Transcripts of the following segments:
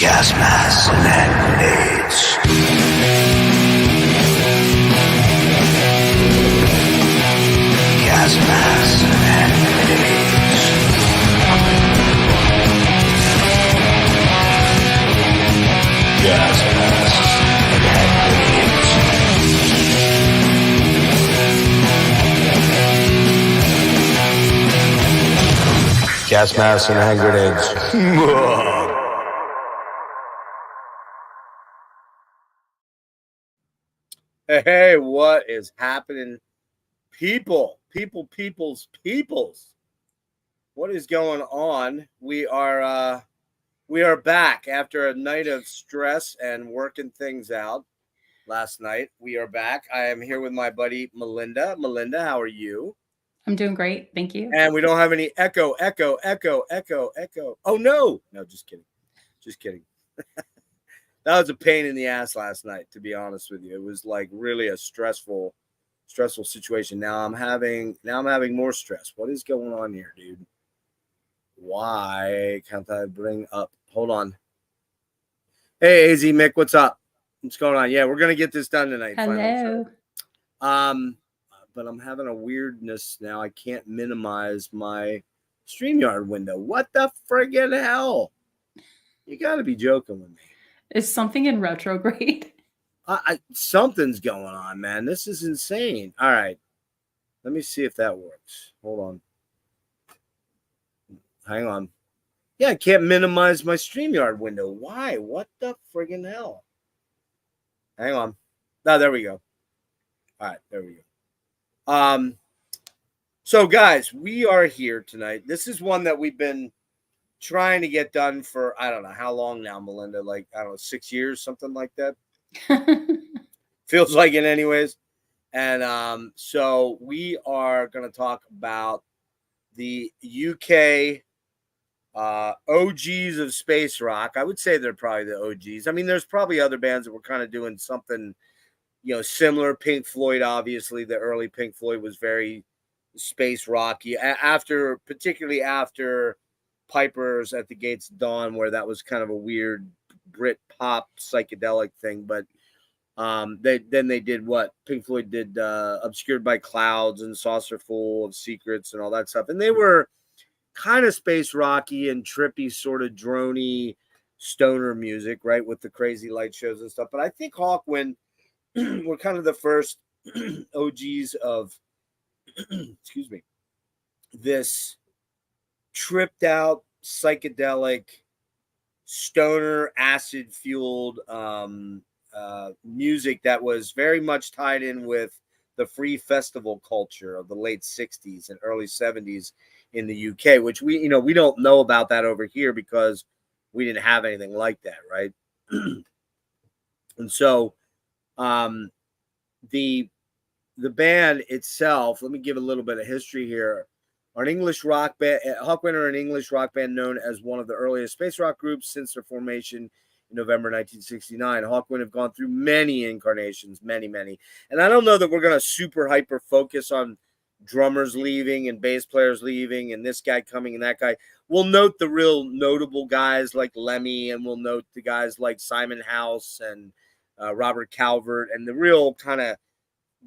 Gas masks and hand grenades. Gas masks and hand grenades. Gas masks and hand grenades. Gas masks and hand grenades. Hey, what is happening? Peoples. What is going on? We are back after a night of stress and working things out last night. We are back. I am here with my buddy Melinda. Melinda, how are you? I'm doing great. Thank you. And we don't have any echo. Oh, no. No, just kidding. That was a pain in the ass last night, to be honest with you. It was like really a stressful situation. Now I'm having more stress. What is going on here, dude? Why can't I bring up? Hold on. Hey, AZ Mick, what's up? What's going on? Yeah, we're gonna get this done tonight. Hello. Finally. But I'm having a weirdness now. I can't minimize my StreamYard window. What the friggin' hell? You gotta be joking with me. Is something in retrograde? Something's going on, man. This is insane. All right. Let me see if that works. Hold on. Hang on. Yeah, I can't minimize my StreamYard window. Why? What the friggin' hell? Hang on. No, there we go. All right, there we go. So guys, we are here tonight. This is one that we've been trying to get done for, I don't know how long now, Melinda, like, I don't know, 6 years, something like that. Feels like it anyways. And so we are going to talk about the UK OGs of space rock. I would say they're probably the OGs. I mean, there's probably other bands that were kind of doing something, similar. Pink Floyd, obviously, the early Pink Floyd was very space rocky. Particularly after Pipers at the Gates of Dawn, where that was kind of a weird Brit pop psychedelic thing. But they did what Pink Floyd did, Obscured by Clouds and Saucerful of Secrets and all that stuff. And they were kind of space rocky and trippy, sort of drony stoner music, right, with the crazy light shows and stuff. But I think Hawkwind were kind of the first OGs of excuse me, this tripped out psychedelic stoner acid fueled music that was very much tied in with the free festival culture of the late 60s and early 70s in the UK, which we don't know about that over here because we didn't have anything like that, right? And so the band itself, let me give a little bit of history here. An English rock band, Hawkwind are an English rock band known as one of the earliest space rock groups since their formation in November 1969. Hawkwind have gone through many incarnations, many. And I don't know that we're going to super hyper focus on drummers leaving and bass players leaving and this guy coming and that guy. We'll note the real notable guys like Lemmy, and we'll note the guys like Simon House and Robert Calvert, and the real kind of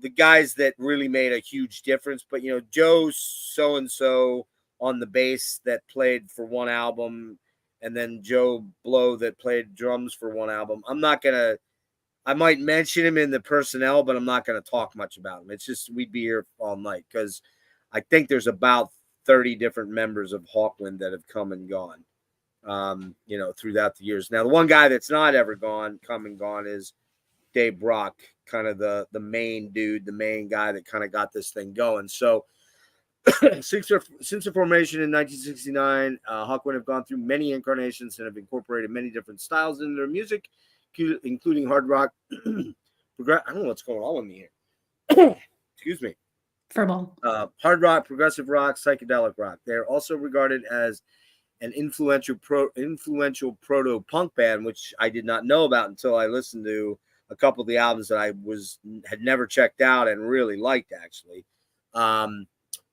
the guys that really made a huge difference. But, Joe so-and-so on the bass that played for one album, and then Joe Blow that played drums for one album. I might mention him in the personnel, but I'm not going to talk much about him. It's just, we'd be here all night because I think there's about 30 different members of Hawkwind that have come and gone, throughout the years. Now, the one guy that's not ever come and gone is Dave Brock, kind of the main dude, the main guy that kind of got this thing going. So since the formation in 1969, Hawkwind have gone through many incarnations and have incorporated many different styles in their music, including hard rock. I don't know what's going on with me here. Excuse me. Hard rock, progressive rock, psychedelic rock. They're also regarded as an influential proto-punk band, which I did not know about until I listened to a couple of the albums that I had never checked out and really liked, actually.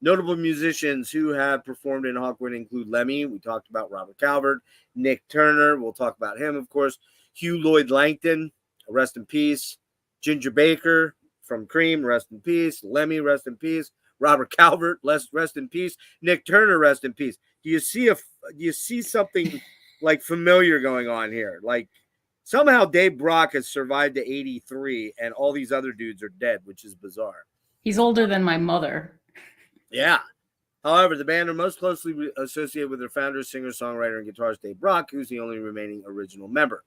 Notable musicians who have performed in Hawkwind include Lemmy. We talked about Robert Calvert, Nick Turner. We'll talk about him, of course. Hugh Lloyd Langton, rest in peace. Ginger Baker from Cream, rest in peace. Lemmy, rest in peace. Robert Calvert, rest in peace. Nick Turner, rest in peace. Do you see something like familiar going on here? Like somehow Dave Brock has survived to 83, and all these other dudes are dead, which is bizarre. He's older than my mother. Yeah. However, the band are most closely associated with their founder, singer, songwriter, and guitarist Dave Brock, who's the only remaining original member.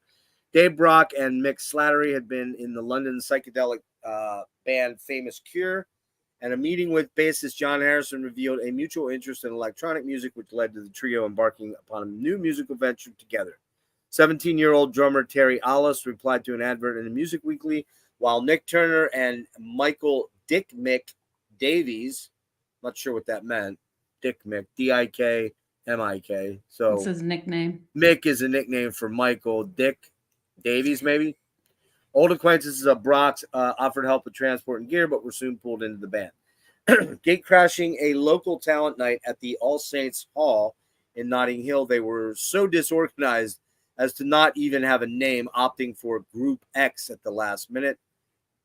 Dave Brock and Mick Slattery had been in the London psychedelic band Famous Cure, and a meeting with bassist John Harrison revealed a mutual interest in electronic music, which led to the trio embarking upon a new musical venture together. 17-year-old drummer Terry Allis replied to an advert in the Music Weekly, while Nick Turner and Michael Dick Mick Davies, not sure what that meant, Dick Mick, D-I-K-M-I-K. So That's his nickname. Mick is a nickname for Michael. Dick Davies, maybe. Old acquaintances of Brock's offered help with transport and gear, but were soon pulled into the band. Gate crashing a local talent night at the All Saints Hall in Notting Hill, they were so disorganized as to not even have a name, opting for Group X at the last minute,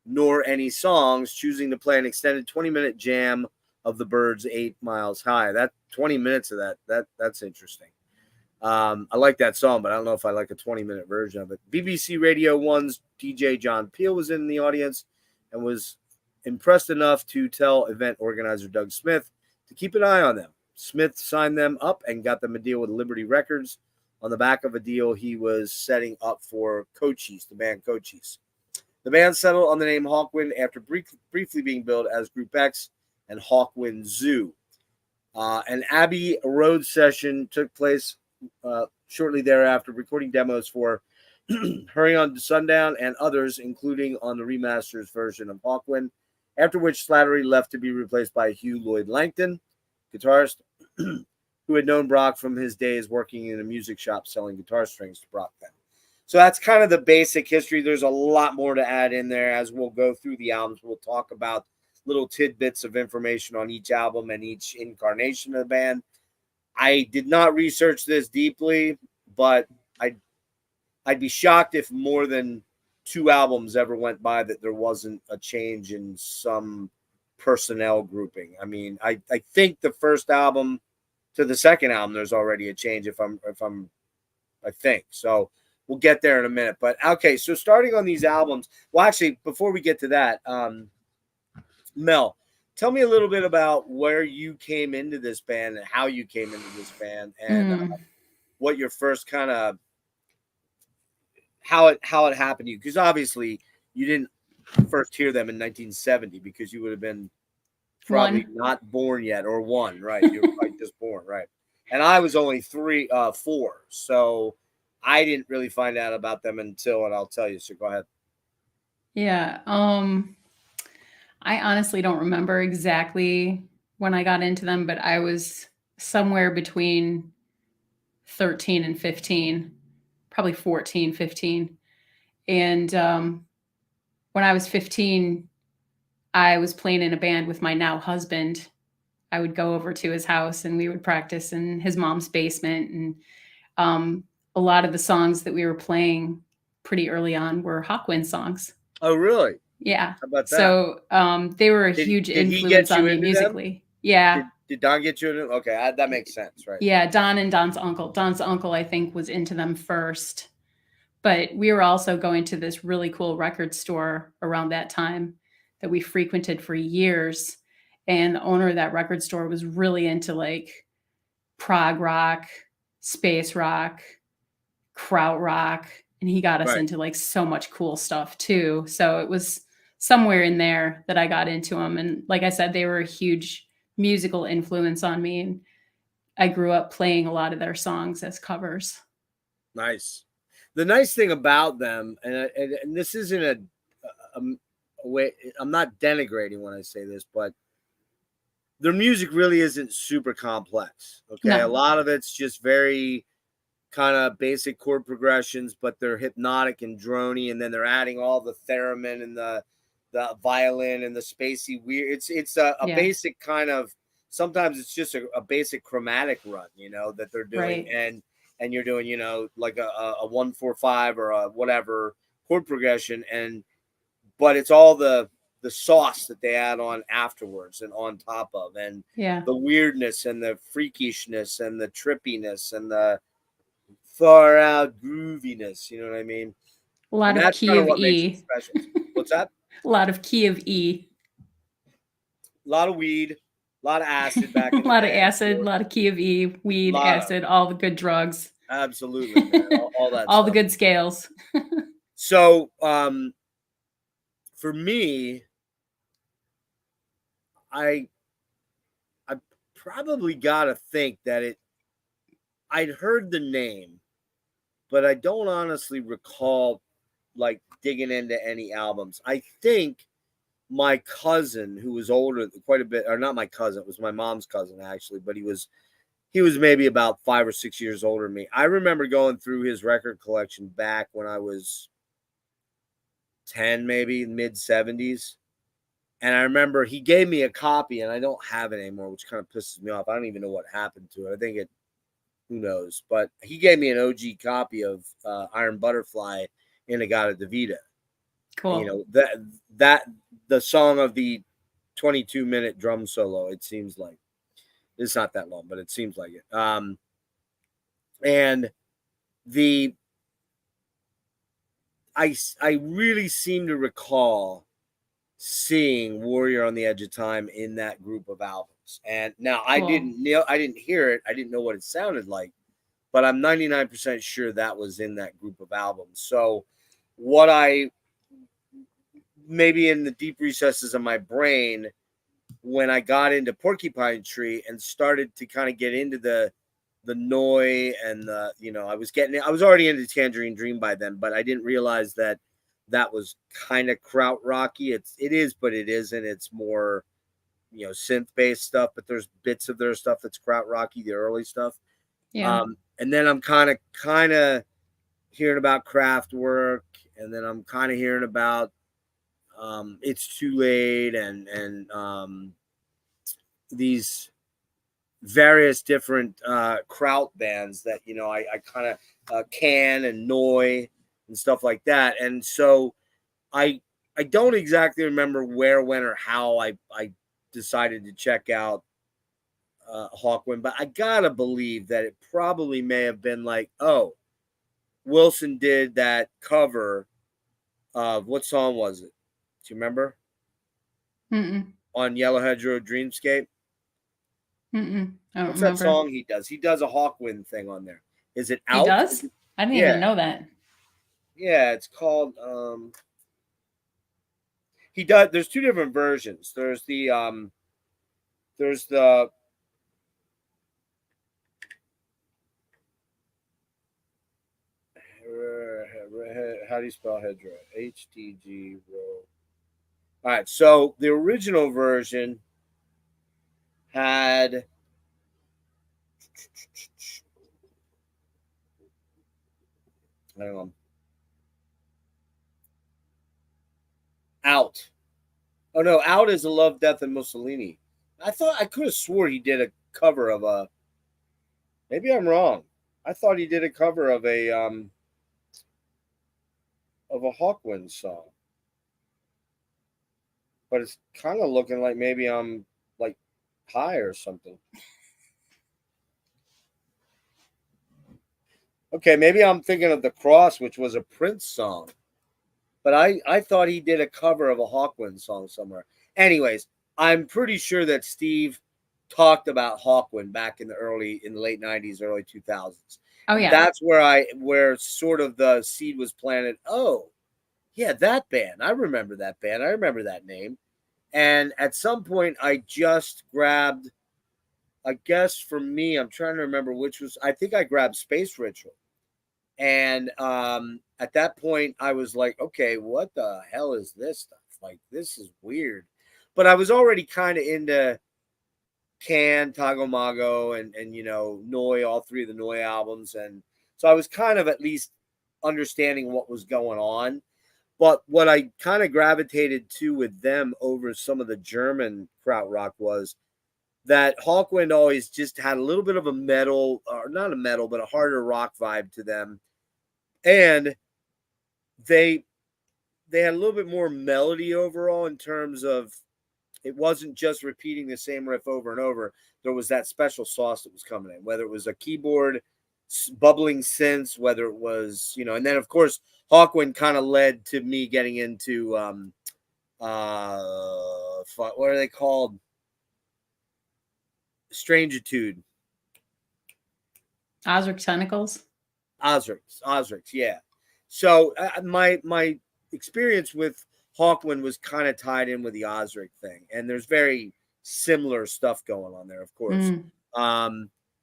nor any songs, choosing to play an extended 20-minute jam of the Byrds' 8 Miles High. That 20 minutes of that's interesting. I like that song, but I don't know if I like a 20-minute version of it. BBC Radio 1's DJ John Peel was in the audience and was impressed enough to tell event organizer Doug Smith to keep an eye on them. Smith signed them up and got them a deal with Liberty Records on the back of a deal he was setting up for Cochise, the band Cochise. The band settled on the name Hawkwind after briefly being billed as Group X and Hawkwind Zoo. An Abbey Road session took place shortly thereafter, recording demos for Hurry on to Sundown and others, including on the remasters version of Hawkwind, after which Slattery left to be replaced by Hugh Lloyd Langton, guitarist, who had known Brock from his days working in a music shop selling guitar strings to Brock then. So that's kind of the basic history. There's a lot more to add in there as we'll go through the albums. We'll talk about little tidbits of information on each album and each incarnation of the band. I did not research this deeply, but I'd be shocked if more than 2 albums ever went by that there wasn't a change in some personnel grouping. I mean, I think the first album to the second album, there's already a change I think. So we'll get there in a minute. But okay, so starting on these albums, well, actually, before we get to that, Mel, tell me a little bit about where you came into this band and how you came into this band and what your first kind of how it happened to you, because obviously you didn't first hear them in 1970 because you would have been probably not born yet, or 1, right? You were like just born, right? And I was only 4, so I didn't really find out about them until, and I'll tell you. So go ahead. Yeah. I honestly don't remember exactly when I got into them, but I was somewhere between 13 and 15, probably 14, 15. And when I was 15, I was playing in a band with my now husband. I would go over to his house and we would practice in his mom's basement. And a lot of the songs that we were playing pretty early on were Hawkwind songs. Oh, really? Yeah. How about that? So they were a huge influence on me musically. Them? Yeah. Did Don get you into them? Okay, that makes sense, right? Yeah, Don and Don's uncle. Don's uncle, I think, was into them first. But we were also going to this really cool record store around that time that we frequented for years. And the owner of that record store was really into like prog rock, space rock, krautrock, and he got us into like so much cool stuff too. So it was somewhere in there that I got into them. And like I said, they were a huge musical influence on me. And I grew up playing a lot of their songs as covers. Nice. The nice thing about them, and this isn't a way, I'm not denigrating when I say this, but their music really isn't super complex. Okay. No. A lot of it's just very kind of basic chord progressions, but they're hypnotic and drony. And then they're adding all the theremin and the violin and the spacey weird. It's a basic kind of sometimes it's just a basic chromatic run, that they're doing, Right. and you're doing, like a 1-4-5 or a whatever chord progression, but it's all the sauce that they add on afterwards and on top of, and Yeah. the weirdness and the freakishness and the trippiness and the far out grooviness. You know what I mean? A And lot of that's key kind of of what makes it E. special. What's that? A lot of key of E. A lot of weed, a lot of acid back A in the lot of day, I'm acid, a sure. lot of key of E, A weed, lot of acid, all the good drugs. absolutely, man, all that All the stuff. good scales. So, for me, I I probably gotta think that I'd heard the name, but I don't honestly recall like digging into any albums. I think my cousin, who was older quite a bit, or not my cousin, it was my mom's cousin actually, but he was maybe about 5 or 6 years older than me. I remember going through his record collection back when I was 10, maybe mid 70s. And I remember he gave me a copy, and I don't have it anymore, which kind of pisses me off. I don't even know what happened to it. I think who knows? But he gave me an OG copy of Iron Butterfly Inagata Davida. Cool. That the song of the 22-minute drum solo. It seems like it's not that long, but it seems like it. And the I really seem to recall seeing Warrior on the Edge of Time in that group of albums. And now Cool. I didn't hear it. I didn't know what it sounded like, but I'm 99% sure that was in that group of albums. So what I maybe in the deep recesses of my brain, when I got into Porcupine Tree and started to kind of get into the Noi and I was already into Tangerine Dream by then, but I didn't realize that was kind of kraut rocky. It is, but it isn't. It's more synth based stuff, but there's bits of their stuff that's kraut rocky, the early stuff. Yeah. And then I'm kind of hearing about Kraftwerk, and then I'm kind of hearing about It's Too Late, and these various different kraut bands that I kind of can and Noi and stuff like that. And so I I don't exactly remember where, when, or how I decided to check out Hawkwind, but I gotta believe that it probably may have been like, oh, Wilson did that cover of what song was it? Do you remember? Mm-mm. On Yellow Hedgerow Dreamscape. Mm-mm. I don't What's that remember. song he does? He does a Hawkwind thing on there. Is it He out? does? I didn't even Yeah, know that. yeah. It's called. He does. There's two different versions. There's the how do you spell Hedgerow? HDG row. All right. So the original version had. Hang on. Out. Oh no, Out is a Love, Death, and Mussolini. I could have swore he did a cover of a. Maybe I'm wrong. I thought he did a cover of a Hawkwind song, but it's kind of looking like maybe I'm like high or something. Okay, maybe I'm thinking of The Cross, which was a Prince song, but I thought he did a cover of a Hawkwind song somewhere. Anyways, I'm pretty sure that Steve talked about Hawkwind back in the late '90s, early 2000s, Oh and yeah. that's where sort of the seed was planted. Oh, yeah, that band. I remember that band. I remember that name. And at some point, I just grabbed. I guess for me, I'm trying to remember which was. I think I grabbed Space Ritual. And at that point, I was like, okay, what the hell is this stuff? Like, this is weird. But I was already kind of into Can, Tagomago, and Noi, all three of the Noi albums. And so I was kind of at least understanding what was going on. But what I kind of gravitated to with them over some of the German krautrock was that Hawkwind always just had a little bit of a metal, or not a metal, but a harder rock vibe to them. And they had a little bit more melody overall in terms of it wasn't just repeating the same riff over and over. There was that special sauce that was coming in, whether it was a keyboard, bubbling synths, whether it was, and then of course Hawkwind kind of led to me getting into what are they called? Strangitude. Osric Tentacles. Osrics, yeah. So my experience with Hawkwind was kind of tied in with the Osric thing, and there's very similar stuff going on there, of course.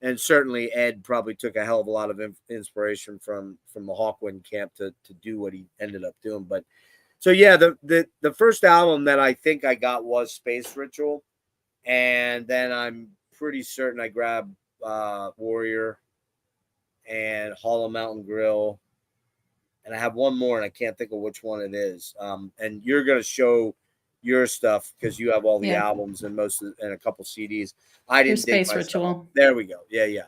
And certainly Ed probably took a hell of a lot of inspiration from the Hawkwind camp to do what he ended up doing. But so yeah, the first album that I think I got was Space Ritual, and then I'm pretty certain I grabbed Warrior and Hollow Mountain Grill. And I have one more, and I can't think of which one it is. And you're going to show your stuff because you have all the albums and and a couple CDs. I didn't dig Space Ritual. There we go. Yeah.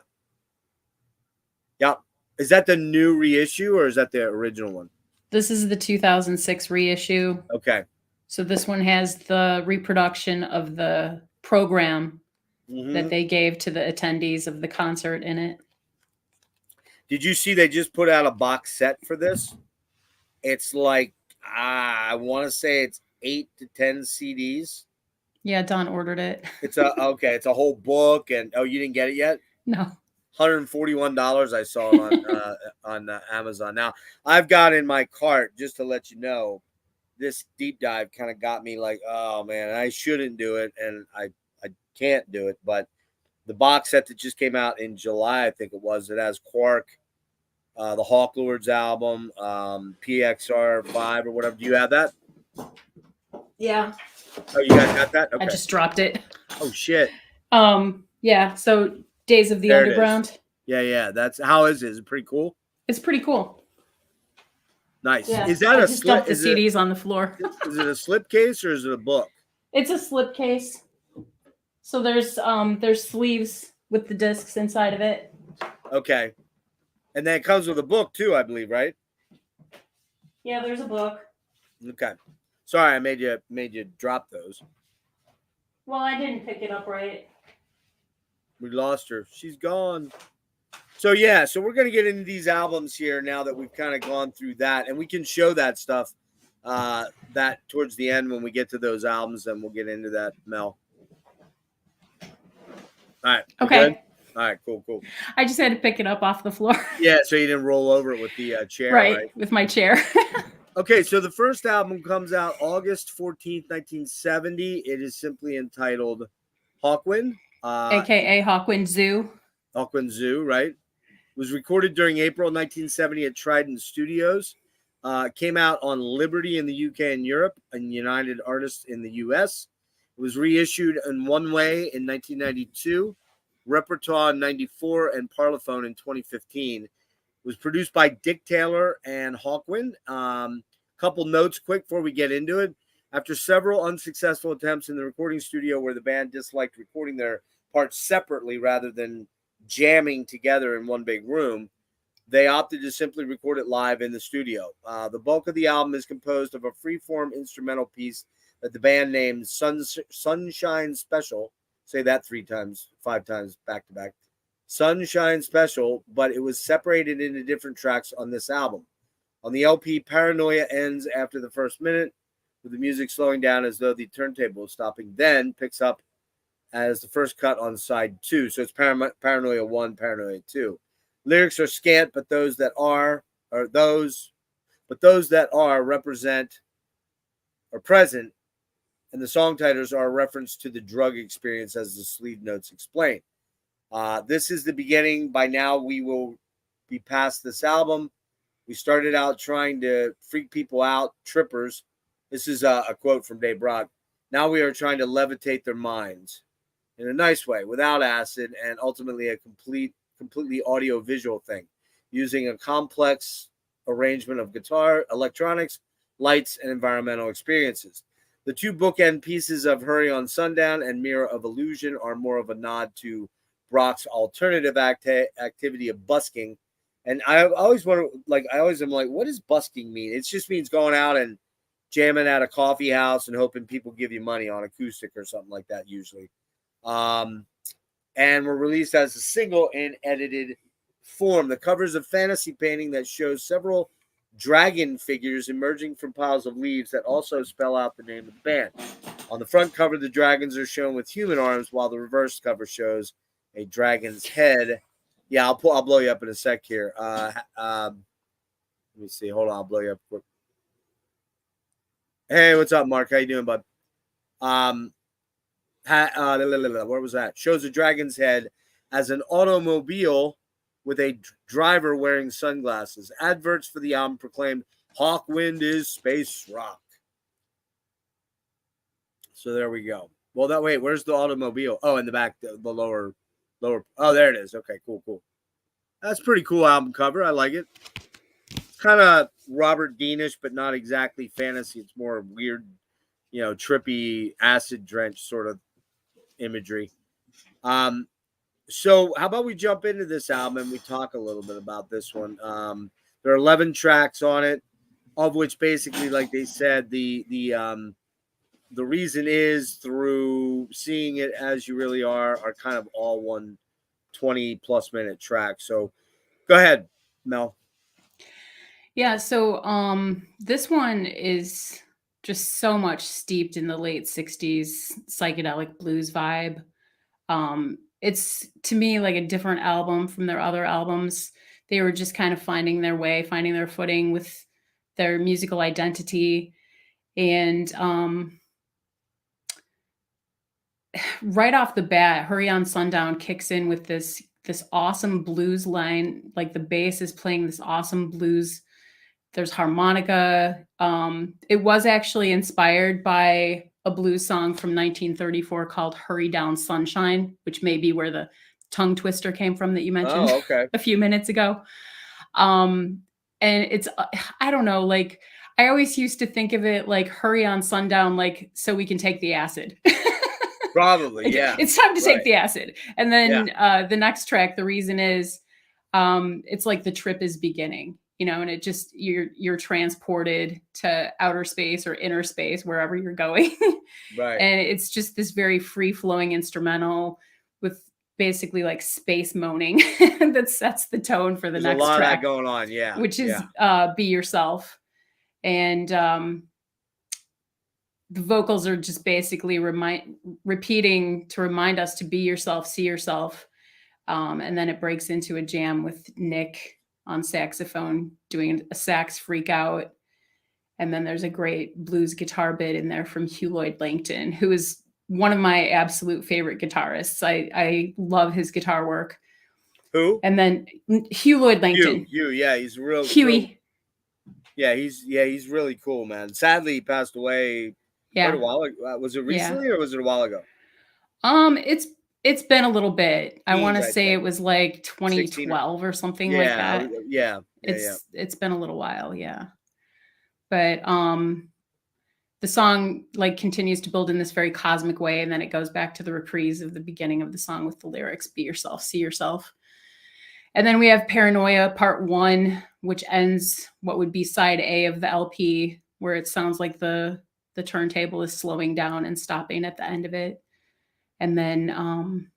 Is that the new reissue or is that the original one? This is the 2006 reissue. Okay. So this one has the reproduction of the program that they gave to the attendees of the concert in it. Did you see they just put out a box set for this? It's like, I want to say it's 8 to 10 CDs. Yeah, Don ordered it. It's a whole book, and you didn't get it yet? No. $141 I saw it on Amazon. Now, I've got in my cart, just to let you know, this deep dive kind of got me like, oh man, I shouldn't do it, and I can't do it, but the box set that just came out in July, I think it was, it has Quark, the Hawk Lords album, PXR 5 or whatever. Do you have that? Yeah. Oh, you guys got that? Okay. I just dropped it. Oh shit. Yeah. So Days of the Underground. Yeah. That's how is it? Is it pretty cool? It's pretty cool. Nice. Yeah. Is that I just dumped the CDs on the floor? Is it a slipcase or is it a book? It's a slipcase. So there's sleeves with the discs inside of it. Okay. And then it comes with a book too, I believe, right? Yeah, there's a book. Okay. Sorry, I made you drop those. Well, I didn't pick it up right. We lost her. She's gone. So yeah, so we're gonna get into these albums here now that we've kind of gone through that, and we can show that stuff that towards the end when we get to those albums, and we'll get into that, Mel. All right. Okay. Good? All right. Cool. I just had to pick it up off the floor. Yeah, so you didn't roll over it with the chair, right? With my chair. Okay, so the first album comes out August 14th, 1970. It is simply entitled Hawkwind. AKA Hawkwind Zoo. Hawkwind Zoo, right? It was recorded during April 1970 at Trident Studios. Came out on Liberty in the UK and Europe, and United Artists in the US. It was reissued in One Way in 1992, Repertoire in 94, and Parlophone in 2015. It was produced by Dick Taylor and Hawkwind. Couple notes quick before we get into it. After several unsuccessful attempts in the recording studio where the band disliked recording their parts separately rather than jamming together in one big room, they opted to simply record it live in the studio. The bulk of the album is composed of a freeform instrumental piece that the band named Sunshine Special. Say that 5 times back to back. Sunshine Special, but it was separated into different tracks on this album. On the LP, Paranoia ends after the first minute, with the music slowing down as though the turntable is stopping, then picks up as the first cut on side 2. So it's Paranoia 1, Paranoia 2. Lyrics are scant, but those that are represent or present, and the song titles are a reference to the drug experience, as the sleeve notes explain. This is the beginning. By now, we will be past this album. We started out trying to freak people out, trippers. This is a quote from Dave Brock. Now we are trying to levitate their minds in a nice way, without acid, and ultimately a completely audio-visual thing, using a complex arrangement of guitar, electronics, lights, and environmental experiences. The two bookend pieces of Hurry on Sundown and Mirror of Illusion are more of a nod to Brock's alternative activity of busking. And I always wonder, like, I always am like, what does busking mean? It just means going out and jamming at a coffee house and hoping people give you money on acoustic or something like that, usually. And were released as a single in edited form. The cover is a fantasy painting that shows several dragon figures emerging from piles of leaves that also spell out the name of the band. On the front cover, the dragons are shown with human arms, while the reverse cover shows a dragon's head. Yeah, I'll blow you up in a sec here. Let me see. Hold on, I'll blow you up quick. Hey, what's up, Mark? How you doing, bud? Where was that? Shows a dragon's head as an automobile with a driver wearing sunglasses. Adverts for the album proclaimed Hawkwind is space rock. So there we go. Well, where's the automobile? Oh, in the back, the lower. Oh, there it is. Okay, cool. That's pretty cool album cover. I like it. It's kind of Robert Deanish, but not exactly fantasy. It's more weird, trippy, acid drenched sort of imagery. So how about we jump into this album and we talk a little bit about this one? There are 11 tracks on it, of which basically, like they said, the reason is through Seeing It As You Really are kind of all one 20+ minute track. So go ahead, Mel. Yeah, so this one is just so much steeped in the late 60s psychedelic blues vibe. It's to me like a different album from their other albums. They were just kind of finding their way, finding their footing with their musical identity. And right off the bat, Hurry on Sundown kicks in with this awesome blues line. Like the bass is playing this awesome blues. There's harmonica. It was actually inspired by a blues song from 1934 called Hurry Down Sunshine, which may be where the tongue twister came from that you mentioned a few minutes ago. And it's, I don't know, like I always used to think of it like Hurry on Sundown, like so we can take the acid. Probably, like, yeah. It's time to take the acid. And then the next track, The Reason Is, it's like the trip is beginning. And it just, you're transported to outer space or inner space, wherever you're going. Right. And it's just this very free flowing instrumental with basically like space moaning that sets the tone for the next track. There's a lot of that going on. Yeah. Which is Be Yourself. And the vocals are just basically repeating to remind us to be yourself, see yourself. And then it breaks into a jam with Nick on saxophone doing a sax freak out. And then there's a great blues guitar bit in there from Hugh Lloyd Langton, who is one of my absolute favorite guitarists. I love his guitar work. Who? And then Hugh Lloyd Langton. Hugh, yeah, he's real. Huey. He's really cool, man. Sadly, he passed away quite a while ago. Was it recently or was it a while ago? It's been a little bit. I want to say it was like 2012 or something like that. It's been a little while, yeah. But the song like continues to build in this very cosmic way, and then it goes back to the reprise of the beginning of the song with the lyrics, be yourself, see yourself. And then we have Paranoia Part 1, which ends what would be side A of the LP, where it sounds like the turntable is slowing down and stopping at the end of it. And then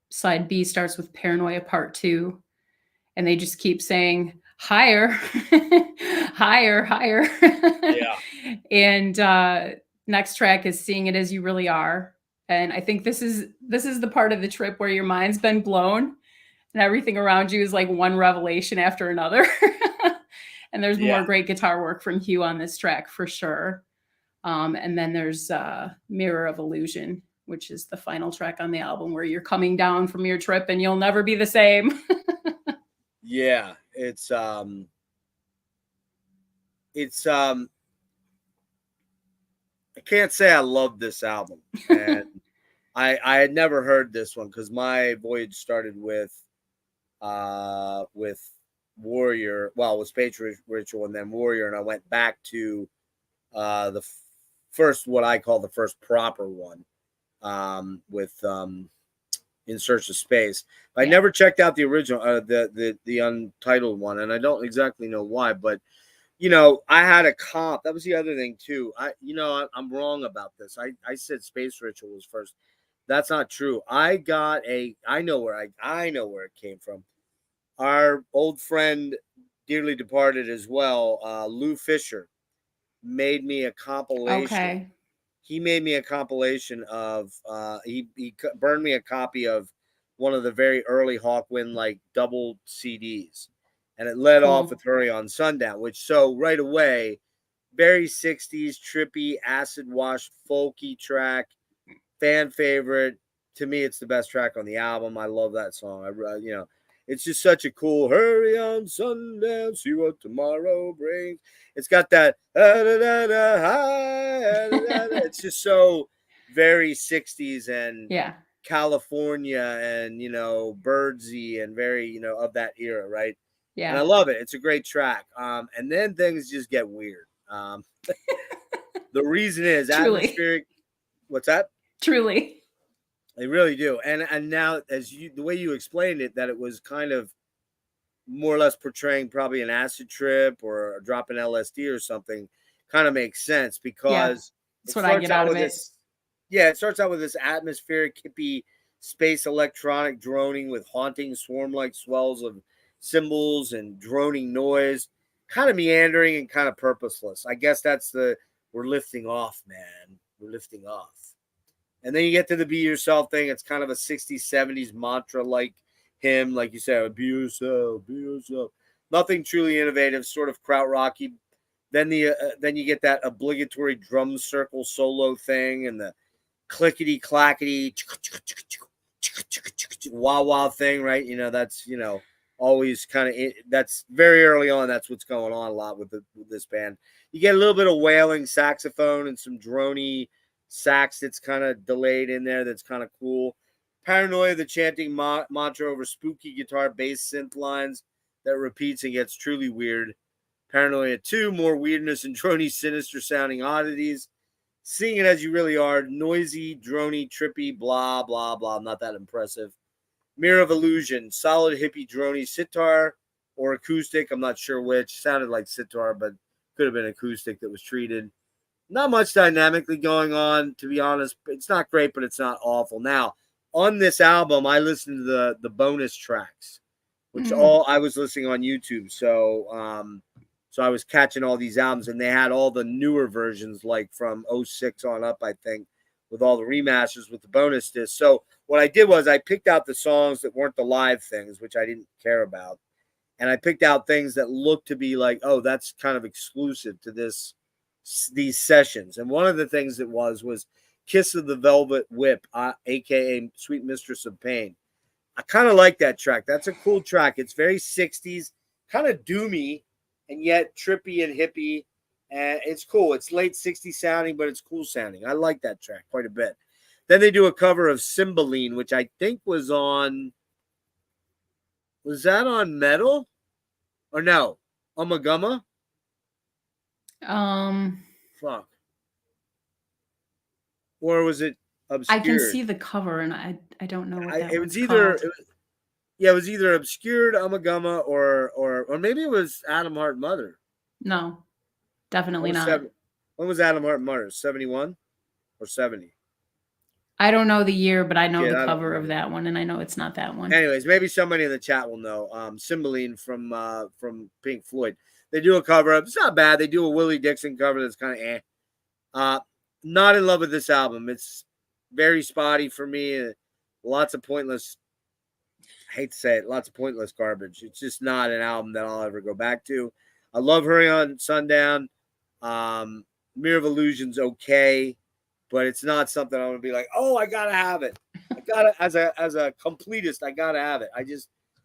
side B starts with Paranoia Part 2. And they just keep saying, higher, higher, higher. Yeah. And next track is Seeing It As You Really Are. And I think this is the part of the trip where your mind's been blown and everything around you is like one revelation after another. And there's more great guitar work from Hugh on this track for sure. And then there's Mirror of Illusion, which is the final track on the album where you're coming down from your trip and you'll never be the same. Yeah, it's I can't say I love this album. And I had never heard this one because my voyage started with Warrior, with Space Ritual and then Warrior, and I went back to the first, what I call the first proper one, with In Search of Space. I never checked out the original, the untitled one, and I don't exactly know why, but I had a comp. That was the other thing too. I'm wrong about this. I said Space Ritual was first. That's not true. I know where it came from. Our old friend, dearly departed as well, Lou Fisher, made me a compilation. Okay. He made me a compilation of he burned me a copy of one of the very early Hawkwind like double CDs, and it led off Cool. with Hurry on Sundown, which so right away, very 60s trippy acid wash folky track, fan favorite. To me, it's the best track on the album. I love that song. It's just such a cool hurry on sundown, see what tomorrow brings. It's got that it's just so very 60s and Yeah. California and birdsy and very of that era, right? And I Yeah. love it. It's a great track. And then things just get weird. The reason is Truly. atmospheric. What's that? Truly. They really do. And now, the way you explained it, that it was kind of more or less portraying probably an acid trip or a drop in LSD or something, kind of makes sense, Yeah. because That's it what I starts get out out of with it. this. Yeah, it starts out with this atmospheric, hippie, space electronic droning with haunting swarm-like swells of cymbals and droning noise, kind of meandering and kind of purposeless. I guess that's we're lifting off, man. We're lifting off. And then you get to the be yourself thing. It's kind of a 60s, 70s mantra like hymn, like you said, be yourself, be yourself. Nothing truly innovative, sort of krautrocky. Then then you get that obligatory drum circle solo thing and the clickety clackety wah wah thing, right? That's always kind of that's very early on. That's what's going on a lot with this band. You get a little bit of wailing saxophone and some drony sax that's kind of delayed in there. That's kind of cool. Paranoia, the chanting mantra over spooky guitar bass synth lines that repeats and gets truly weird. Paranoia 2, more weirdness and drony, sinister sounding oddities. Seeing it as you really are, noisy, drony, trippy, blah, blah, blah. Not that impressive. Mirror of Illusion, solid hippie drony sitar or acoustic. I'm not sure which. Sounded like sitar, but could have been acoustic that was treated. Not much dynamically going on, to be honest. It's not great, but it's not awful. Now, on this album, I listened to the bonus tracks, which all I was listening on YouTube. So I was catching all these albums, and they had all the newer versions, like from 06 on up, I think, with all the remasters with the bonus disc. So what I did was I picked out the songs that weren't the live things, which I didn't care about. And I picked out things that looked to be like, oh, that's kind of exclusive to these sessions. And one of the things it was Kiss of the Velvet Whip, a.k.a. Sweet Mistress of Pain. I kind of like that track. That's a cool track. It's very 60s, kind of doomy, and yet trippy and hippie. And it's cool. It's late 60s sounding, but it's cool sounding. I like that track quite a bit. Then they do a cover of Cymbeline, which I think was that on Metal? Or no? Umagumma? Fuck. Or was it I can obscured? see the cover, and I don't know what that It one's was either called. it was either obscured Umagumma or maybe it was Adam Hart Mother. No, definitely not. When was Adam Hart Mother? 71 or 70? I don't know the year, but I know Shit, the I don't cover of remember. that one, and I know it's not that one. Anyways, maybe somebody in the chat will know. Cymbeline from Pink Floyd. They do a cover up. It's not bad. They do a Willie Dixon cover that's kind of not in love with this album. It's very spotty for me. Lots of pointless. I hate to say it. Lots of pointless garbage. It's just not an album that I'll ever go back to. I love Hurry on Sundown. Mirror of Illusion's okay, but it's not something I'm gonna be like, oh, I gotta have it. I gotta as a completist, I gotta have it.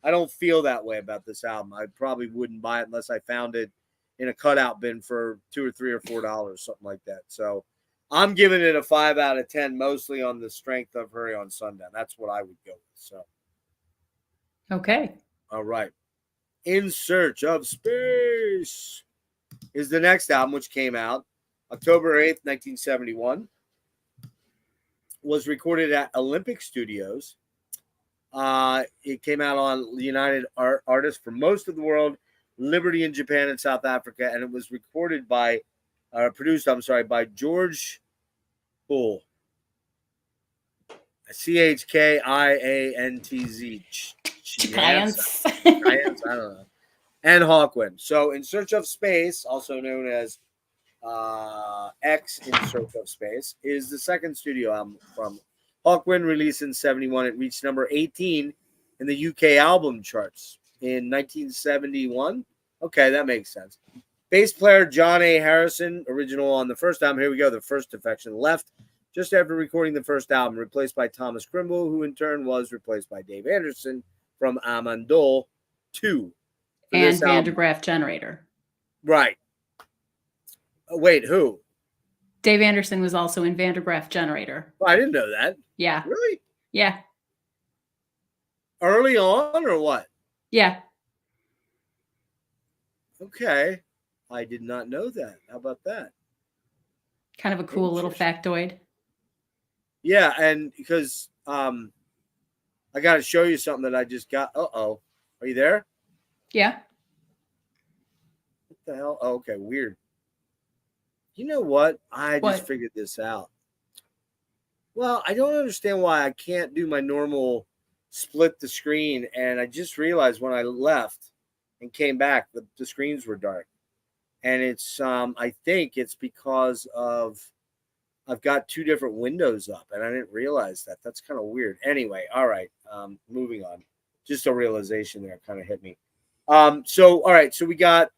I don't feel that way about this album. I probably wouldn't buy it unless I found it in a cutout bin for $2 or $3 or $4, something like that. So I'm giving it a 5 out of 10, mostly on the strength of Hurry on Sundown. That's what I would go with. So Okay. all right. In Search of Space is the next album, which came out. October 8th, 1971. Was recorded at Olympic Studios. It came out on United Artists for most of the world, Liberty in Japan and South Africa, and it was recorded by, produced, by George Bull. Chkiantz. Giants. I don't know. And Hawkwind. So, In Search of Space, also known as X In Search of Space, is the second studio album from Hawkwind, released in 71. It reached number 18 in the UK album charts in 1971. Okay, that makes sense. Bass player John A. Harrison, original on the first album. Here we go. The First Defection left just after recording the first album, replaced by Thomas Grimble, who in turn was replaced by Dave Anderson from Amandol 2. And Van der Graaf Generator. Right. Wait, who? Dave Anderson was also in Van der Graaf Generator. Oh, I didn't know that. Yeah. Really? Yeah. Early on or what? Yeah. Okay. I did not know that. How about that? Kind of a cool little factoid. Yeah, and because I got to show you something that I just got. Uh-oh. Are you there? Yeah. What the hell? Oh, okay, weird. You know what? I What? just figured this out. Well, I don't understand why I can't do my normal split the screen, and I just realized when I left and came back, the screens were dark. And it's I think it's because of I've got two different windows up, and I didn't realize that. That's kind of weird. Anyway, all right, moving on. Just a realization there kind of hit me. So all right, so we got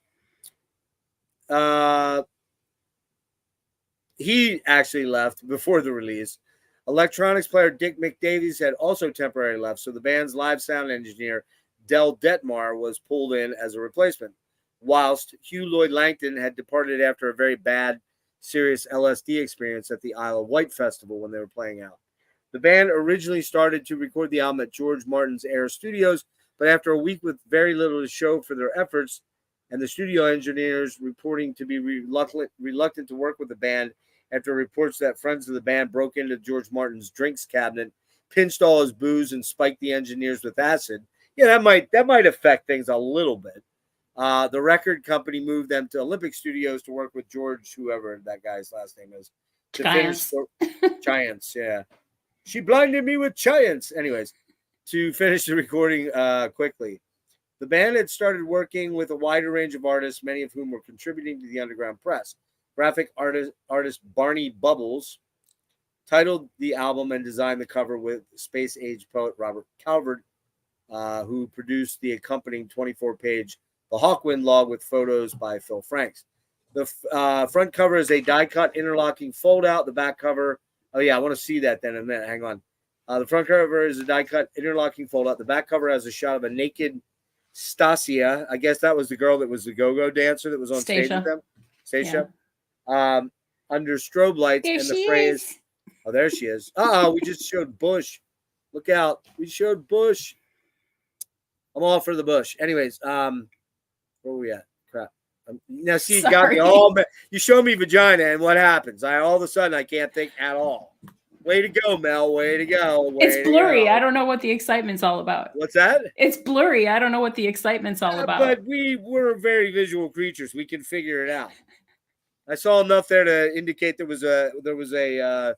he actually left before the release. Electronics player Dick McDavies had also temporarily left, so the band's live sound engineer Del Detmar was pulled in as a replacement, whilst Hugh Lloyd Langton had departed after a very bad, serious LSD experience at the Isle of Wight Festival when they were playing out. The band originally started to record the album at George Martin's Air Studios, but after a week with very little to show for their efforts, and the studio engineers reporting to be reluctant to work with the band after reports that friends of the band broke into George Martin's drinks cabinet, pinched all his booze, and spiked the engineers with acid. Yeah, that might affect things a little bit. The record company moved them to Olympic Studios to work with George, whoever that guy's last name is. Giants. Giants, yeah. She blinded me with giants. Anyways, to finish the recording quickly. The band had started working with a wider range of artists, many of whom were contributing to the underground press. Graphic artist Barney Bubbles titled the album and designed the cover with space-age poet Robert Calvert, who produced the accompanying 24-page The Hawkwind log with photos by Phil Franks. The front cover is a die-cut interlocking fold-out. The back cover, oh yeah, I want to see that then in a minute. Hang on. The front cover is a die-cut interlocking fold-out. The back cover has a shot of a naked Stasia. I guess that was the girl that was the go-go dancer that was on stage with them. Stacia. Yeah. Under strobe lights There and the phrase. Is. Oh, there she is. We just showed Bush. Look out. We showed Bush. I'm all for the Bush. Anyways, where were we at? Crap. Now, see, you got me all. You show me vagina, and what happens? All of a sudden, I can't think at all. Way to go, Mel. Way to go. It's blurry. I don't know what the excitement's all about. What's that? It's blurry. I don't know what the excitement's all about. But we're very visual creatures. We can figure it out. I saw enough there to indicate there was a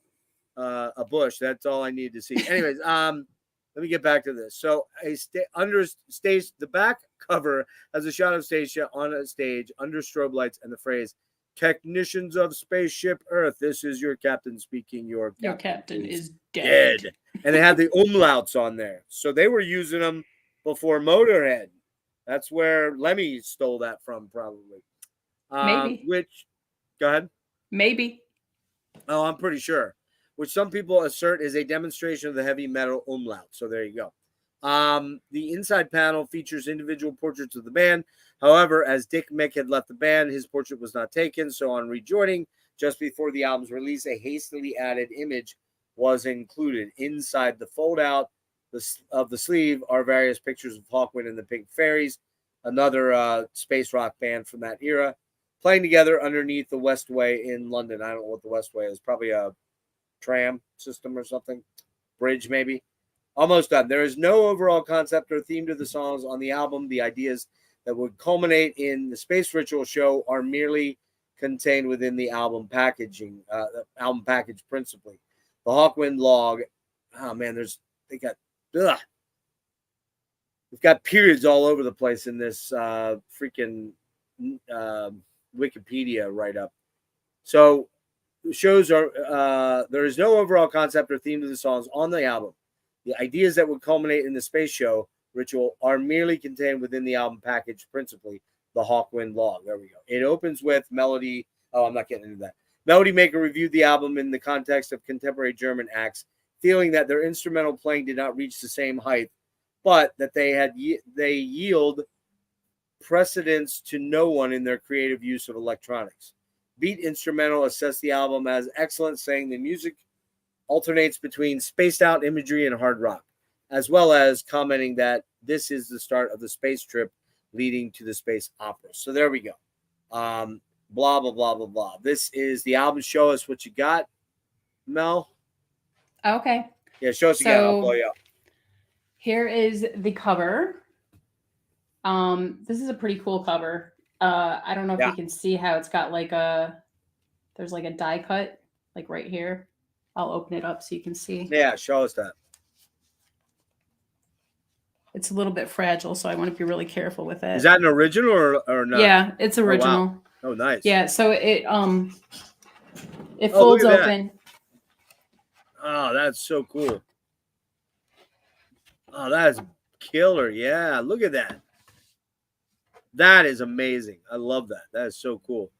bush. That's all I needed to see. Anyways, let me get back to this. So the back cover has a shot of Stacia on a stage under strobe lights and the phrase "Technicians of Spaceship Earth, this is your captain speaking. Your captain is dead." And they had the umlauts on there, so they were using them before Motorhead. That's where Lemmy stole that from, probably. Maybe. Go ahead. Maybe. Oh, I'm pretty sure. Which some people assert is a demonstration of the heavy metal umlaut. So there you go. The inside panel features individual portraits of the band. However, as Dick Mick had left the band, his portrait was not taken. So on rejoining, just before the album's release, a hastily added image was included. Inside the fold-out of the sleeve are various pictures of Hawkwind and the Pink Fairies, another space rock band from that era. playing together underneath the Westway in London. I don't know what the Westway is. Probably a tram system or something. Bridge, maybe. Almost done. There is no overall concept or theme to the songs on the album. The ideas that would culminate in the Space Ritual show are merely contained within the album packaging, album package principally. The Hawkwind log. Oh man, they've got periods all over the place in this freaking Wikipedia write up. So shows are there is no overall concept or theme to the songs on the album. The ideas that would culminate in the space show ritual are merely contained within the album package, principally the Hawkwind log. There we go. It opens with melody. Oh, I'm not getting into that. Melody Maker reviewed the album in the context of contemporary German acts, feeling that their instrumental playing did not reach the same height, but that they yield precedence to no one in their creative use of electronics. Beat Instrumental assessed the album as excellent, saying the music alternates between spaced out imagery and hard rock, as well as commenting that this is the start of the space trip leading to the space opera. So there we go. Blah, blah, blah, blah, blah. This is the album. Show us what you got, Mel. Okay. Yeah, show us again. I'll blow you up. Here is the cover. This is a pretty cool cover. I don't know if you can see how it's got there's like a die cut, like right here. I'll open it up so you can see. Yeah, show us that. It's a little bit fragile, so I want to be really careful with it. Is that an original or not? Yeah, it's original. Oh, wow. Oh, nice. Yeah, so it folds open. Oh, that's so cool. Oh, that is killer. Yeah, look at that. That is amazing. I love that. That is so cool.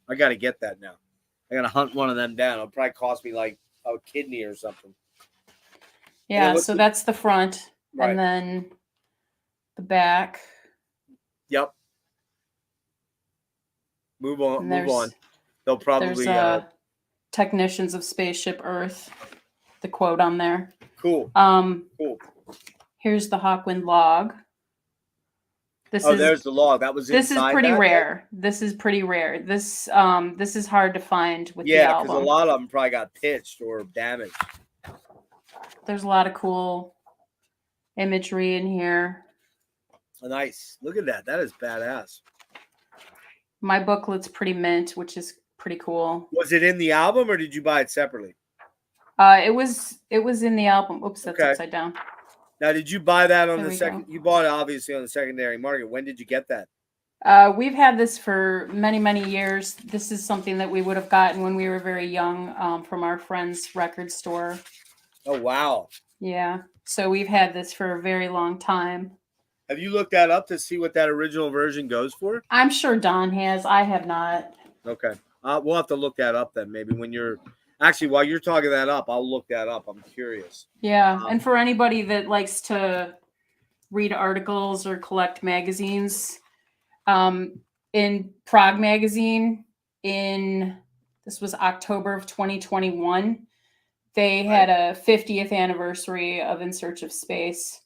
I got to get that now. I got to hunt one of them down. It'll probably cost me like a kidney or something. Yeah, so that's the front. Right. And then the back. Yep. Move on. They'll probably Technicians of Spaceship Earth. The quote on there. Cool. Cool. Here's the Hawkwind log. There's the log. That was this inside. Is pretty that, rare. Right? This is pretty rare. This is hard to find with the album. Yeah, because a lot of them probably got pitched or damaged. There's a lot of cool imagery in here. Nice. Look at that. That is badass. My booklet's pretty mint, which is pretty cool. Was it in the album or did you buy it separately? It was in the album. Oops, that's upside down. Now, did you buy that on the second? You bought it obviously on the secondary market. When did you get that? We've had this for many, many years. This is something that we would have gotten when we were very young from our friend's record store. Oh, wow. Yeah. So we've had this for a very long time. Have you looked that up to see what that original version goes for? I'm sure Don has. I have not. Okay. We'll have to look that up then. Maybe when you're... Actually, while you're talking that up, I'll look that up. I'm curious. Yeah. And for anybody that likes to read articles or collect magazines, in Prague Magazine, this was October of 2021, they had a 50th anniversary of In Search of Space.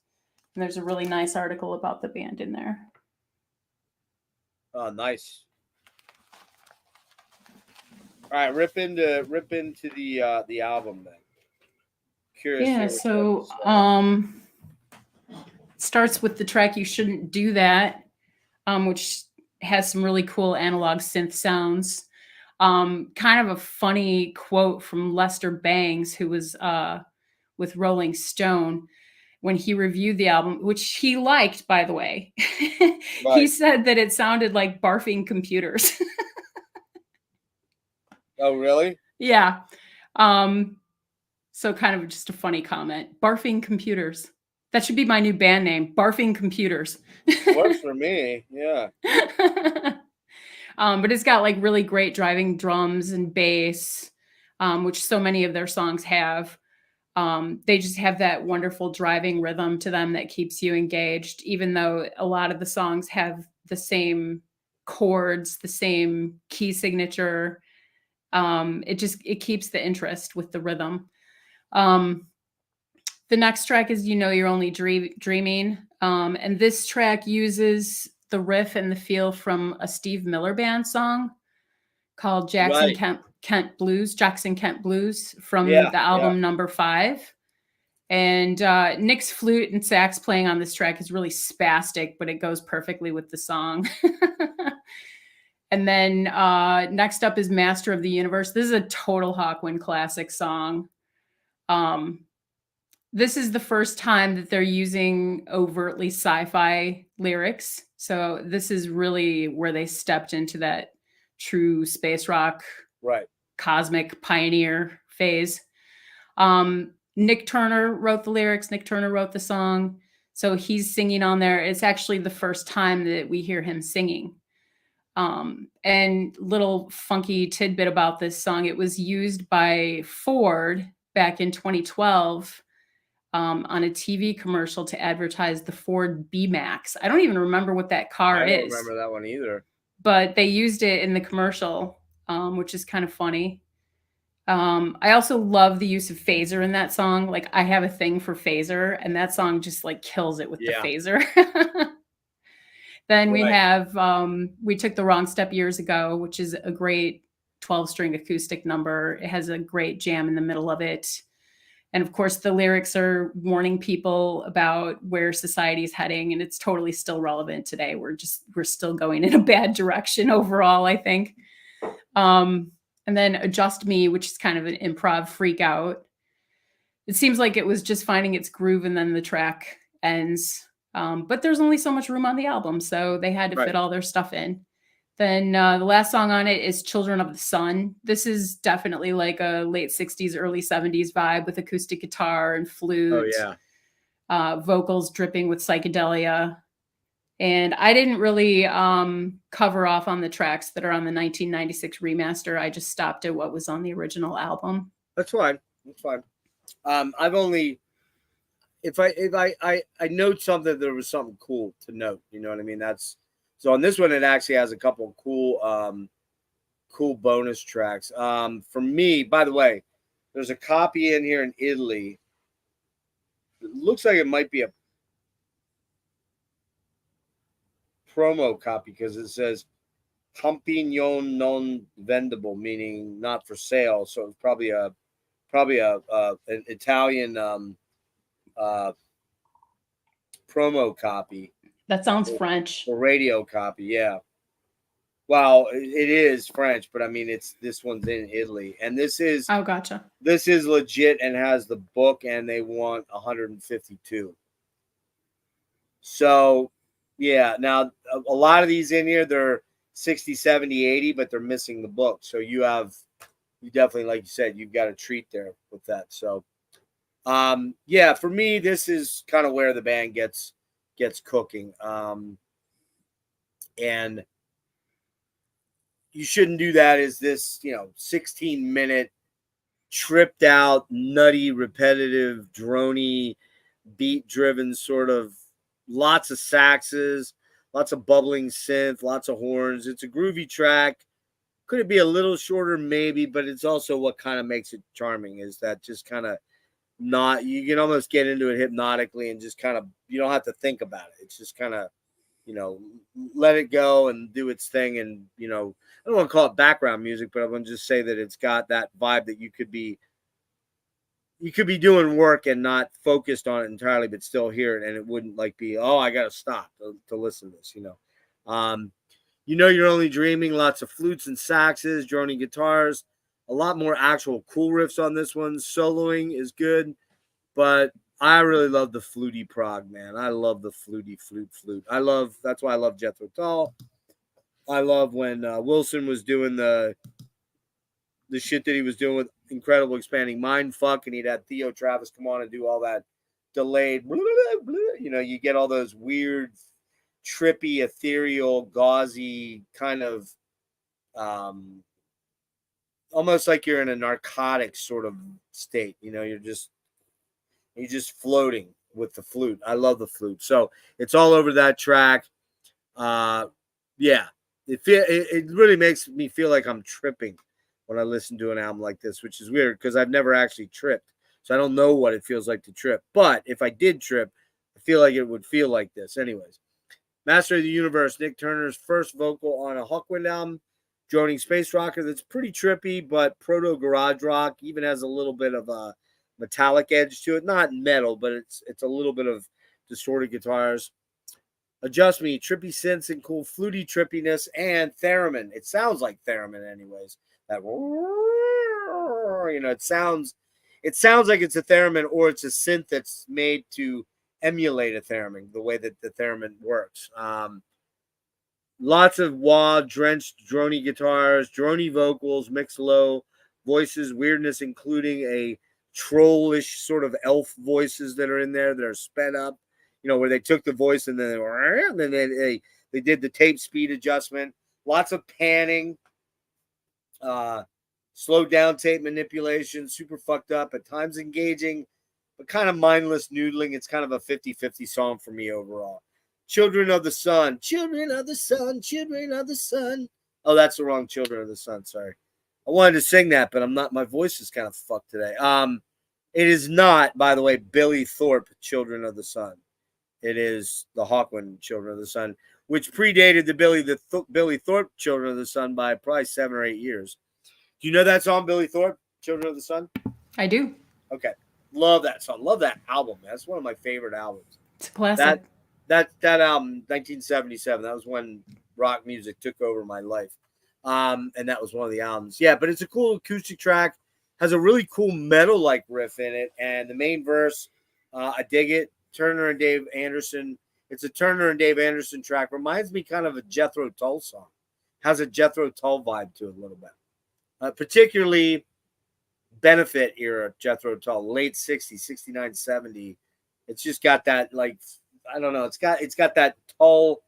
And there's a really nice article about the band in there. Oh, nice. All right, rip into the album then. Curious. Yeah, so it starts with the track "You Shouldn't Do That," which has some really cool analog synth sounds. Kind of a funny quote from Lester Bangs, who was with Rolling Stone, when he reviewed the album, which he liked, by the way. Right. He said that it sounded like barfing computers. Oh, really? Yeah. So kind of just a funny comment. Barfing computers. That should be my new band name. Barfing computers. Works for me. Yeah. But it's got like really great driving drums and bass, which so many of their songs have. They just have that wonderful driving rhythm to them that keeps you engaged, even though a lot of the songs have the same chords, the same key signature. It keeps the interest with the rhythm. The next track is "You Know You're Only Dreaming." And this track uses the riff and the feel from a Steve Miller Band song called Right. Kent Blues from Yeah. the Yeah. album Number 5. And Nick's flute and sax playing on this track is really spastic, but it goes perfectly with the song. And then next up is Master of the Universe. This is a total Hawkwind classic song. This is the first time that they're using overtly sci-fi lyrics. So this is really where they stepped into that true space rock, Right. cosmic pioneer phase. Nick Turner wrote the lyrics. Nick Turner wrote the song. So he's singing on there. It's actually the first time that we hear him singing. And little funky tidbit about this song, it was used by Ford back in 2012 on a TV commercial to advertise the Ford B-Max. I don't even remember what that car I don't is. remember that one either. But they used it in the commercial, which is kind of funny. I also love the use of phaser in that song. Like, I have a thing for phaser, and that song just like kills it with the phaser. Then we have We Took the Wrong Step Years Ago, which is a great 12-string acoustic number. It has a great jam in the middle of it. And of course, the lyrics are warning people about where society is heading, and it's totally still relevant today. We're still going in a bad direction overall, I think. And then Adjust Me, which is kind of an improv freak out. It seems like it was just finding its groove, and then the track ends. But there's only so much room on the album, so they had to fit all their stuff in. Then the last song on it is Children of the Sun. This is definitely like a late 60s, early 70s vibe with acoustic guitar and flute. Oh, yeah. Vocals dripping with psychedelia. And I didn't really cover off on the tracks that are on the 1996 remaster. I just stopped at what was on the original album. That's fine. That's fine. I've only, if I note something, there was something cool to note. You know what I mean? So on this one, it actually has a couple of cool bonus tracks. For me, by the way, there's a copy in here in Italy. It looks like it might be a promo copy because it says "Campignon non vendable," meaning not for sale. So it's probably an Italian promo copy. That sounds French. Or radio copy, yeah. Well, it is French, but I mean, this one's in Italy, and this is gotcha. This is legit and has the book, and they want 152. So, yeah. Now, a lot of these in here, they're 60, 70, 80, but they're missing the book. So you definitely, like you said, you've got a treat there with that. So, yeah, for me, this is kind of where the band gets cooking. And you shouldn't do that as this, 16-minute tripped out, nutty, repetitive, droney, beat driven sort of lots of saxes, lots of bubbling synth, lots of horns. It's a groovy track. Could it be a little shorter? Maybe, but it's also what kind of makes it charming is that just kind of you can almost get into it hypnotically and just kind of, you don't have to think about it. It's just kind of, let it go and do its thing. And, I don't want to call it background music, but I'm going to just say that it's got that vibe that you could be doing work and not focused on it entirely, but still hear it. And it wouldn't be, oh, I got to stop to listen to this, you're only dreaming, lots of flutes and saxes, droning guitars, a lot more actual cool riffs on this one. Soloing is good, but I really love the fluty prog, man. I love the fluty flute. That's why I love Jethro Tull. I love when Wilson was doing the shit that he was doing with Incredible Expanding Mindfuck, and he'd had Theo Travis come on and do all that delayed, blah, blah, blah, you get all those weird, trippy, ethereal, gauzy kind of almost like you're in a narcotic sort of state. You're just floating with the flute. I love the flute. So it's all over that track. Yeah, it really makes me feel like I'm tripping when I listen to an album like this, which is weird because I've never actually tripped. So I don't know what it feels like to trip. But if I did trip, I feel like it would feel like this. Anyways, Master of the Universe, Nick Turner's first vocal on a Hawkwind album. Droning space rocker that's pretty trippy, but proto garage rock. Even has a little bit of a metallic edge to it. Not metal, but it's a little bit of distorted guitars. Adjust Me, trippy synths and cool fluty trippiness, and theremin. It sounds like theremin, anyways. That it sounds like it's a theremin, or it's a synth that's made to emulate a theremin, the way that the theremin works. Lots of wah, drenched, drony guitars, drony vocals, mixed low voices, weirdness, including a trollish sort of elf voices that are in there that are sped up. Where they took the voice and then they did the tape speed adjustment. Lots of panning, slowed down tape manipulation, super fucked up, at times engaging, but kind of mindless noodling. It's kind of a 50-50 song for me overall. Children of the Sun, Children of the Sun, Children of the Sun. Oh, that's the wrong Children of the Sun. Sorry. I wanted to sing that, but I'm not. My voice is kind of fucked today. It is not, by the way, Billy Thorpe, Children of the Sun. It is the Hawkwind Children of the Sun, which predated the Billy Thorpe Children of the Sun by probably 7 or 8 years. Do you know that song, Billy Thorpe, Children of the Sun? I do. Okay. Love that song. Love that album. That's one of my favorite albums. It's a classic. That album, 1977, that was when rock music took over my life. And that was one of the albums. Yeah, but it's a cool acoustic track. Has a really cool metal-like riff in it. And the main verse, I dig it. Turner and Dave Anderson. It's a Turner and Dave Anderson track. Reminds me kind of a Jethro Tull song. Has a Jethro Tull vibe to it a little bit. Particularly Benefit era Jethro Tull, late 60s, 69, 70. It's just got that, like, I don't know. It's got that Tull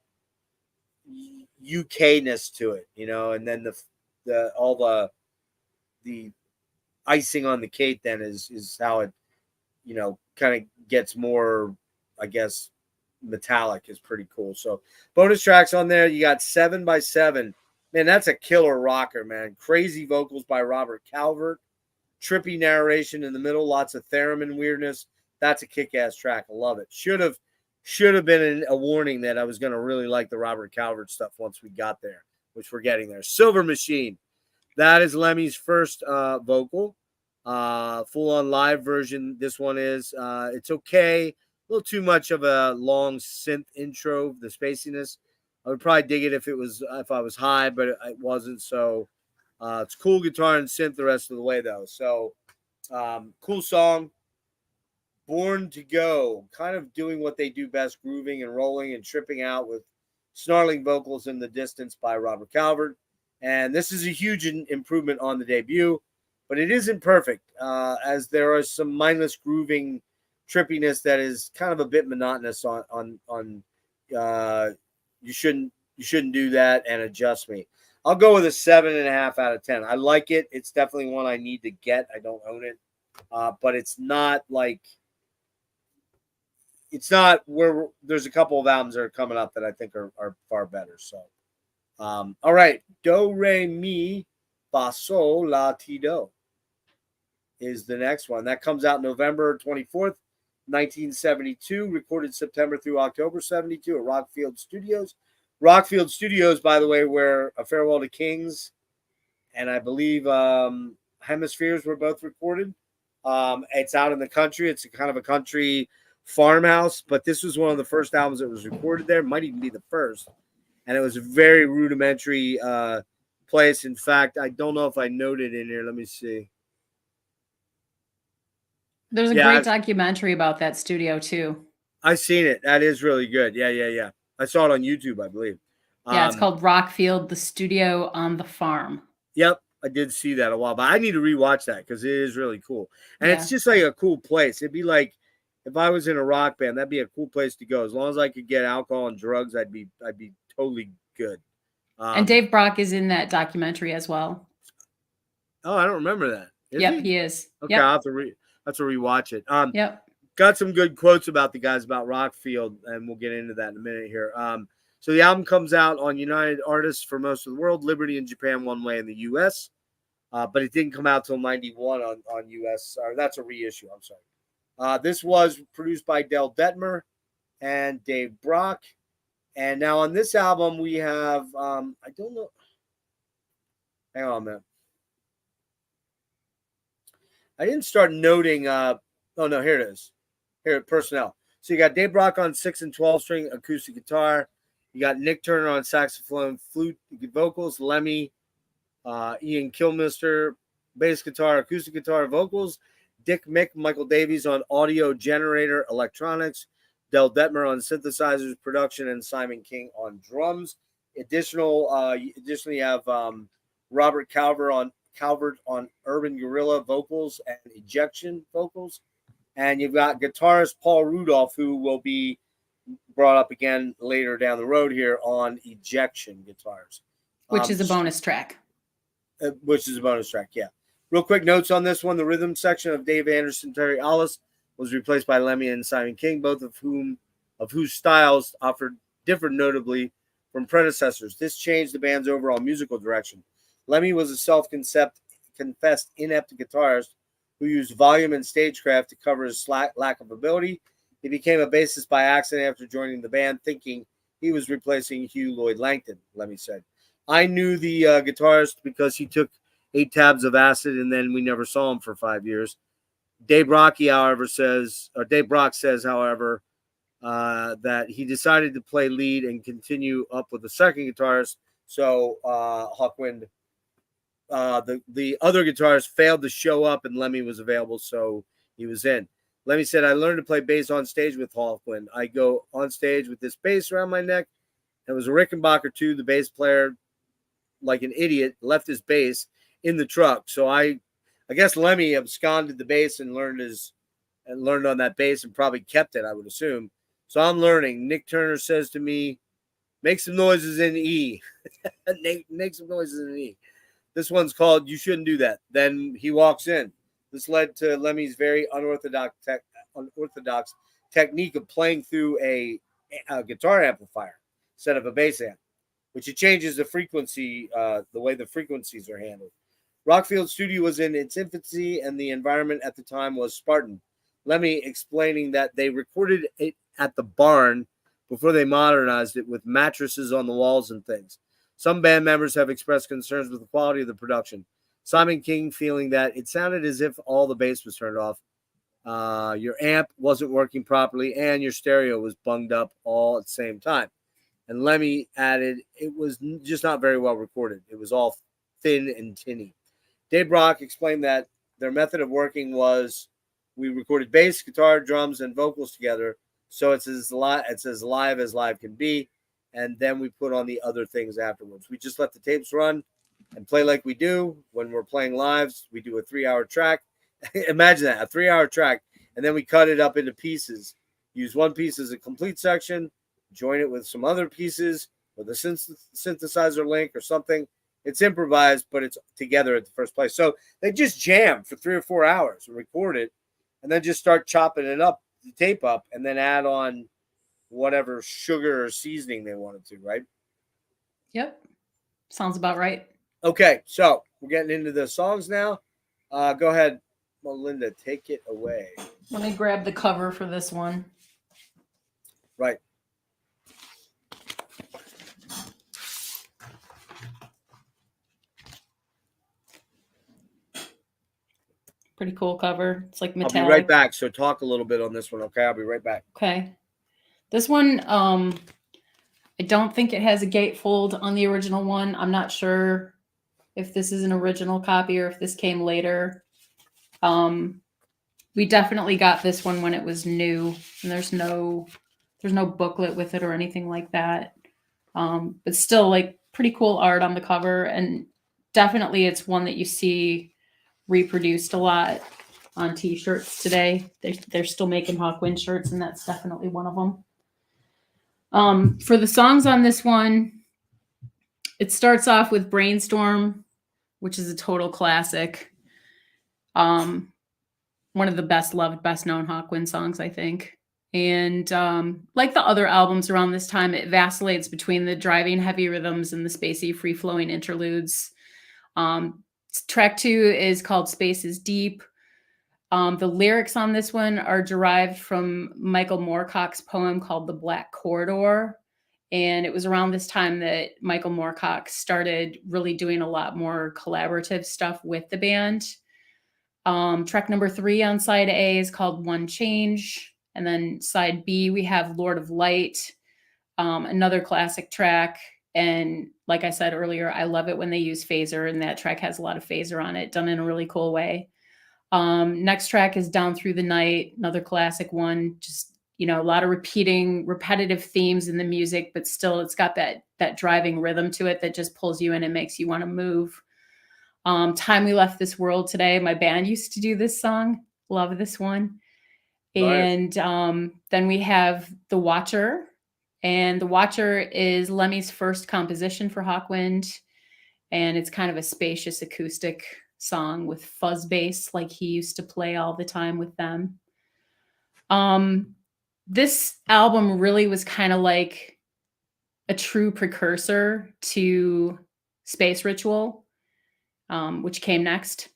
UK-ness to it, and then the icing on the cake then is how it, kind of gets more, I guess, metallic. Is pretty cool. So bonus tracks on there. You got 7 by 7. Man, that's a killer rocker, man. Crazy vocals by Robert Calvert. Trippy narration in the middle. Lots of theremin weirdness. That's a kick-ass track. I love it. Should have been a warning that I was going to really like the Robert Calvert stuff once we got there, which we're getting there. Silver Machine. That is Lemmy's first vocal. Full-on live version. This one is. It's okay. A little too much of a long synth intro, the spaciness. I would probably dig it if I was high, but it wasn't. So it's cool guitar and synth the rest of the way, though. So cool song. Born to Go, kind of doing what they do best, grooving and rolling and tripping out with snarling vocals in the distance by Robert Calvert. And this is a huge improvement on the debut, but it isn't perfect, as there is some mindless grooving trippiness that is kind of a bit monotonous on you shouldn't do that, and Adjust Me. I'll go with a 7.5 out of 10. I like it. It's definitely one I need to get. I don't own it, but it's not like. It's not where there's a couple of albums that are coming up that I think are far better. So, all right. Do, re, mi, fa, sol, la, ti, do is the next one. That comes out November 24th, 1972, recorded September through October 72 at Rockfield Studios. Rockfield Studios, by the way, where A Farewell to Kings and I believe Hemispheres were both recorded. It's out in the country. It's a kind of a country farmhouse, but this was one of the first albums that was recorded there. Might even be the first, and it was a very rudimentary place. In fact, I don't know if I noted in here. Let me see. There's a great documentary about that studio too. I've seen it. That is really good. Yeah. I saw it on YouTube, I believe. Yeah, it's called Rockfield, the Studio on the Farm. Yep, I did see that a while, but I need to rewatch that because it is really cool, and it's just like a cool place. It'd be like. If I was in a rock band, that'd be a cool place to go. As long as I could get alcohol and drugs, I'd be totally good. And Dave Brock is in that documentary as well. Oh, I don't remember that. He is. Okay, yep. I'll have to rewatch it. Yep. Got some good quotes about the guys about Rockfield, and we'll get into that in a minute here. So the album comes out on United Artists for most of the world, Liberty in Japan, One Way in the U.S., but it didn't come out till 91 on U.S. Or that's a reissue. I'm sorry. This was produced by Del Detmer and Dave Brock, And now on this album, we have, I don't know. Hang on, man. I didn't start noting, oh no, here it is. Here, personnel. So you got Dave Brock on 6 and 12 string acoustic guitar. You got Nick Turner on saxophone, flute, vocals, Lemmy, Ian Kilmister, bass guitar, acoustic guitar, vocals, Dick Mick, Michael Davies on audio generator, electronics, Del Detmer on synthesizers, production, and Simon King on drums. Additionally, you have Robert Calvert on urban guerrilla vocals and ejection vocals. And you've got guitarist Paul Rudolph, who will be brought up again later down the road here on ejection guitars. Which is a bonus track. Yeah. Real quick notes on this one. The rhythm section of Dave Anderson, Terry Allis was replaced by Lemmy and Simon King, both of whose styles differed notably from predecessors. This changed the band's overall musical direction. Lemmy was a self-confessed inept guitarist who used volume and stagecraft to cover his lack of ability. He became a bassist by accident after joining the band, thinking he was replacing Hugh Lloyd Langton, Lemmy said. I knew the guitarist because he took 8 tabs of acid and then we never saw him for 5 years. Dave Brock says, however, that he decided to play lead and continue up with the second guitarist. So Hawkwind, the other guitarist failed to show up and Lemmy was available, so he was in. Lemmy said, I learned to play bass on stage with Hawkwind. I go on stage with this bass around my neck. It was a Rickenbacker too. The bass player, like an idiot, left his bass in the truck. So I guess Lemmy absconded the bass and learned on that bass and probably kept it, I would assume. So I'm learning. Nick Turner says to me, make some noises in E. Make some noises in E. This one's called You Shouldn't Do That. Then he walks in. This led to Lemmy's very unorthodox technique of playing through a guitar amplifier instead of a bass amp, which it changes the frequency, the way the frequencies are handled. Rockfield Studio was in its infancy, and the environment at the time was Spartan. Lemmy explaining that they recorded it at the barn before they modernized it with mattresses on the walls and things. Some band members have expressed concerns with the quality of the production. Simon King feeling that it sounded as if all the bass was turned off, your amp wasn't working properly, and your stereo was bunged up all at the same time. And Lemmy added, it was just not very well recorded. It was all thin and tinny. Dave Brock explained that their method of working was, we recorded bass, guitar, drums, and vocals together, so it's as live as live can be, and then we put on the other things afterwards. We just let the tapes run and play like we do when we're playing lives. We do a 3-hour track. Imagine that, a 3-hour track, and then we cut it up into pieces. Use one piece as a complete section, join it with some other pieces with a synthesizer link or something. It's improvised, but it's together at the first place. So they just jam for 3 or 4 hours and record it, and then just start chopping it up, the tape up, and then add on whatever sugar or seasoning they wanted to, right? Yep. Sounds about right. Okay, so we're getting into the songs now. Go ahead, Melinda, take it away. Let me grab the cover for this one. Right. Pretty cool cover. It's like metallic. I'll be right back. So talk a little bit on this one, okay? I'll be right back. Okay. This one, I don't think it has a gatefold on the original one. I'm not sure if this is an original copy or if this came later. We definitely got this one when it was new, and there's no booklet with it or anything like that. But still, like, pretty cool art on the cover, and definitely it's one that you see reproduced a lot on t-shirts today. They're still making Hawkwind shirts, and that's definitely one of them. For the songs on this one, it starts off with Brainstorm, which is a total classic. One of the best loved, best known Hawkwind songs, I think. And like the other albums around this time, it vacillates between the driving heavy rhythms and the spacey, free-flowing interludes. Track 2 is called Space is Deep. The lyrics on this one are derived from Michael Moorcock's poem called The Black Corridor. And it was around this time that Michael Moorcock started really doing a lot more collaborative stuff with the band. Track number 3 on side A is called One Change. And then side B, we have Lord of Light, another classic track. And like I said earlier, I love it when they use phaser, and that track has a lot of phaser on it, done in a really cool way. Next track is Down Through the Night, another classic one. Just, a lot of repetitive themes in the music, but still it's got that driving rhythm to it that just pulls you in and makes you want to move. Time We Left This World Today. My band used to do this song. Love this one. Nice. And then we have The Watcher. And The Watcher is Lemmy's first composition for Hawkwind. And it's kind of a spacious acoustic song with fuzz bass like he used to play all the time with them. This album really was kind of like a true precursor to Space Ritual, which came next.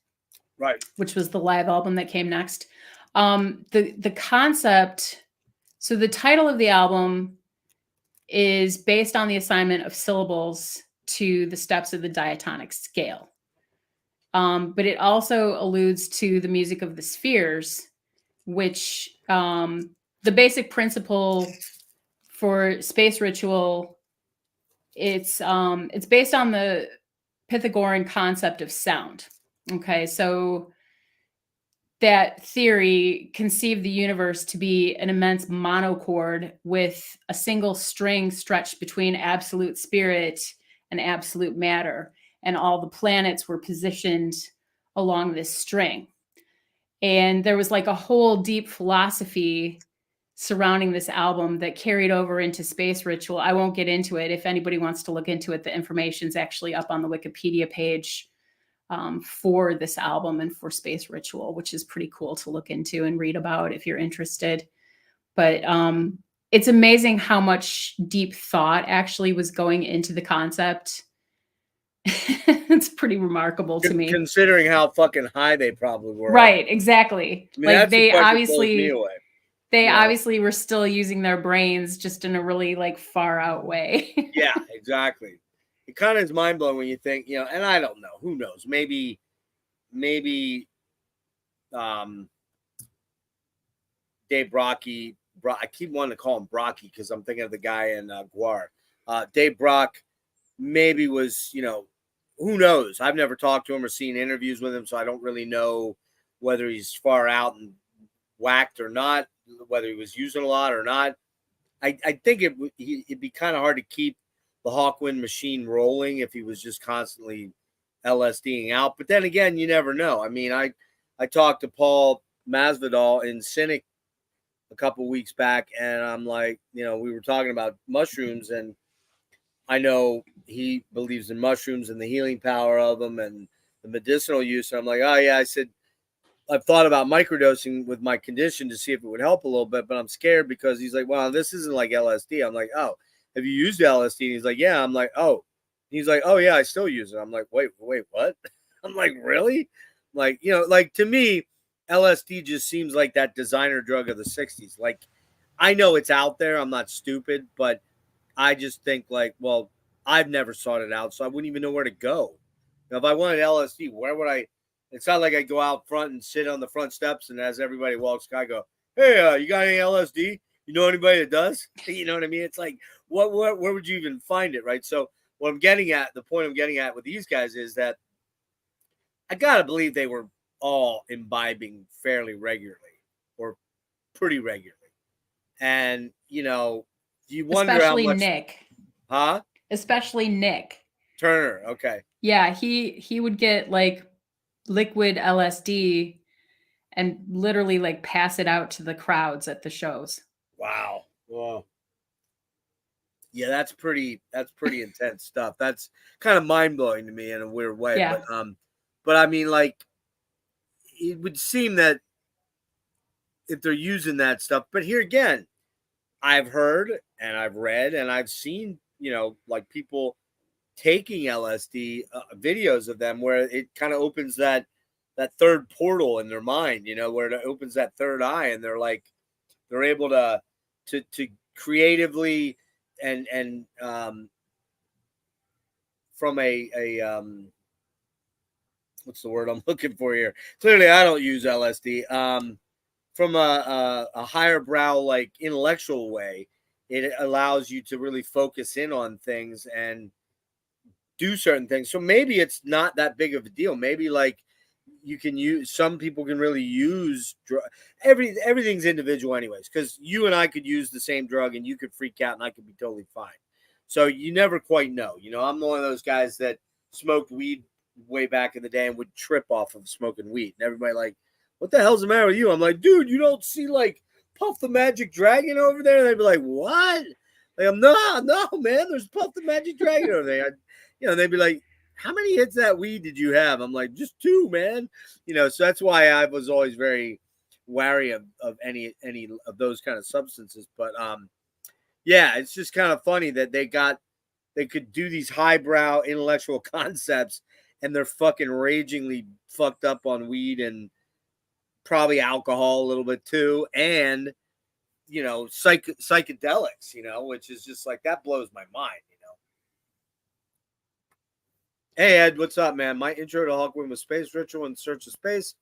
Right. Which was the live album that came next. The concept, so the title of the album is based on the assignment of syllables to the steps of the diatonic scale. But it also alludes to the music of the spheres, which the basic principle for Space Ritual, it's based on the Pythagorean concept of sound. Okay, so that theory conceived the universe to be an immense monochord with a single string stretched between absolute spirit and absolute matter. And all the planets were positioned along this string. And there was like a whole deep philosophy surrounding this album that carried over into Space Ritual. I won't get into it. If anybody wants to look into it, the information's actually up on the Wikipedia page for this album and for Space Ritual, which is pretty cool to look into and read about if you're interested. But it's amazing how much deep thought actually was going into the concept. It's pretty remarkable to me. Considering how fucking high they probably were. Right, exactly. I mean, like they Yeah. obviously were still using their brains just in a really like far out way. Yeah, exactly. It kind of is mind blowing when you think, and I don't know, who knows? Maybe Dave Brocky, I keep wanting to call him Brocky because I'm thinking of the guy in Guar. Dave Brock maybe was, who knows? I've never talked to him or seen interviews with him, so I don't really know whether he's far out and whacked or not, whether he was using a lot or not. I think it'd be kind of hard to keep the Hawkwind machine rolling if he was just constantly LSDing out. But then again, you never know. I mean, I talked to Paul Masvidal in Cynic a couple weeks back, and I'm like, we were talking about mushrooms, and I know he believes in mushrooms and the healing power of them and the medicinal use. And I'm like, oh yeah, I said, I've thought about microdosing with my condition to see if it would help a little bit, but I'm scared because he's like, well, this isn't like LSD. I'm like, oh, have you used LSD? And he's like, yeah. I'm like, oh. He's like, oh yeah, I still use it. I'm like, wait, what? I'm like, really? Like, like to me, LSD just seems like that designer drug of the 60s. Like, I know it's out there. I'm not stupid, but I just think like, well, I've never sought it out, so I wouldn't even know where to go. Now, if I wanted LSD, where would I? It's not like I go out front and sit on the front steps, and as everybody walks by, I go, hey, you got any LSD? You know anybody that does? You know what I mean? It's like, where would you even find it, right? So what I'm getting at, the point I'm getting at with these guys is that I got to believe they were all imbibing fairly regularly or pretty regularly. And, you wonder Especially how much. Nick. Huh? Especially Nick Turner. Okay. Yeah, he would get like liquid LSD and literally like pass it out to the crowds at the shows. Wow. Wow. Yeah, that's pretty intense stuff. That's kind of mind-blowing to me in a weird way. Yeah. But I mean, like, it would seem that if they're using that stuff, but here again, I've heard and I've read and I've seen, like people taking LSD videos of them where it kind of opens that third portal in their mind, where it opens that third eye, and they're able to creatively and from a what's the word I'm looking for here? Clearly, I don't use LSD. From a higher brow, like intellectual way, it allows you to really focus in on things and do certain things. So maybe it's not that big of a deal. Maybe like you can use, some people can really use everything's individual anyways, because you and I could use the same drug and you could freak out and I could be totally fine. So you never quite know. I'm one of those guys that smoked weed way back in the day and would trip off of smoking weed. And everybody like, what the hell's the matter with you? I'm like, dude, you don't see like Puff the Magic Dragon over there? And they'd be like, what? Like, I'm no, man, there's Puff the Magic Dragon over there. They'd be like, how many hits of that weed did you have? I'm like, just 2, man. So that's why I was always very wary of any of those kind of substances. But yeah, it's just kind of funny that they could do these highbrow intellectual concepts and they're fucking ragingly fucked up on weed and probably alcohol a little bit too, and psychedelics, which is just like, that blows my mind. Hey Ed, what's up, man? My intro to Hawkwind was Space Ritual in Search of Space.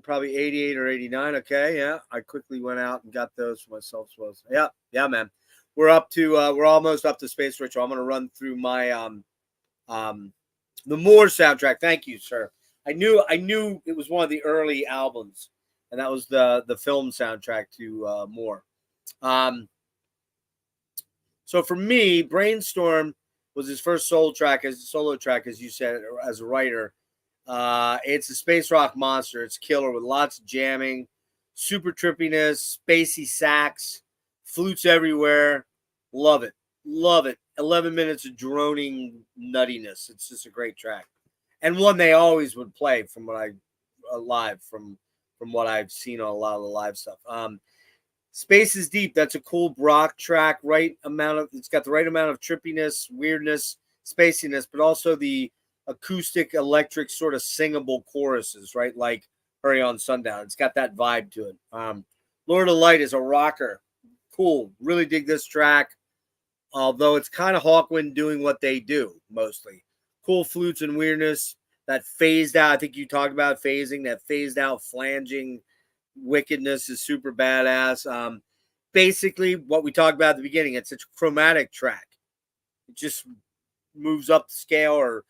Probably 88 or 89. Okay, yeah. I quickly went out and got those for myself. So yeah, man. We're almost up to Space Ritual. I'm gonna run through my the More soundtrack. Thank you, sir. I knew it was one of the early albums, and that was the film soundtrack to More. So for me, Brainstorm was his first solo track, as you said, as a writer. It's a space rock monster. It's killer with lots of jamming, super trippiness, spacey sax, flutes everywhere. Love it. 11 minutes of droning nuttiness. It's just a great track, and one they always would play from what I've seen on a lot of the live stuff. Space is Deep. That's a cool rock track. It's got the right amount of trippiness, weirdness, spaciness, but also the acoustic, electric, sort of singable choruses, right? Like Hurry on Sundown. It's got that vibe to it. Lord of Light is a rocker. Cool. Really dig this track. Although it's kind of Hawkwind doing what they do mostly. Cool flutes and weirdness. That phased out, I think you talked about phasing, that phased out flanging wickedness is super badass. Basically, what we talked about at the beginning, it's a chromatic track. It just moves up the scale or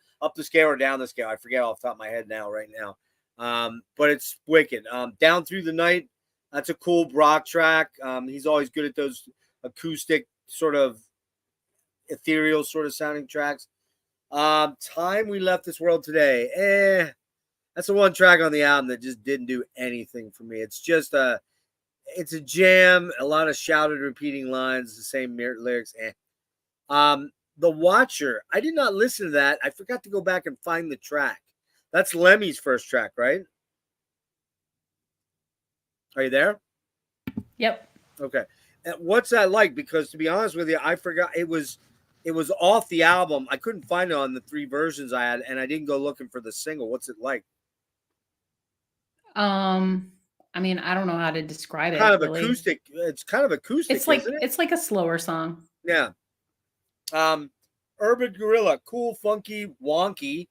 down the scale. I forget off the top of my head right now. But it's wicked. Down Through the Night, that's a cool rock track. He's always good at those acoustic, sort of ethereal sort of sounding tracks. Time We Left This World Today. That's the one track on the album that just didn't do anything for me. It's just it's a jam, a lot of shouted repeating lines, the same lyrics. The Watcher, I did not listen to that. I forgot to go back and find the track. That's Lemmy's first track, right? Are you there? Yep. Okay. And what's that like? Because to be honest with you, I forgot it was off the album. I couldn't find it on the 3 versions I had, and I didn't go looking for the single. What's it like? I mean, I don't know how to describe it. Kind of really. acoustic. It's kind of acoustic. Isn't it? It's like a slower song. Yeah. Urban Gorilla, cool, funky, wonky,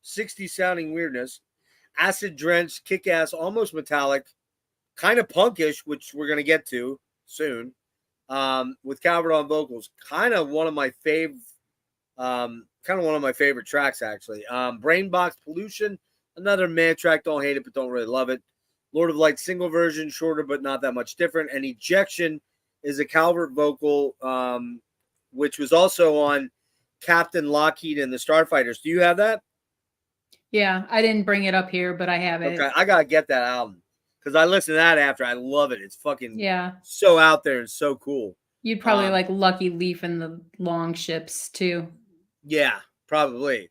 60s sounding weirdness, acid drenched, kick ass, almost metallic, kind of punkish, which we're gonna get to soon. With Calvert on vocals, kind of one of my favorite tracks actually. Brainbox Pollution, another man track. Don't hate it, but don't really love it. Lord of Light single version, shorter but not that much different. And Ejection is a Calvert vocal, which was also on Captain Lockheed and the Starfighters. Do you have that? Yeah, I didn't bring it up here, but I have it. Okay, I gotta get that album because I listened to that after. I love it. It's fucking so out there and so cool. You'd probably like Lucky Leaf and the Long Ships too. Yeah, probably.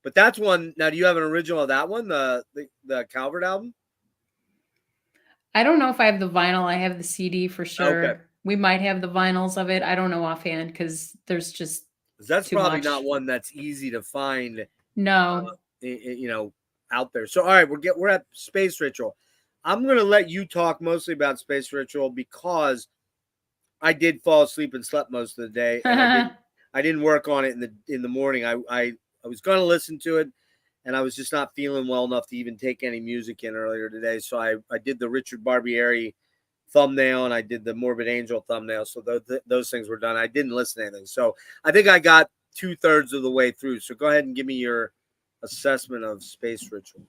But that's one. Now, do you have an original of that one, the Calvert album? I don't know if I have the vinyl. I have the CD for sure. Okay. We might have the vinyls of it. I don't know offhand because there's just that's too probably much. not one that's easy to find. No, out there. So, all right, we're at Space Ritual. I'm gonna let you talk mostly about Space Ritual because I did fall asleep and slept most of the day, and I didn't work on it in the morning. I was going to listen to it, and I was just not feeling well enough to even take any music in earlier today. So I did the Richard Barbieri thumbnail, and I did the Morbid Angel thumbnail. So those things were done. I didn't listen to anything. So I think I got 2/3 of the way through. So go ahead and give me your assessment of Space Ritual.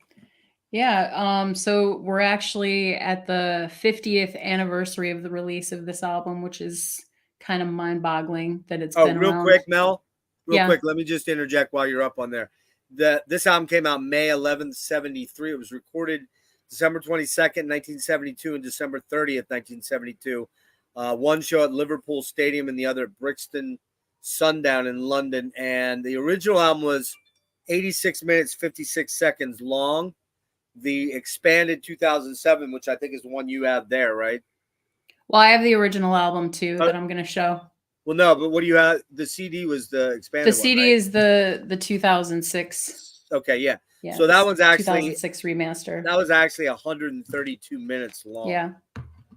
Yeah, so we're actually at the 50th anniversary of the release of this album, which is kind of mind-boggling that it's been real around. quick, Mel. Real Yeah. quick, let me just interject while you're up on there. This album came out May 11th, 73. It was recorded December 22nd, 1972, and December 30th, 1972. One show at Liverpool Stadium and the other at Brixton Sundown in London. And the original album was 86 minutes, 56 seconds long. The expanded 2007, which I think is the one you have there, right? Well, I have the original album too that I'm going to show. Well, no, but what do you have? The CD was the expanded The CD one, right? is the 2006. Okay, yeah. Yeah, So that one's actually 2006 remaster. That was actually 132 minutes long. Yeah.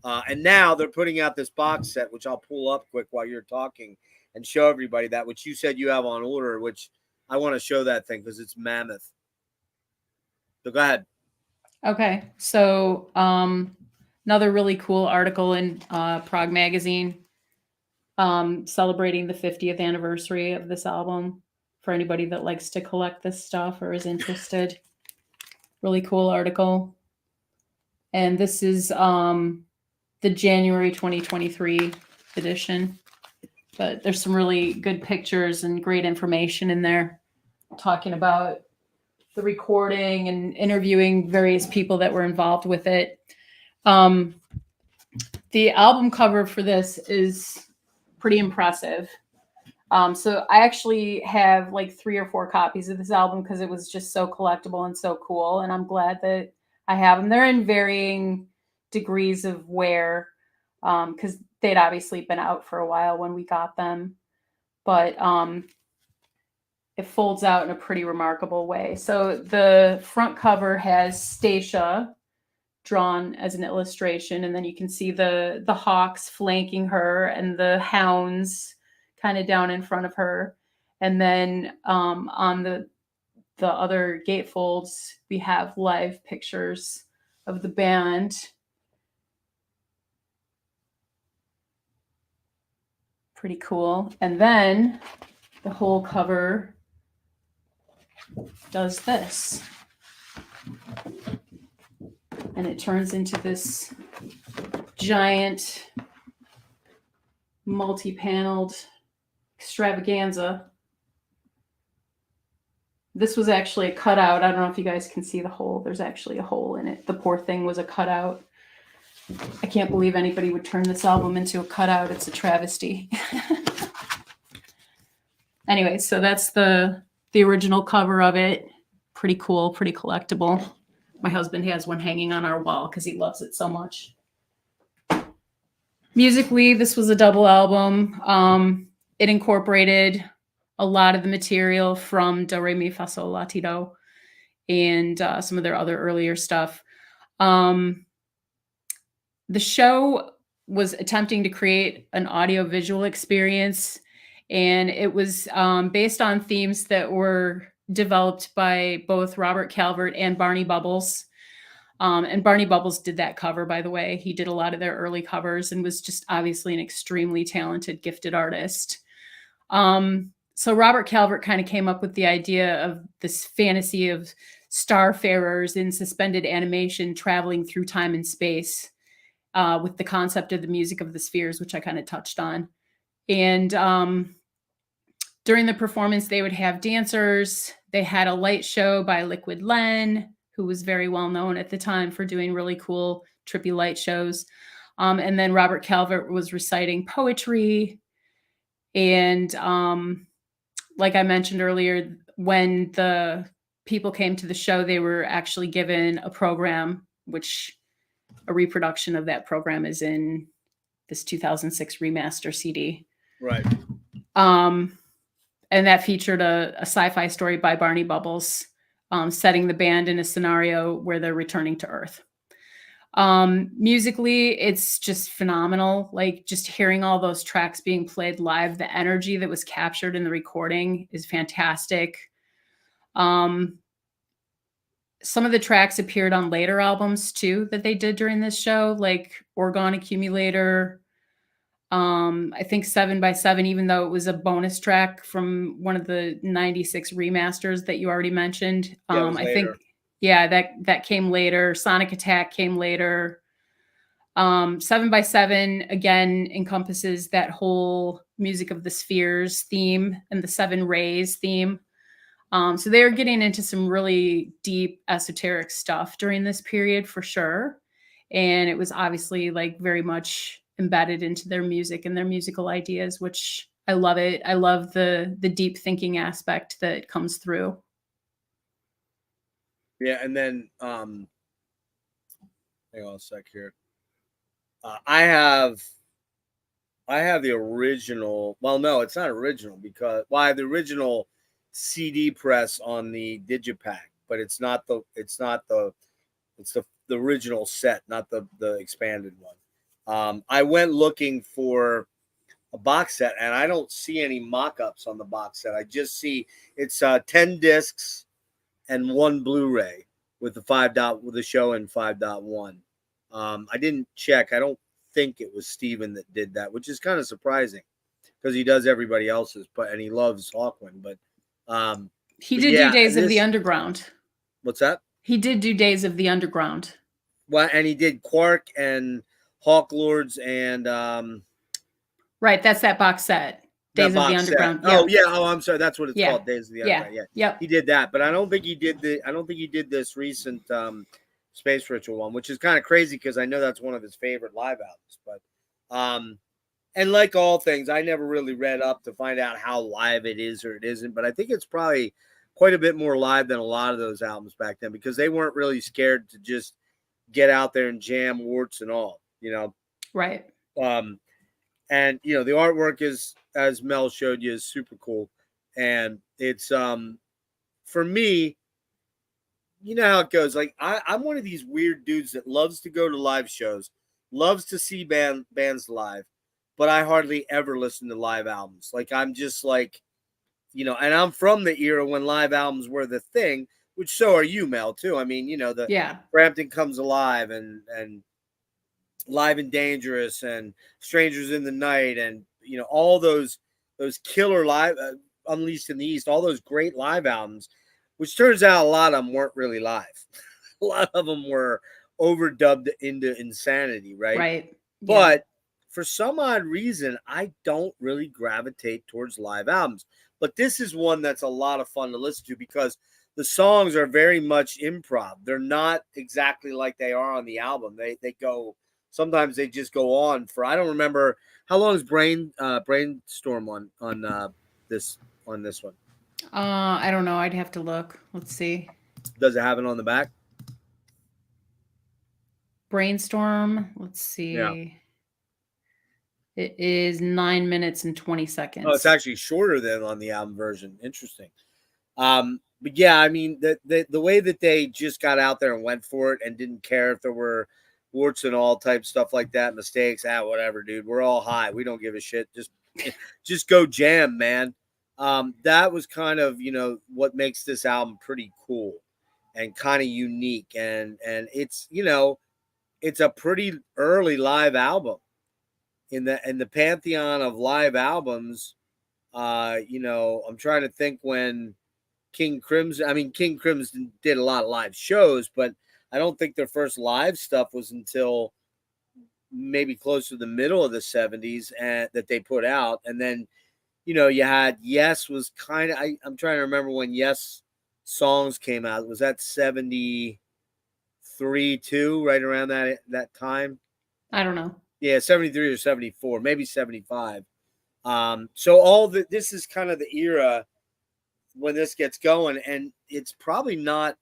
And now they're putting out this box set, which I'll pull up quick while you're talking and show everybody that, which you said you have on order, which I want to show that thing because it's mammoth. So go ahead. Okay. So another really cool article in Prog Magazine celebrating the 50th anniversary of this album for anybody that likes to collect this stuff or is interested. Really cool article. And this is the January 2023 edition. But there's some really good pictures and great information in there talking about the recording and interviewing various people that were involved with it. The album cover for this is pretty impressive. So I actually have like 3 or 4 copies of this album because it was just so collectible and so cool. And I'm glad that I have them. They're in varying degrees of wear because they'd obviously been out for a while when we got them. But it folds out in a pretty remarkable way. So the front cover has Stacia drawn as an illustration, and then you can see the hawks flanking her and the hounds kind of down in front of her. And then on the other gatefolds, we have live pictures of the band. Pretty cool. And then the whole cover does this. And it turns into this giant multi-paneled extravaganza. This was actually a cutout. I don't know if you guys can see the hole. There's actually a hole in it. The poor thing was a cutout. I can't believe anybody would turn this album into a cutout. It's a travesty. Anyway, so that's the original cover of it. Pretty cool, pretty collectible. My husband has one hanging on our wall because he loves it so much. Musically, this was a double album. It incorporated a lot of the material from Do, Re, Mi, Fa, Sol, La, Ti, Do and some of their other earlier stuff. The show was attempting to create an audio-visual experience, and it was based on themes that were developed by both Robert Calvert and Barney Bubbles. And Barney Bubbles did that cover, by the way. He did a lot of their early covers and was just obviously an extremely talented, gifted artist. So Robert Calvert kind of came up with the idea of this fantasy of starfarers in suspended animation traveling through time and space with the concept of the music of the spheres, which I kind of touched on. And during the performance, they would have dancers. They had a light show by Liquid Len, who was very well known at the time for doing really cool, trippy light shows. And then Robert Calvert was reciting poetry. And like I mentioned earlier, when the people came to the show, they were actually given a program, which a reproduction of that program is in this 2006 remaster CD. Right. And that featured a sci-fi story by Barney Bubbles, setting the band in a scenario where they're returning to Earth. Musically, it's just phenomenal. Like just hearing all those tracks being played live, the energy that was captured in the recording is fantastic. Um, some of the tracks appeared on later albums too that they did during this show, like Orgone Accumulator. I think 7 by 7, even though it was a bonus track from one of the 96 remasters that you already mentioned. Yeah, it was I later. think, yeah, that came later. Sonic Attack came later. 7 by 7 again encompasses that whole Music of the Spheres theme and the Seven Rays theme. So they're getting into some really deep esoteric stuff during this period for sure. And it was obviously like very much embedded into their music and their musical ideas, which I love it. I love the deep thinking aspect that comes through. Yeah, and then hang on a sec here. I have the original. Well, no, it's not original because I have the original CD press on the Digipack, but it's the original set, not the expanded one. I went looking for a box set, and I don't see any mock-ups on the box set. I just see it's 10 discs and one Blu-ray with the show in 5.1. I didn't check. I don't think it was Steven that did that, which is kind of surprising because he does everybody else's, and he loves Hawkwind. But he did do Days of the Underground. What's that? He did do Days of the Underground. Well, and he did Quark and Hawk Lords and right, that's that box set. Days of the Underground. Yep. Oh yeah. Oh, I'm sorry. That's what it's called. Days of the Underground. Yeah. Yep. He did that, but I don't think he did this recent Space Ritual one, which is kind of crazy because I know that's one of his favorite live albums. But and like all things, I never really read up to find out how live it is or it isn't. But I think it's probably quite a bit more live than a lot of those albums back then because they weren't really scared to just get out there and jam, warts and all. Right. And the artwork is, as Mel showed you, is super cool. And it's for me, you know how it goes. Like I'm one of these weird dudes that loves to go to live shows, loves to see bands live, but I hardly ever listen to live albums. Like I'm just like, and I'm from the era when live albums were the thing, which so are you, Mel, too. I mean, the Brampton Comes Alive and Live and Dangerous and Strangers in the Night and all those killer live Unleashed in the East, all those great live albums, which turns out a lot of them weren't really live. A lot of them were overdubbed into insanity, right? Right. But for some odd reason, I don't really gravitate towards live albums. But this is one that's a lot of fun to listen to because the songs are very much improv. They're not exactly like they are on the album. They go. Sometimes they just go on for, I don't remember how long is Brainstorm on this one. I don't know. I'd have to look. Let's see. Does it have it on the back? Brainstorm. Let's see. Yeah. It is 9 minutes and 20 seconds. Oh, it's actually shorter than on the album version. Interesting. But yeah, I mean the way that they just got out there and went for it and didn't care if there were warts and all type stuff like that, mistakes, whatever, dude. We're all high. We don't give a shit. Just go jam, man. That was kind of, what makes this album pretty cool and kind of unique. And it's, it's a pretty early live album in the pantheon of live albums. I'm trying to think when King Crimson did a lot of live shows, but I don't think their first live stuff was until maybe close to the middle of the 70s and that they put out. And then, you had Yes was kind of, I'm trying to remember when Yes songs came out. Was that 73 too, right around that time? I don't know. Yeah, 73 or 74, maybe 75. So this is kind of the era when this gets going, and it's probably not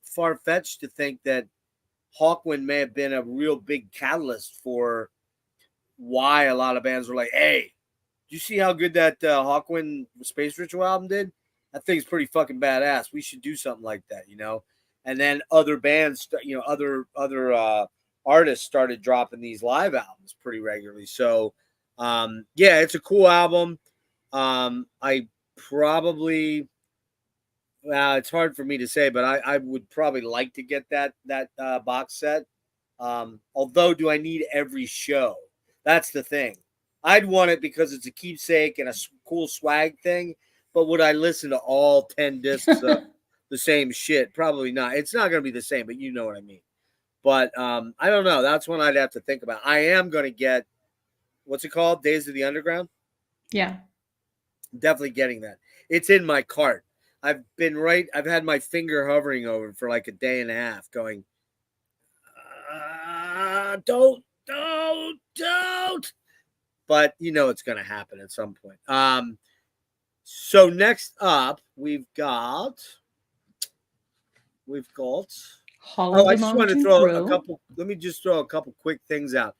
far-fetched to think that Hawkwind may have been a real big catalyst for why a lot of bands were like, hey, do you see how good that Hawkwind Space Ritual album did? That thing's pretty fucking badass. We should do something like that, And then other bands, other artists started dropping these live albums pretty regularly. So, yeah, it's a cool album. I probably, well, it's hard for me to say, but I would probably like to get that box set. Although, do I need every show? That's the thing. I'd want it because it's a keepsake and a cool swag thing. But would I listen to all 10 discs of the same shit? Probably not. It's not going to be the same, but you know what I mean. But I don't know. That's one I'd have to think about. I am going to get, what's it called? Days of the Underground? Yeah. Definitely getting that. It's in my cart. I've had my finger hovering over it for like a day and a half going, don't. But you know it's going to happen at some point. So next up, we've got. Hollow I the just want to Mountain throw Through. a couple. Let me just throw a couple quick things out.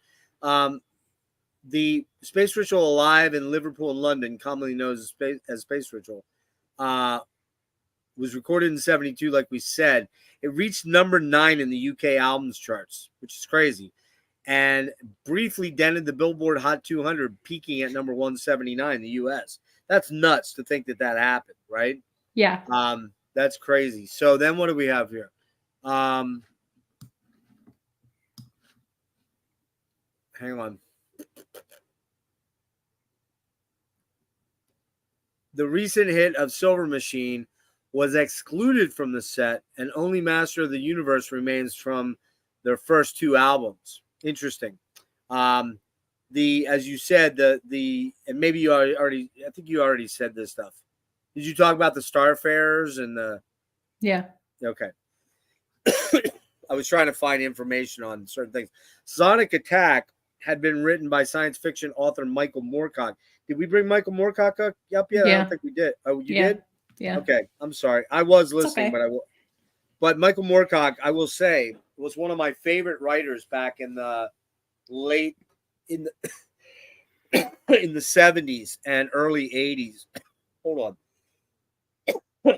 The Space Ritual Alive in Liverpool and London, commonly known as Space Ritual, was recorded in 1972, like we said. It reached number 9 in the UK albums charts, which is crazy, and briefly dented the Billboard Hot 200, peaking at number 179 in the US. That's nuts to think that happened, right? Yeah. That's crazy. So then what do we have here? Hang on. The recent hit of Silver Machine was excluded from the set, and only Master of the Universe remains from their first 2 albums. Interesting. As you said, and maybe you already, I think you already said this stuff. Did you talk about the Starfarers and the? Yeah. Okay. I was trying to find information on certain things. Sonic Attack had been written by science fiction author Michael Moorcock. Did we bring Michael Moorcock up yet? I don't think we did. Oh, you did? Yeah. Okay. I'm sorry. I was listening, okay. but Michael Moorcock, I will say, was one of my favorite writers back in the late in the in the 70s and early 80s. Hold on.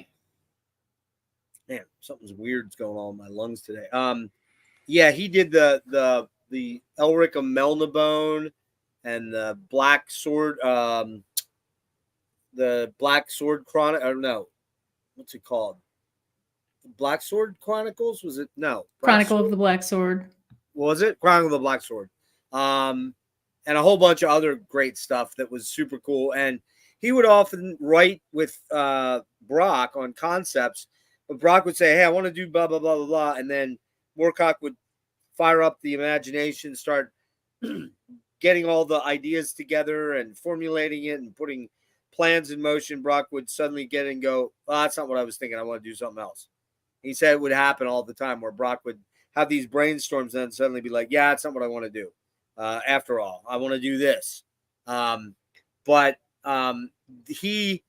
Man, something's weird's going on in my lungs today. Yeah, he did the Elric of Melnibone and the Black Sword, Chronicle. I don't know. What's it called? Black Sword Chronicles? Was it? No. Chronicle of the Black Sword. Was it? Chronicle of the Black Sword. And a whole bunch of other great stuff that was super cool. And he would often write with Brock on concepts, but Brock would say, hey, I want to do blah, blah, blah, blah, blah. And then Moorcock would fire up the imagination, start getting all the ideas together and formulating it and putting plans in motion. Brock would suddenly get and go, oh, that's not what I was thinking. I want to do something else. He said it would happen all the time where Brock would have these brainstorms and then suddenly be like, yeah, that's not what I want to do. After all, I want to do this. But he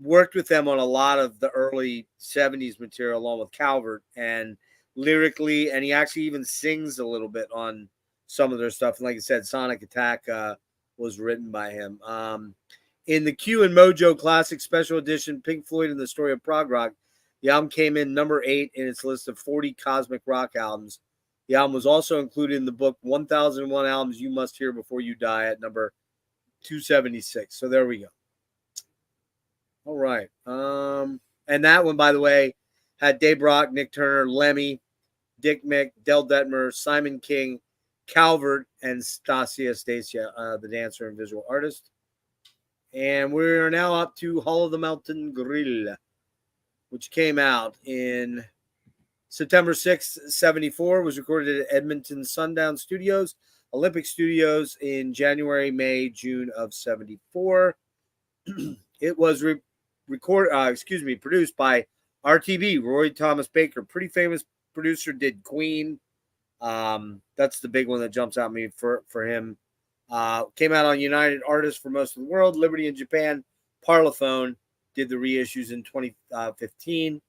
worked with them on a lot of the early 70s material along with Calvert and lyrically, and he actually even sings a little bit on some of their stuff. And like I said, Sonic Attack was written by him. In the Q and Mojo Classic Special Edition, Pink Floyd and the Story of Prog Rock, the album came in number 8 in its list of 40 cosmic rock albums. The album was also included in the book 1001 Albums You Must Hear Before You Die at number 276. So there we go. All right. And that one, by the way, had Dave Brock, Nick Turner, Lemmy, Dick Mick, Del Detmer, Simon King, Calvert, and Stasia, the dancer and visual artist. And we're now up to Hall of the Mountain Grill, which came out in September 6th, 1974, was recorded at Edmonton Sundown Studios, Olympic Studios in January, May, June of 1974. It was produced by RTB, Roy Thomas Baker, pretty famous producer, did Queen. That's the big one that jumps out at me for him. Came out on United Artists for most of the world, Liberty in Japan, Parlophone did the reissues in 2015.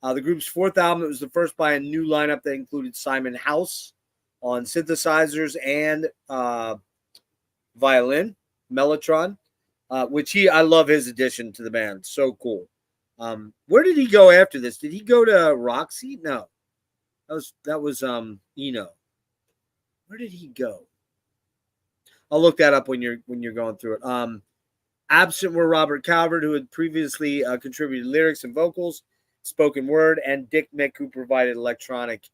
The group's 4th album, it was the first by a new lineup that included Simon House on synthesizers and violin, Mellotron, which I love his addition to the band. So cool. Where did he go after this? Did he go to Roxy? No. That was Eno. Where did he go? I'll look that up when you're going through it. Absent were Robert Calvert, who had previously contributed lyrics and vocals, spoken word, and Dick Mick, who provided electronic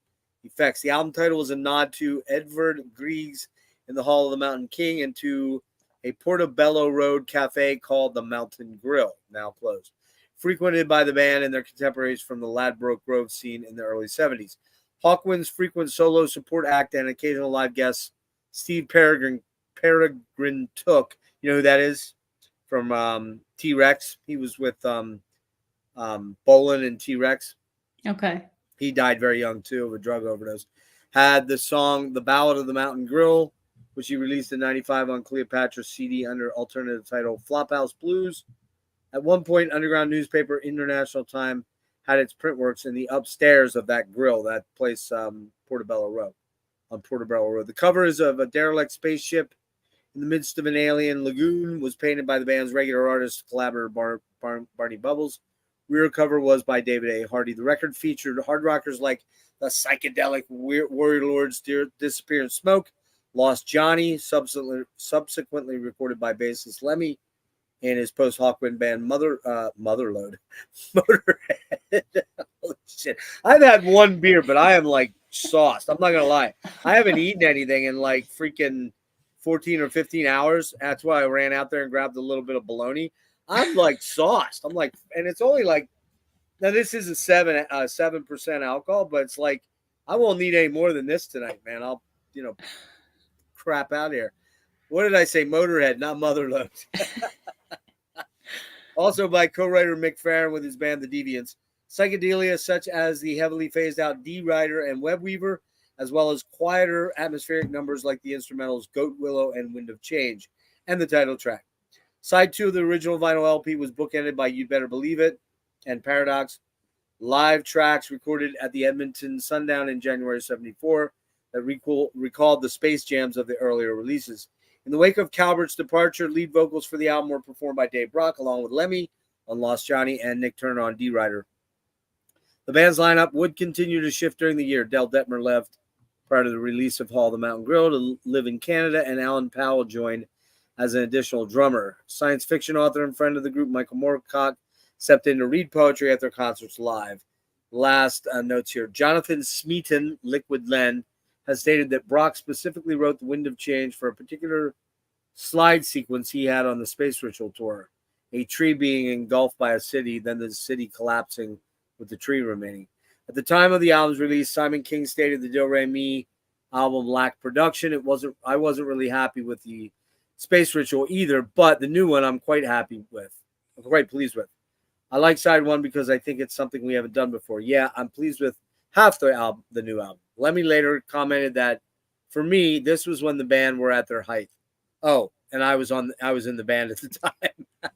effects. The album title was a nod to Edvard Grieg's In the Hall of the Mountain King and to a Portobello Road cafe called the Mountain Grill, now closed, frequented by the band and their contemporaries from the Ladbroke Grove scene in the early 70s. Hawkwind's frequent solo support act and occasional live guests, Steve Peregrine Took, you know who that is? From T-Rex. He was with Bolin and T-Rex. Okay. He died very young, too, of a drug overdose. Had the song The Ballad of the Mountain Grill, which he released in 95 on Cleopatra's CD under alternative title Flophouse Blues. At one point, underground newspaper International Time had its print works in the upstairs of that grill, that place, Portobello Road. The cover is of a derelict spaceship in the midst of an alien lagoon, was painted by the band's regular artist, collaborator Barney Bubbles. Rear cover was by David A. Hardy. The record featured hard rockers like the psychedelic Warrior Lords, Disappear in Smoke, Lost Johnny, subsequently recorded by bassist Lemmy, and his post-Hawkwind band Motherload. Motorhead. Holy shit. I've had one beer, but I am like sauced. I'm not going to lie. I haven't eaten anything in like freaking 14 or 15 hours. That's why I ran out there and grabbed a little bit of bologna. I'm like sauced. I'm like, and it's only like, now this is a 7% alcohol, but it's like, I won't need any more than this tonight, man. I'll, crap out here. What did I say? Motorhead, not Motherload. Also by co-writer Mick Farron with his band The Deviants. Psychedelia such as the heavily phased out D-Rider and Webweaver, as well as quieter atmospheric numbers like the instrumentals Goat Willow and Wind of Change, and the title track. Side 2 of the original vinyl LP was bookended by You'd Better Believe It and Paradox, live tracks recorded at the Edmonton Sundown in January 74 that recalled the space jams of the earlier releases. In the wake of Calvert's departure, lead vocals for the album were performed by Dave Brock along with Lemmy on Lost Johnny and Nick Turner on D-Rider. The band's lineup would continue to shift during the year. Del Detmer left prior to the release of Hall of the Mountain Grill to live in Canada, and Alan Powell joined as an additional drummer. Science fiction author and friend of the group, Michael Moorcock, stepped in to read poetry at their concerts live. Last notes here. Jonathan Smeaton, Liquid Len, has stated that Brock specifically wrote The Wind of Change for a particular slide sequence he had on the Space Ritual tour. A tree being engulfed by a city, then the city collapsing with the tree remaining. At the time of the album's release, Simon King stated the Do Re Mi album lacked production. I wasn't really happy with the Space Ritual either, but the new one I'm quite pleased with. I like side 1 because I think it's something we haven't done before. Yeah, I'm pleased with half the new album. Lemmy later commented that for me, this was when the band were at their height. Oh, and I was in the band at the time.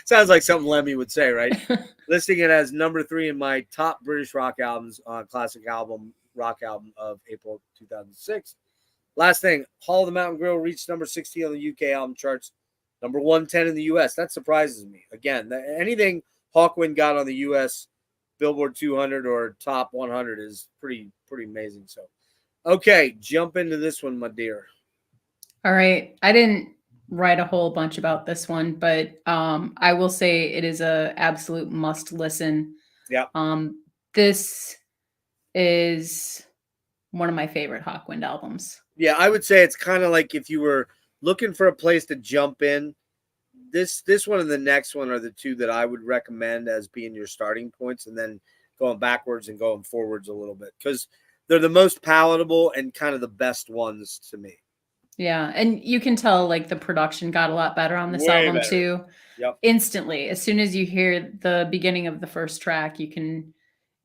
Sounds like something Lemmy would say, right? Listing it as number 3 in my top British rock albums, classic rock album of April 2006. Last thing, Hall of the Mountain Grill reached number 16 on the UK album charts, number 110 in the US. That surprises me. Again, anything Hawkwind got on the US Billboard 200 or top 100 is pretty amazing. So, okay, jump into this one, my dear. All right. I didn't write a whole bunch about this one, but I will say it is a absolute must listen. Yeah. This is one of my favorite Hawkwind albums. Yeah, I would say it's kind of like if you were looking for a place to jump in, this one and the next one are the two that I would recommend as being your starting points, and then going backwards and going forwards a little bit, because they're the most palatable and kind of the best ones to me. Yeah, and you can tell like the production got a lot better on this album too. Yep. Instantly, as soon as you hear the beginning of the first track, you can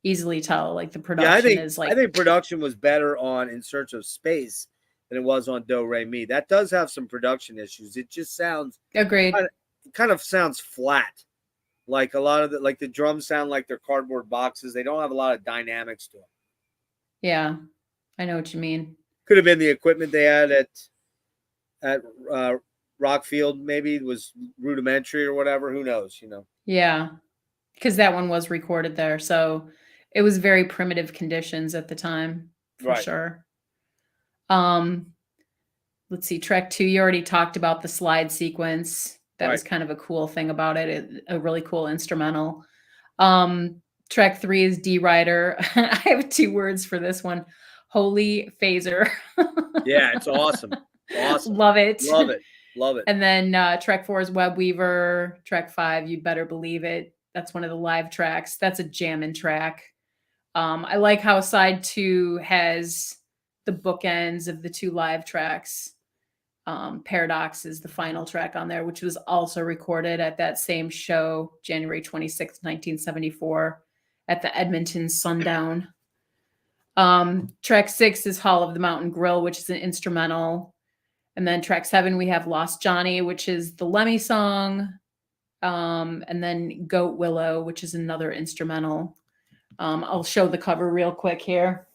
easily tell like the production is like. I think production was better on In Search of Space than it was on Do Re Mi. That does have some production issues. It just sounds agreed. Kind of sounds flat. Like a lot of the drums sound like they're cardboard boxes. They don't have a lot of dynamics to them. Yeah, I know what you mean. Could have been the equipment they had at Rockfield. Maybe it was rudimentary or whatever. Who knows? Yeah, because that one was recorded there, so it was very primitive conditions at the time for sure. Um, let's see, track 2, you already talked about the slide sequence. That was Right. kind of a cool thing about it, a really cool instrumental. Track 3 is D Rider. I have 2 words for this one. Holy phaser. Yeah, it's awesome. Awesome. Love it. Love it. Love it. And then track 4 is Web Weaver. Track 5, You Better Believe It. That's one of the live tracks. That's a jammin' track. I like how side 2 has the bookends of the 2 live tracks. Paradox is the final track on there, which was also recorded at that same show, January 26th, 1974, at the Edmonton Sundown. Track 6 is Hall of the Mountain Grill, which is an instrumental. And then track 7, we have Lost Johnny, which is the Lemmy song. And then Goat Willow, which is another instrumental. I'll show the cover real quick here.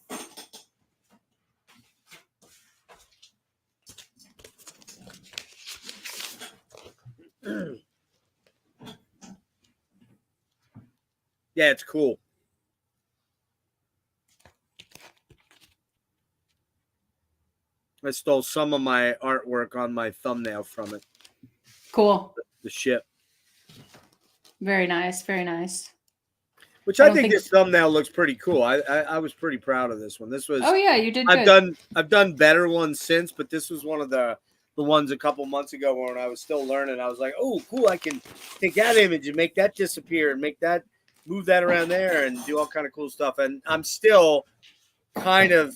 Yeah, it's cool. I stole some of my artwork on my thumbnail from it. Cool. The ship. Very nice. Very nice. Which I I don't think think- this thumbnail looks pretty cool. I was pretty proud of this one. This was Oh yeah, you did good. I've done better ones since, but this was one of the ones a couple months ago when I was still learning. I was like, oh, cool, I can take that image and make that disappear and make that move that around there and do all kind of cool stuff. And I'm still kind of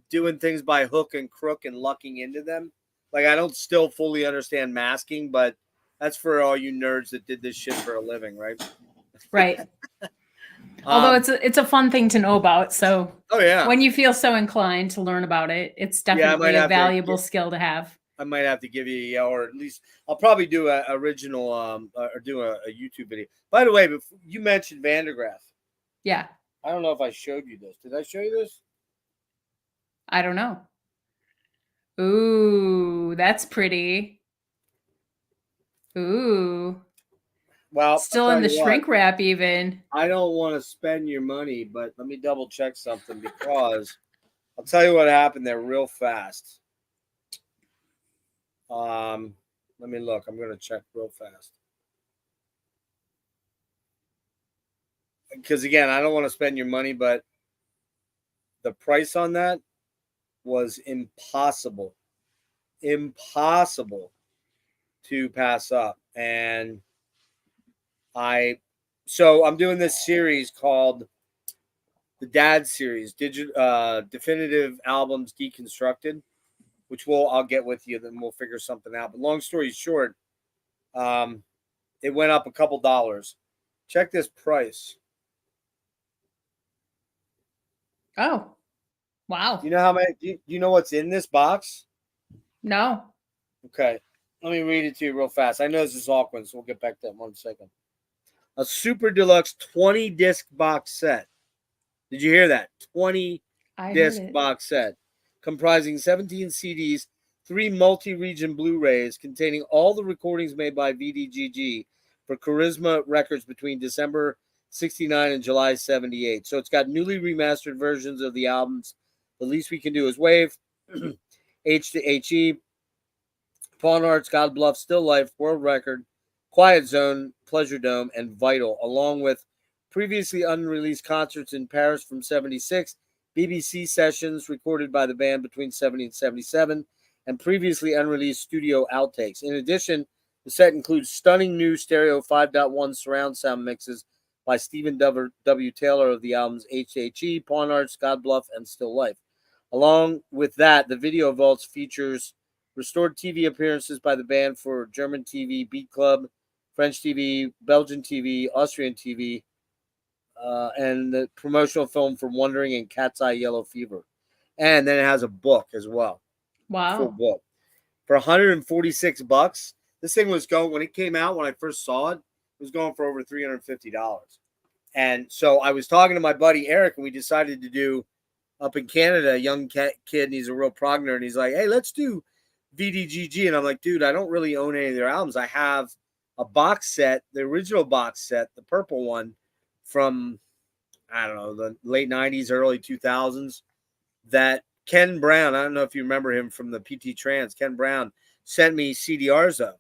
doing things by hook and crook and lucking into them. Like I don't still fully understand masking, but that's for all you nerds that did this shit for a living, right? Right. Although it's a fun thing to know about. So oh yeah, when you feel so inclined to learn about it, it's definitely a valuable skill to have. I might have to give you a yell, or at least I'll probably do a original or do a YouTube video. By the way, before, you mentioned Van de Graaff. Yeah. I don't know if I showed you this. Did I show you this? I don't know. Ooh, that's pretty. Ooh. Well, Still in the shrink wrap even. I don't want to spend your money, but let me double check something because I'll tell you what happened there real fast. Let me look. I'm going to check real fast. Because again, I don't want to spend your money, but the price on that was impossible to pass up. And so I'm doing this series called the Dad Series, Definitive Albums Deconstructed, which I'll get with you, then we'll figure something out. But long story short, it went up a couple dollars. Check this price. Oh, wow. You know how many? Do you know what's in this box? No. Okay, let me read it to you real fast. I know this is Hawkwind, so we'll get back to that in 1 second. A super deluxe 20 disc box set. Did you hear that? 20 disc box set comprising 17 CDs, 3 multi-region Blu-rays containing all the recordings made by VDGG for Charisma Records between December 69 and July 78. So it's got newly remastered versions of the albums The Least We Can Do Is Wave, H to HE, Pawn Arts, God Bluff, Still Life, World Record, Quiet Zone, Pleasure Dome, and Vital, along with previously unreleased concerts in Paris from 76, BBC sessions recorded by the band between 70 and 77, and previously unreleased studio outtakes. In addition, the set includes stunning new stereo 5.1 surround sound mixes by Stephen W. Taylor of the albums HHE, Pawn Arts, God Bluff, and Still Life. Along with that, the video vaults features restored TV appearances by the band for German TV, Beat Club, French TV, Belgian TV, Austrian TV, and the promotional film for Wondering and Cat's Eye Yellow Fever. And then it has a book as well. Wow. Full book. For $146. This thing was going, when it came out, when I first saw it, it was going for over $350. And so I was talking to my buddy Eric, and we decided to do up in Canada, a young kid, and he's a real prog nerd, and he's like, hey, let's do VDGG. And I'm like, dude, I don't really own any of their albums. I have a box set, the original box set, the purple one from, I don't know, the late 90s, early 2000s that Ken Brown, I don't know if you remember him from the PT Trans. Ken Brown sent me CDRs of,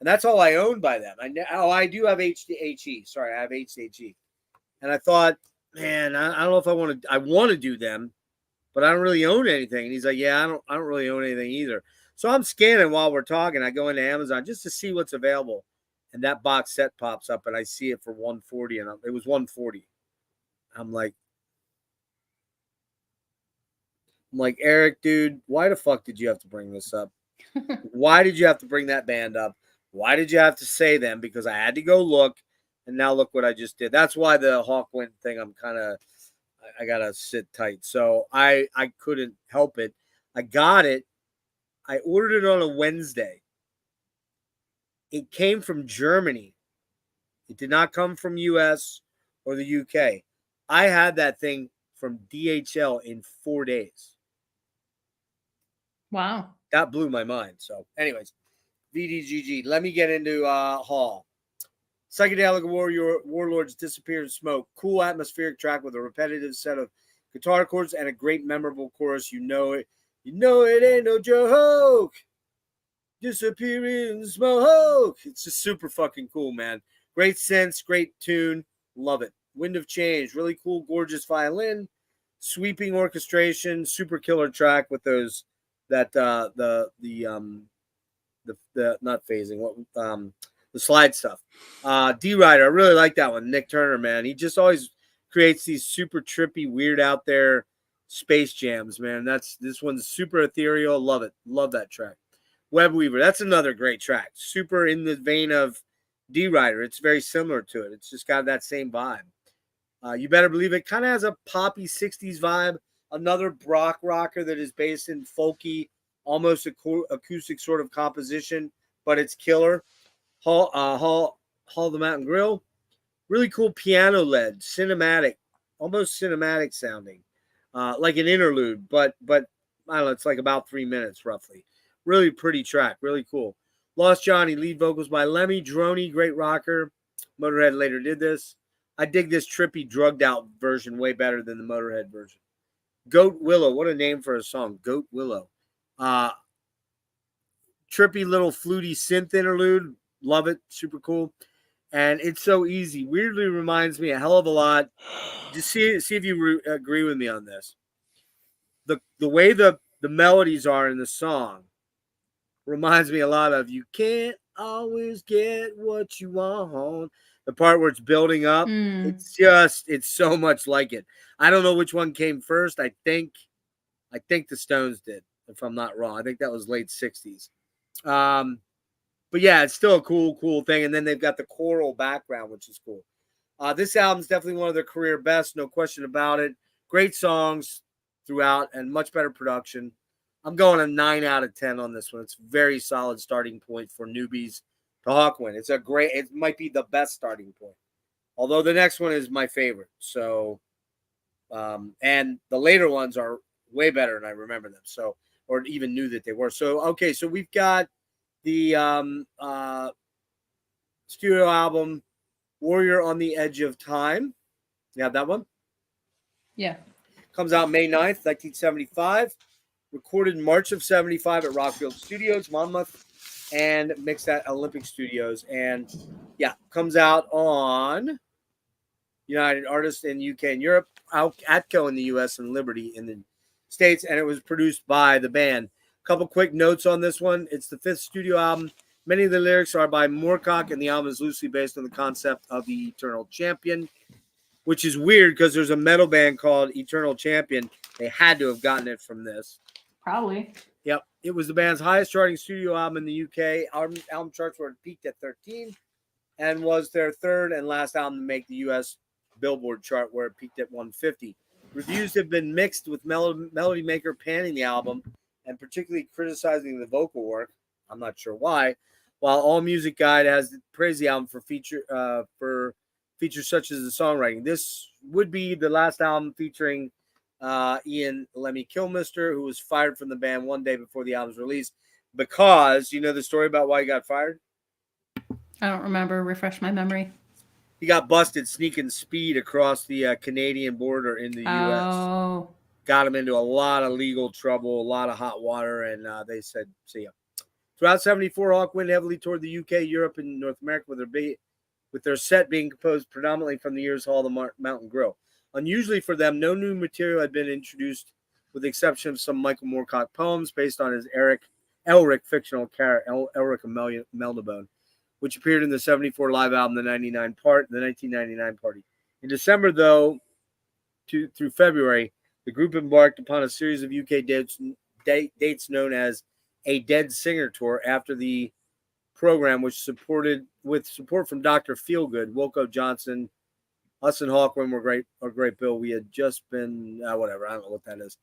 and that's all I own by them. I do have HE. Sorry, I have HE, and I thought, man, I don't know if I want to. I want to do them, but I don't really own anything. And he's like, yeah, I don't really own anything either. So I'm scanning while we're talking. I go into Amazon just to see what's available, and that box set pops up, and I see it for $140, and it was $140. I'm like, Eric, dude, why the fuck did you have to bring this up? Why did you have to bring that band up? Why did you have to say them? Because I had to go look, and now look what I just did. That's why the Hawkwind thing, I gotta sit tight. So I couldn't help it. I got it. I ordered it on a Wednesday. It came from Germany. It did not come from US or the UK. I had that thing from DHL in 4 days. Wow. That blew my mind. So, anyways, VDGG. Let me get into Hall. Psychedelic Warlords Disappear in Smoke. Cool atmospheric track with a repetitive set of guitar chords and a great memorable chorus. You know it ain't no joke. Disappear in smoke. It's just super fucking cool, man. Great sense, great tune. Love it. Wind of Change. Really cool, gorgeous violin. Sweeping orchestration. Super killer track with those the not phasing, the slide stuff. D Rider, I really like that one. Nick Turner, man, he just always creates these super trippy, weird out there space jams, man. This one's super ethereal. Love it. Love that track. Web Weaver, that's another great track. Super in the vein of D Rider. It's very similar to it. It's just got that same vibe. You Better Believe It kind of has a poppy 60s vibe. Another Brock rocker that is based in folky, almost acoustic sort of composition, but it's killer. Hall the Mountain Grill, really cool piano led, cinematic, almost cinematic sounding, like an interlude, but I don't know, it's like about 3 minutes roughly. Really pretty track, really cool. Lost Johnny, lead vocals by Lemmy Droney, great rocker. Motorhead later did this. I dig this trippy, drugged out version way better than the Motorhead version. Goat Willow, what a name for a song, Goat Willow. Trippy little fluty synth interlude, love it, super cool. And It's So Easy weirdly reminds me a hell of a lot. Just see if you agree with me on this. The way the melodies are in the song reminds me a lot of You Can't Always Get What You Want. The part where it's building up, it's so much like it. I don't know which one came first. I think the Stones did, if I'm not wrong. I think that was late 60s. But yeah, it's still a cool thing. And then they've got the choral background, which is cool. This album's definitely one of their career best, no question about it. Great songs throughout and much better production. I'm going a 9 out of 10 on this one. It's a very solid starting point for newbies to Hawkwind. It might be the best starting point. Although the next one is my favorite. So, and the later ones are way better than I remember them. So, or even knew that they were. So, okay, so we've got the studio album Warrior on the Edge of Time. You have that one? Yeah. Comes out May 9th, 1975. Recorded March of 75 at Rockfield Studios, Monmouth, and mixed at Olympic Studios. And yeah, comes out on United Artists in UK and Europe, Atco in the US, and Liberty in the States. And it was produced by the band. A couple quick notes on this one. It's the 5th studio album. Many of the lyrics are by Moorcock, and the album is loosely based on the concept of the Eternal Champion, which is weird because there's a metal band called Eternal Champion. They had to have gotten it from this. Probably. Yep. It was the band's highest charting studio album in the UK. Album charts were peaked at 13 and was their third and last album to make the US Billboard chart, where it peaked at 150. Reviews have been mixed, with Melody Maker panning the album and particularly criticizing the vocal work. I'm not sure why. While All Music Guide has praised the album for features such as the songwriting. This would be the last album featuring Ian Lemmy Kilmister, who was fired from the band one day before the album's release because, you know the story about why he got fired? I don't remember. Refresh my memory. He got busted sneaking speed across the Canadian border in the U.S. Oh. got them into a lot of legal trouble, a lot of hot water, and they said, see ya. Throughout 74, Hawkwind heavily toured the UK, Europe, and North America with their set being composed predominantly from the Years Hall, the Mountain Grill. Unusually for them, no new material had been introduced, with the exception of some Michael Moorcock poems based on his Elric fictional character, Elric of Melnibone, which appeared in the 74 live album, the 1999 Party. In December, though, through February, the group embarked upon a series of UK dates known as a Dead Singer Tour after the program, which with support from Dr. Feelgood, Wilco Johnson, us and Hawkwind were a great bill. We had just been, whatever, I don't know what that is.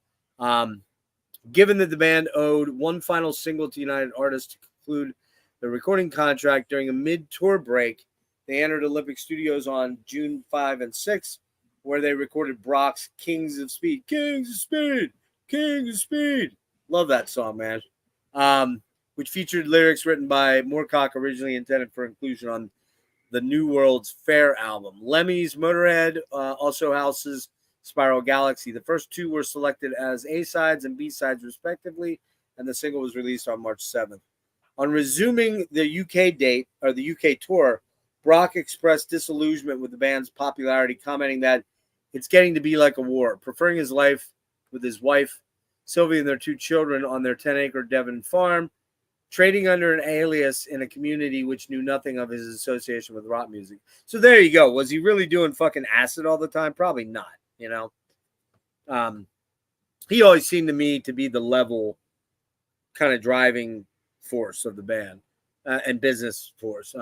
Given that the band owed one final single to United Artists to conclude the recording contract during a mid-tour break, they entered Olympic Studios on June 5 and 6, where they recorded Brock's Kings of Speed. Kings of Speed! Kings of Speed! Love that song, man. Which featured lyrics written by Moorcock, originally intended for inclusion on the New World's Fair album. Lemmy's Motorhead also houses Spiral Galaxy. The first two were selected as A-sides and B-sides respectively, and the single was released on March 7th. On resuming the UK date, or the UK tour, Brock expressed disillusionment with the band's popularity, commenting that it's getting to be like a war, preferring his life with his wife, Sylvie, and their two children on their 10-acre Devon farm, trading under an alias in a community which knew nothing of his association with rock music. So there you go. Was he really doing fucking acid all the time? Probably not, you know. He always seemed to me to be the level kind of driving force of the band and business force.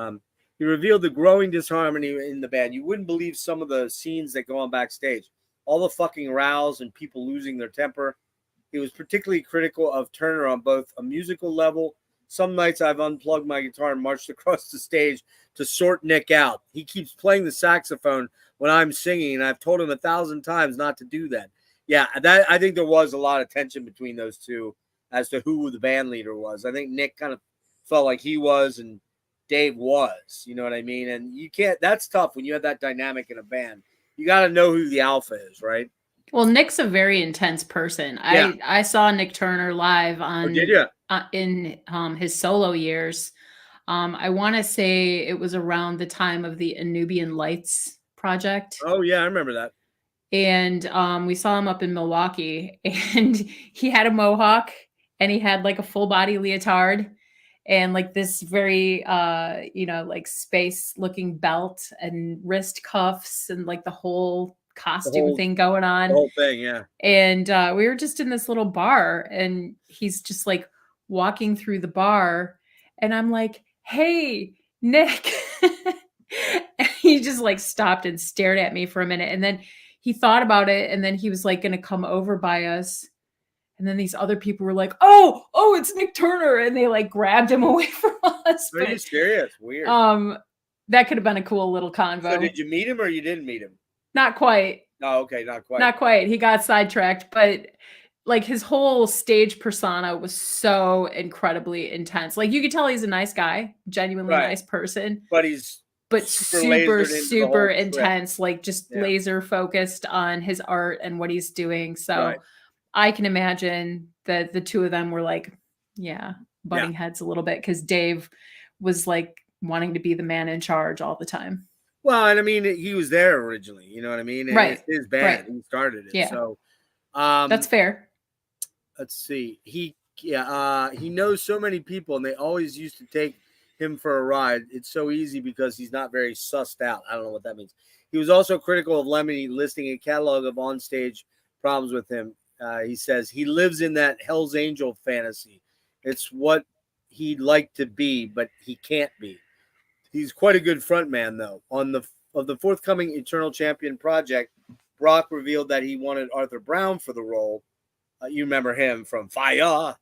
He revealed the growing disharmony in the band. You wouldn't believe some of the scenes that go on backstage. All the fucking rows and people losing their temper. He was particularly critical of Turner on both a musical level. Some nights I've unplugged my guitar and marched across the stage to sort Nick out. He keeps playing the saxophone when I'm singing, and I've told him 1,000 times not to do that. Yeah, I think there was a lot of tension between those two as to who the band leader was. I think Nick kind of felt like he was and Dave was, you know what I mean? And you can't, that's tough when you have that dynamic in a band. You got to know who the alpha is, right? Well, Nick's a very intense person. Yeah. I saw Nick Turner live on did you? In his solo years. I want to say it was around the time of the Anubian Lights project. Oh yeah, I remember that. And we saw him up in Milwaukee, and he had a mohawk, and he had like a full body leotard, and like this very like space looking belt and wrist cuffs, and like the whole costume thing going on. The whole thing, yeah. And we were just in this little bar, and he's just like walking through the bar, and I'm like, "Hey, Nick." And he just like stopped and stared at me for a minute, and then he thought about it, and then he was like going to come over by us. And then these other people were like, oh, it's Nick Turner. And they like grabbed him away from us. Are you serious? Weird. That could have been a cool little convo. So did you meet him or you didn't meet him? Not quite. Oh, okay. Not quite. Not quite. He got sidetracked, but like his whole stage persona was so incredibly intense. Like you could tell he's a nice guy, genuinely nice person. But he's super intense, like just laser focused on his art and what he's doing. So I can imagine that the two of them were like, butting heads a little bit, because Dave was like wanting to be the man in charge all the time. Well, and I mean, he was there originally, you know what I mean? And it's his band. He started it. Yeah. So that's fair. Let's see. He knows so many people, and they always used to take him for a ride. It's so easy because he's not very sussed out. I don't know what that means. He was also critical of Lemmy listing a catalog of onstage problems with him. He says he lives in that Hell's Angel fantasy. It's what he'd like to be, but he can't be. He's quite a good frontman, though. Of the forthcoming Eternal Champion project, Brock revealed that he wanted Arthur Brown for the role. You remember him from Fire.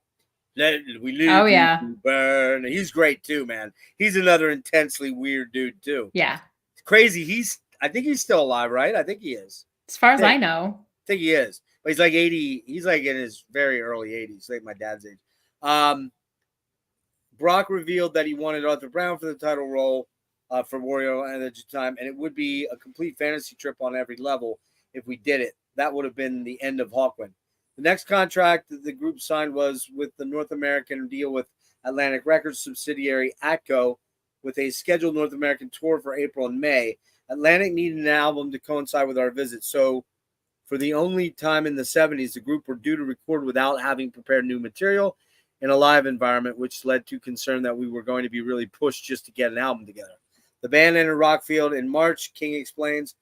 We live burn. He's great too, man. He's another intensely weird dude too. Yeah, it's crazy. I think he's still alive, right? I think he is. As far as I know, I think he is. But he's like 80. He's like in his very early 80s, like my dad's age. Brock revealed that he wanted Arthur Brown for the title role for Warrior at the time, and it would be a complete fantasy trip on every level if we did it. That would have been the end of Hawkwind. The next contract that the group signed was with the North American deal with Atlantic Records subsidiary Atco, with a scheduled North American tour for April and May. Atlantic needed an album to coincide with our visit, so for the only time in the 70s, the group were due to record without having prepared new material in a live environment, which led to concern that we were going to be really pushed just to get an album together. The band entered Rockfield in March. King explains,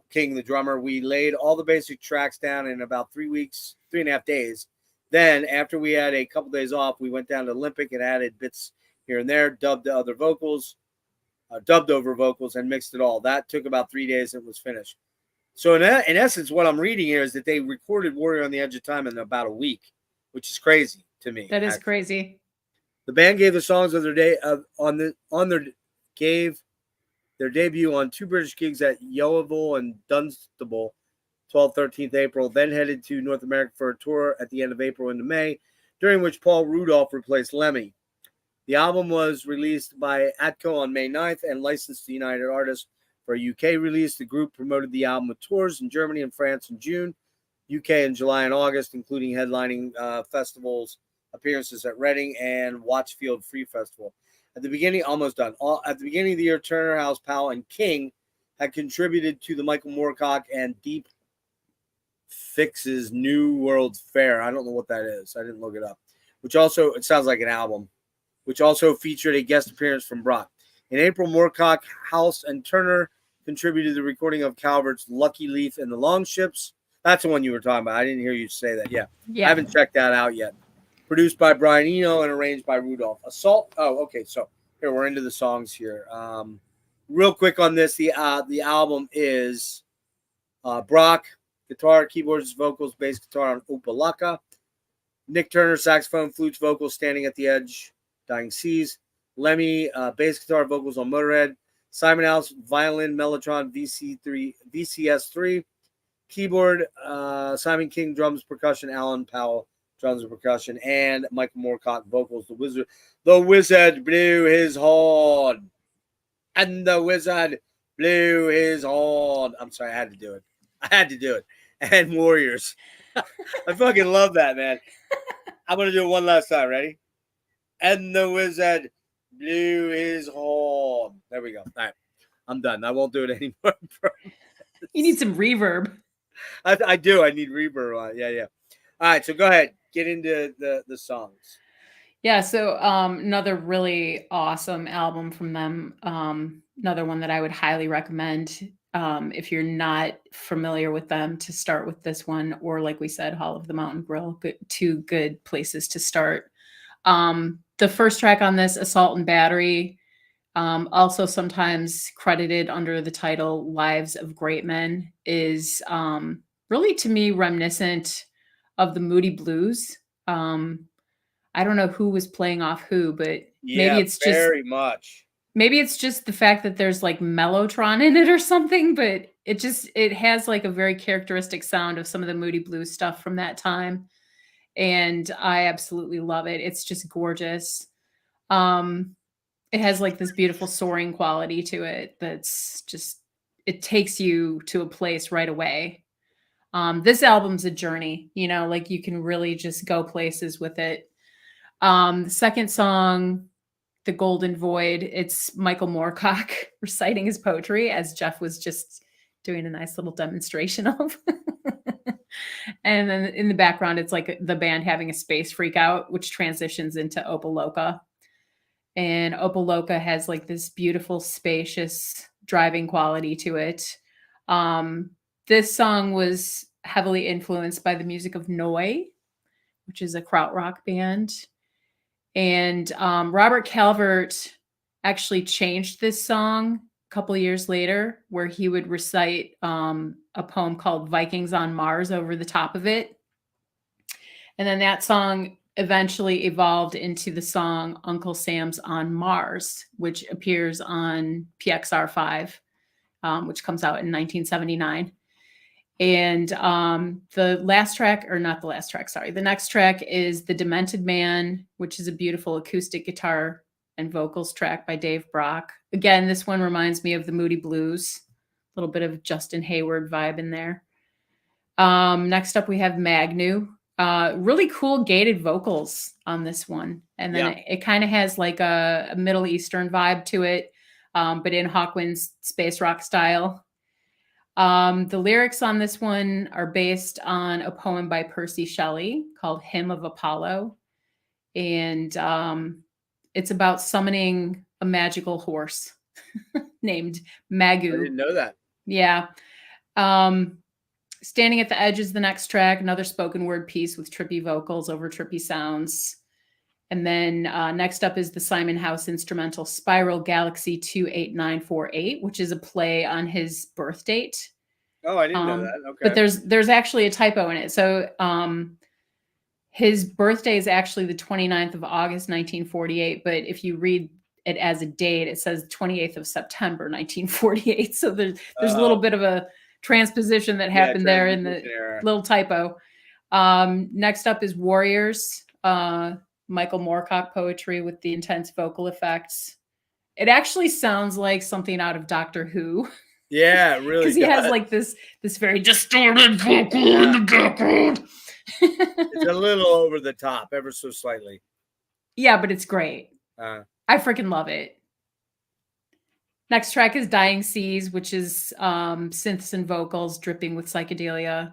King, the drummer, we laid all the basic tracks down in about 3 weeks, 3.5 days. Then, after we had a couple days off, we went down to Olympic and added bits here and there, dubbed over vocals, and mixed it all. That took about 3 days and it was finished. So, in essence, what I'm reading here is that they recorded Warrior on the Edge of Time in about a week, which is crazy to me. That is crazy. The band gave the songs of their gave their debut on 2 British gigs at Yeovil and Dunstable, 12th, 13th April, then headed to North America for a tour at the end of April into May, during which Paul Rudolph replaced Lemmy. The album was released by Atco on May 9th and licensed to United Artists for a UK release. The group promoted the album with tours in Germany and France in June, UK in July and August, including headlining festivals, appearances at Reading and Watchfield Free Festival. At the beginning, almost done. At the beginning of the year, Turner, House, Powell, and King had contributed to the Michael Moorcock and Deep Fix's New World's Fair. I don't know what that is. I didn't look it up. Which also, it sounds like an album, which also featured a guest appearance from Brock. In April, Moorcock, House, and Turner contributed to the recording of Calvert's Lucky Leaf and the Longships. That's the one you were talking about. I didn't hear you say that. Yeah. I haven't checked that out yet. Produced by Brian Eno and arranged by Rudolph. Assault. Oh, okay. So here we're into the songs here. Real quick on this, the album is Brock, guitar, keyboards, vocals, bass guitar on Opalaka. Nick Turner, saxophone, flutes, vocals, Standing at the Edge, Dying Seas. Lemmy, bass guitar, vocals on Motorhead. Simon House, violin, Mellotron, VCS3. Keyboard, Simon King, drums, percussion, Alan Powell, drums and percussion, and Michael Moorcock, vocals. The wizard blew his horn. And the wizard blew his horn. I'm sorry, I had to do it. And Warriors. I fucking love that, man. I'm going to do it one last time. Ready? And the wizard blew his horn. There we go. All right. I'm done. I won't do it anymore. You need some reverb. I do. I need reverb on it. Yeah. All right. So go ahead. Get into the songs. Yeah. So another really awesome album from them. Another one that I would highly recommend if you're not familiar with them, to start with this one, or like we said, Hall of the Mountain Grill. Two good places to start. The first track on this, Assault and Battery, also sometimes credited under the title Lives of Great Men, is really, to me, reminiscent of the Moody Blues. I don't know who was playing off who, but maybe it's just very much. Maybe it's just the fact that there's like Mellotron in it or something, but it has like a very characteristic sound of some of the Moody Blues stuff from that time. And I absolutely love it. It's just gorgeous. It has like this beautiful soaring quality to it that's just, it takes you to a place right away. This album's a journey, like you can really just go places with it. The second song, The Golden Void, it's Michael Moorcock reciting his poetry, as Jeff was just doing a nice little demonstration of. And then in the background, it's like the band having a space freak out, which transitions into Opaloka. And Opaloka has like this beautiful, spacious driving quality to it. This song was heavily influenced by the music of Noi, which is a krautrock band. And Robert Calvert actually changed this song a couple of years later, where he would recite a poem called Vikings on Mars over the top of it. And then that song eventually evolved into the song Uncle Sam's on Mars, which appears on PXR5, which comes out in 1979. And the next track is The Demented Man, which is a beautiful acoustic guitar and vocals track by Dave Brock. Again, this one reminds me of the Moody Blues, a little bit of Justin Hayward vibe in there. Next up, we have Magnu. Really cool gated vocals on this one. And then it kind of has like a Middle Eastern vibe to it, but in Hawkwind's space rock style. The lyrics on this one are based on a poem by Percy Shelley called Hymn of Apollo. And it's about summoning a magical horse named Magu. I didn't know that. Yeah. Standing at the Edge is the next track, another spoken word piece with trippy vocals over trippy sounds. And then next up is the Simon House instrumental Spiral Galaxy 28948, which is a play on his birth date. Oh, I didn't know that. Okay. But there's actually a typo in it. So his birthday is actually the 29th of August, 1948. But if you read it as a date, it says 28th of September, 1948. So there's a little bit of a transposition that happened there in the little typo. Next up is Warriors, Michael Moorcock poetry with the intense vocal effects. It actually sounds like something out of Doctor Who. Yeah, really. Because he has like this very distorted vocal in the background. It's a little over the top, ever so slightly. Yeah, but it's great. I freaking love it. Next track is Dying Seas, which is synths and vocals dripping with psychedelia.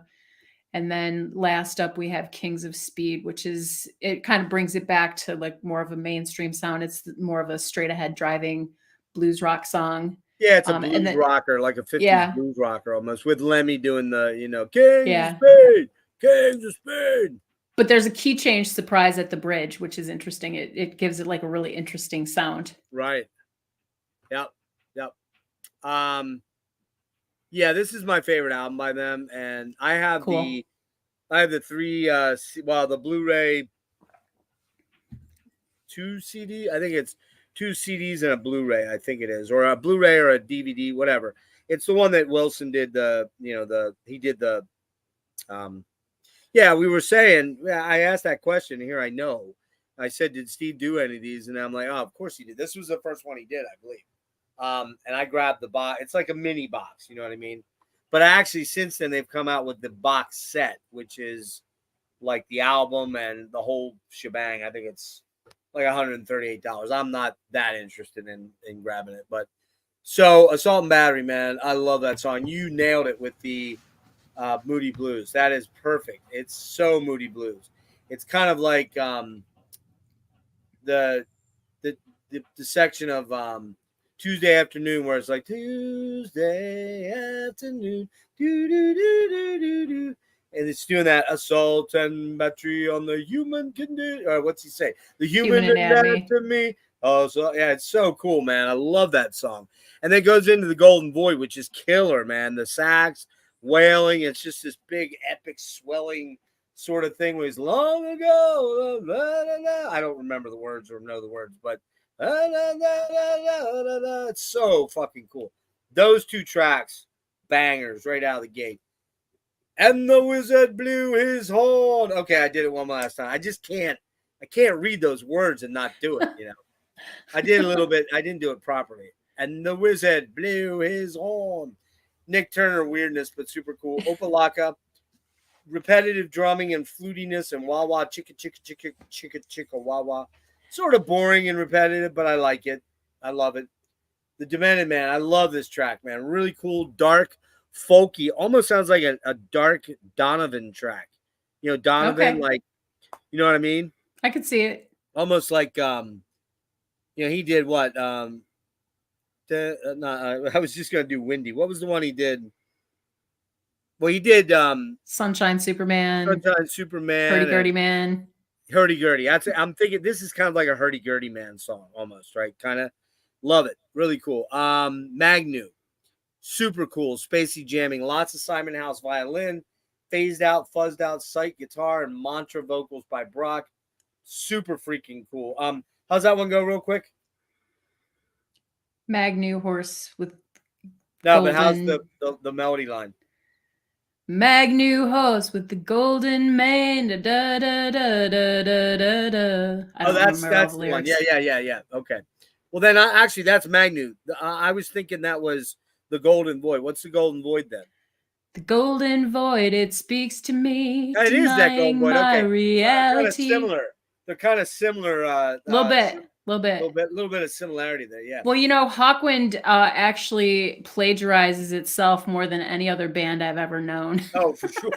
And then last up, we have Kings of Speed, which is, it kind of brings it back to like more of a mainstream sound. It's more of a straight ahead driving blues rock song. Yeah, it's a blues rocker, like a 50s blues rocker almost, with Lemmy doing the, Kings of Speed, Kings of Speed. But there's a key change surprise at the bridge, which is interesting. It gives it like a really interesting sound. Right. Yep. Yeah, this is my favorite album by them, and I have the three the Blu-ray 2 CD. I think it's 2 CDs and a Blu-ray, I think it is, or a Blu-ray or a DVD, whatever. It's the one that Wilson did we were saying, I asked that question here. I know I said, did Steve do any of these? And I'm like, oh, of course he did. This was the first one he did, I believe. And I grabbed the box. It's like a mini box, you know what I mean? But actually, since then, they've come out with the box set, which is like the album and the whole shebang. I think it's like $138. I'm not that interested in grabbing it. But so Assault and Battery, man, I love that song. You nailed it with the Moody Blues. That is perfect. It's so Moody Blues. It's kind of like the section of Tuesday Afternoon, where it's like Tuesday afternoon, do do do do do do, and it's doing that assault and battery on the human condition. Or what's he say? The human anatomy. Oh, so yeah, it's so cool, man. I love that song. And then it goes into the Golden Void, which is killer, man. The sax wailing. It's just this big, epic, swelling sort of thing. Was long ago. Blah, blah, blah. I don't remember the words or know the words, but. It's so fucking cool. Those 2 tracks, bangers right out of the gate. And the wizard blew his horn. Okay, I did it one last time. I can't read those words and not do it, I did a little bit. I didn't do it properly. And the wizard blew his horn. Nick Turner weirdness, but super cool. Opalaka, repetitive drumming and flutiness and wah wah chicka chicka chicka chicka chicka wah wah. Sort of boring and repetitive, but I like it. I love it. The Demented Man. I love this track, man. Really cool, dark, folky. Almost sounds like a dark Donovan track. Donovan, like, you know what I mean? I could see it. Almost like, he did what? I was just going to do Windy. What was the one he did? Well, he did Sunshine Superman. Hurdy-Gurdy Man. Hurdy-Gurdy. I'm thinking this is kind of like a Hurdy-Gurdy Man song almost, right? Kind of love it. Really cool. Magnu. Super cool. Spacey jamming. Lots of Simon House violin. Phased out, fuzzed out, sight guitar, and mantra vocals by Brock. Super freaking cool. How's that one go real quick? Magnu horse with golden... but how's the melody line? Magnu horse with the golden mane. Da, da, da, da, da, da, da. That's the one. Yeah. Okay. Well, then actually that's Magnu. I was thinking that was the Golden Void. What's the Golden Void then? The golden void, it speaks to me, It is that golden denying void. my Okay, kind of reality. similar. They're kind of similar. Little bit. Little bit of similarity there. Yeah. Well, Hawkwind actually plagiarizes itself more than any other band I've ever known. Oh, for sure.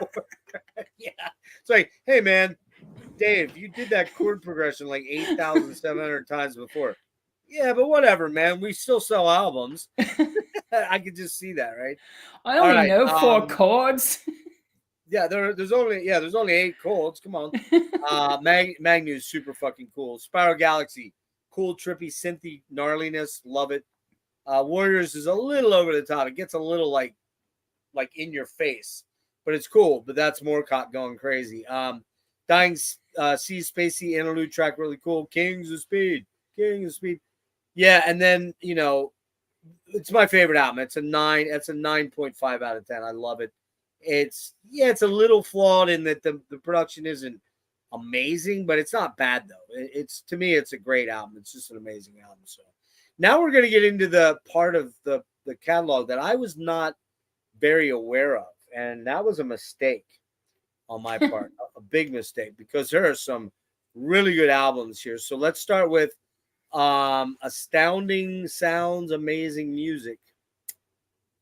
Yeah. It's like, hey, man, Dave, you did that chord progression like 8,700 times before. Yeah, but whatever, man. We still sell albums. I could just see that, right? I All only right, know 4 chords. Yeah, there's only 8 chords. Come on. Magnus, super fucking cool. Spiral Galaxy, cool, trippy, synthy gnarliness. Love it. Warriors is a little over the top. It gets a little like in your face, but it's cool. But that's Moorcock going crazy. Dying Sea Spacey interlude track, really cool. Kings of Speed. Yeah, and then it's my favorite album. It's a 9. It's a 9.5 out of 10. I love it. It's a little flawed in that the production isn't amazing, but it's not bad though. It's to me, it's a great album. It's just an amazing album. So now we're going to get into the part of the catalog that I was not very aware of, and that was a mistake on my part, a big mistake, because there are some really good albums here. So let's start with Astounding Sounds, Amazing Music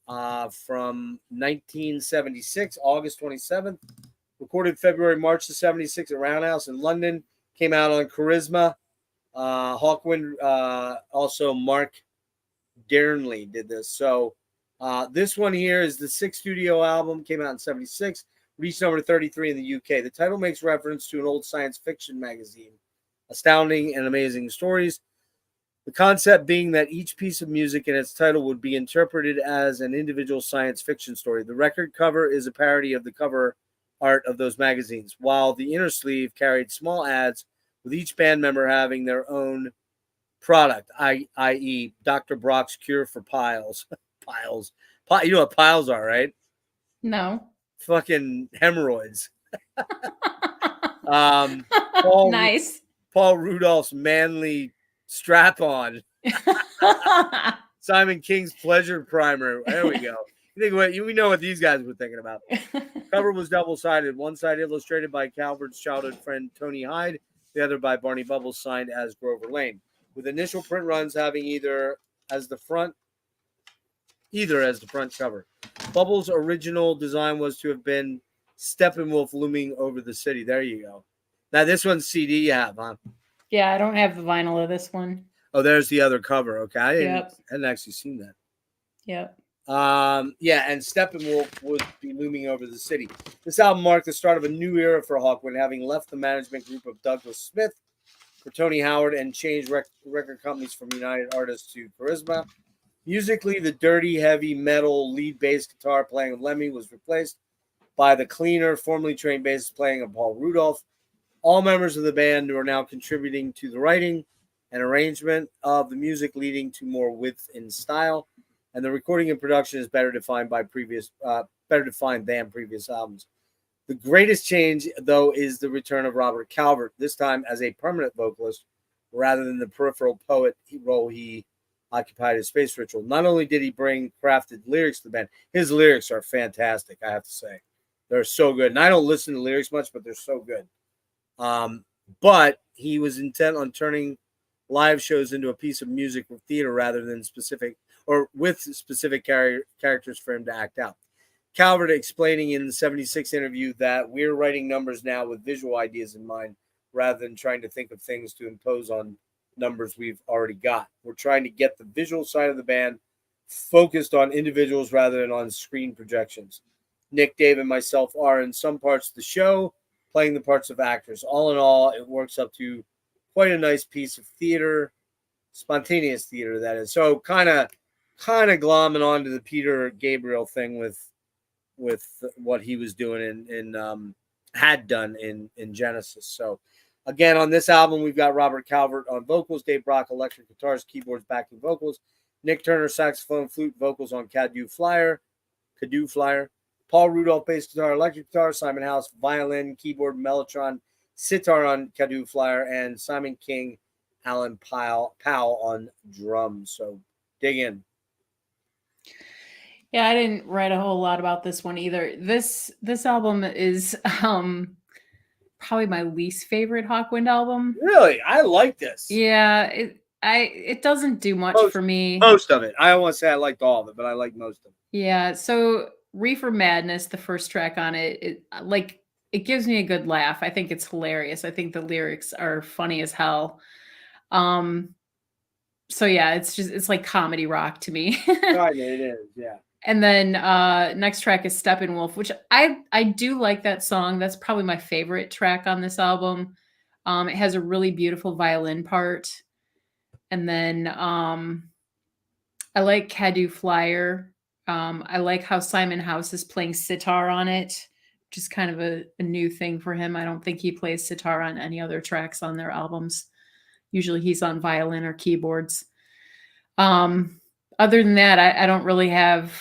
from 1976, August 27th. Recorded March the 76 at Roundhouse in London. Came out on Charisma. Hawkwind, also Mark Dearnley did this. So this one here is the 6th studio album. Came out in 76. Reached number 33 in the UK. The title makes reference to an old science fiction magazine, Astounding and Amazing Stories. The concept being that each piece of music in its title would be interpreted as an individual science fiction story. The record cover is a parody of the cover art of those magazines, while the inner sleeve carried small ads with each band member having their own product, i.e. Dr. Brock's cure for piles. Piles. You know what piles are, right? No. Fucking hemorrhoids. Nice. Paul Rudolph's manly strap-on. Simon King's pleasure primer. There we go. We know what these guys were thinking about. Cover was double-sided. One side illustrated by Calvert's childhood friend Tony Hyde, the other by Barney Bubbles, signed as Grover Lane, with initial print runs having either as the front cover. Bubbles' original design was to have been Steppenwolf looming over the city. There you go. Now this one's CD you have, huh? Yeah, I don't have the vinyl of this one. Oh, there's the other cover. Okay, I hadn't actually seen that. Yep. And Steppenwolf would be looming over the city. This album marked the start of a new era for Hawkwind, having left the management group of Douglas Smith for Tony Howard and changed record companies from United Artists to Charisma. Musically, the dirty, heavy metal lead bass guitar playing of Lemmy was replaced by the cleaner, formerly trained bassist playing of Paul Rudolph. All members of the band are now contributing to the writing and arrangement of the music, leading to more width in style. And the recording and production is better defined than previous albums. The greatest change, though, is the return of Robert Calvert, this time as a permanent vocalist rather than the peripheral poet role he occupied as Space Ritual. Not only did he bring crafted lyrics to the band, his lyrics are fantastic, I have to say. They're so good. And I don't listen to lyrics much, but they're so good. But he was intent on turning live shows into a piece of music or theater rather than specific characters for him to act out. Calvert explaining in the 76 interview that we're writing numbers now with visual ideas in mind rather than trying to think of things to impose on numbers we've already got. We're trying to get the visual side of the band focused on individuals rather than on screen projections. Nick, Dave, and myself are in some parts of the show playing the parts of actors. All in all, it works up to quite a nice piece of theater, spontaneous theater, that is. So kind of glomming onto the Peter Gabriel thing with what he was doing had done in Genesis. So again, on this album, we've got Robert Calvert on vocals, Dave Brock electric guitars, keyboards, backing vocals, Nick Turner saxophone, flute, vocals on Cadou Flyer, Paul Rudolph bass guitar, electric guitar, Simon House violin, keyboard, mellotron, sitar on Cadou Flyer, and Simon King, Alan Powell on drums. So dig in. Yeah, I didn't write a whole lot about this one either. This album is probably my least favorite Hawkwind album. Really, I like this. Yeah, it doesn't do much Most for me. most of it. I don't want to say I liked all of it, but I like most of it. Yeah, so Reefer Madness, the first track on it, it gives me a good laugh. I think it's hilarious. I think the lyrics are funny as hell. Um, so yeah, it's like comedy rock to me. Kinda, it is, yeah. And then next track is Steppenwolf, which I do like that song. That's probably my favorite track on this album. It has a really beautiful violin part. And then I like Cadu Flyer. I like how Simon House is playing sitar on it, which is kind of a new thing for him. I don't think he plays sitar on any other tracks on their albums. Usually he's on violin or keyboards. Other than that, I don't really have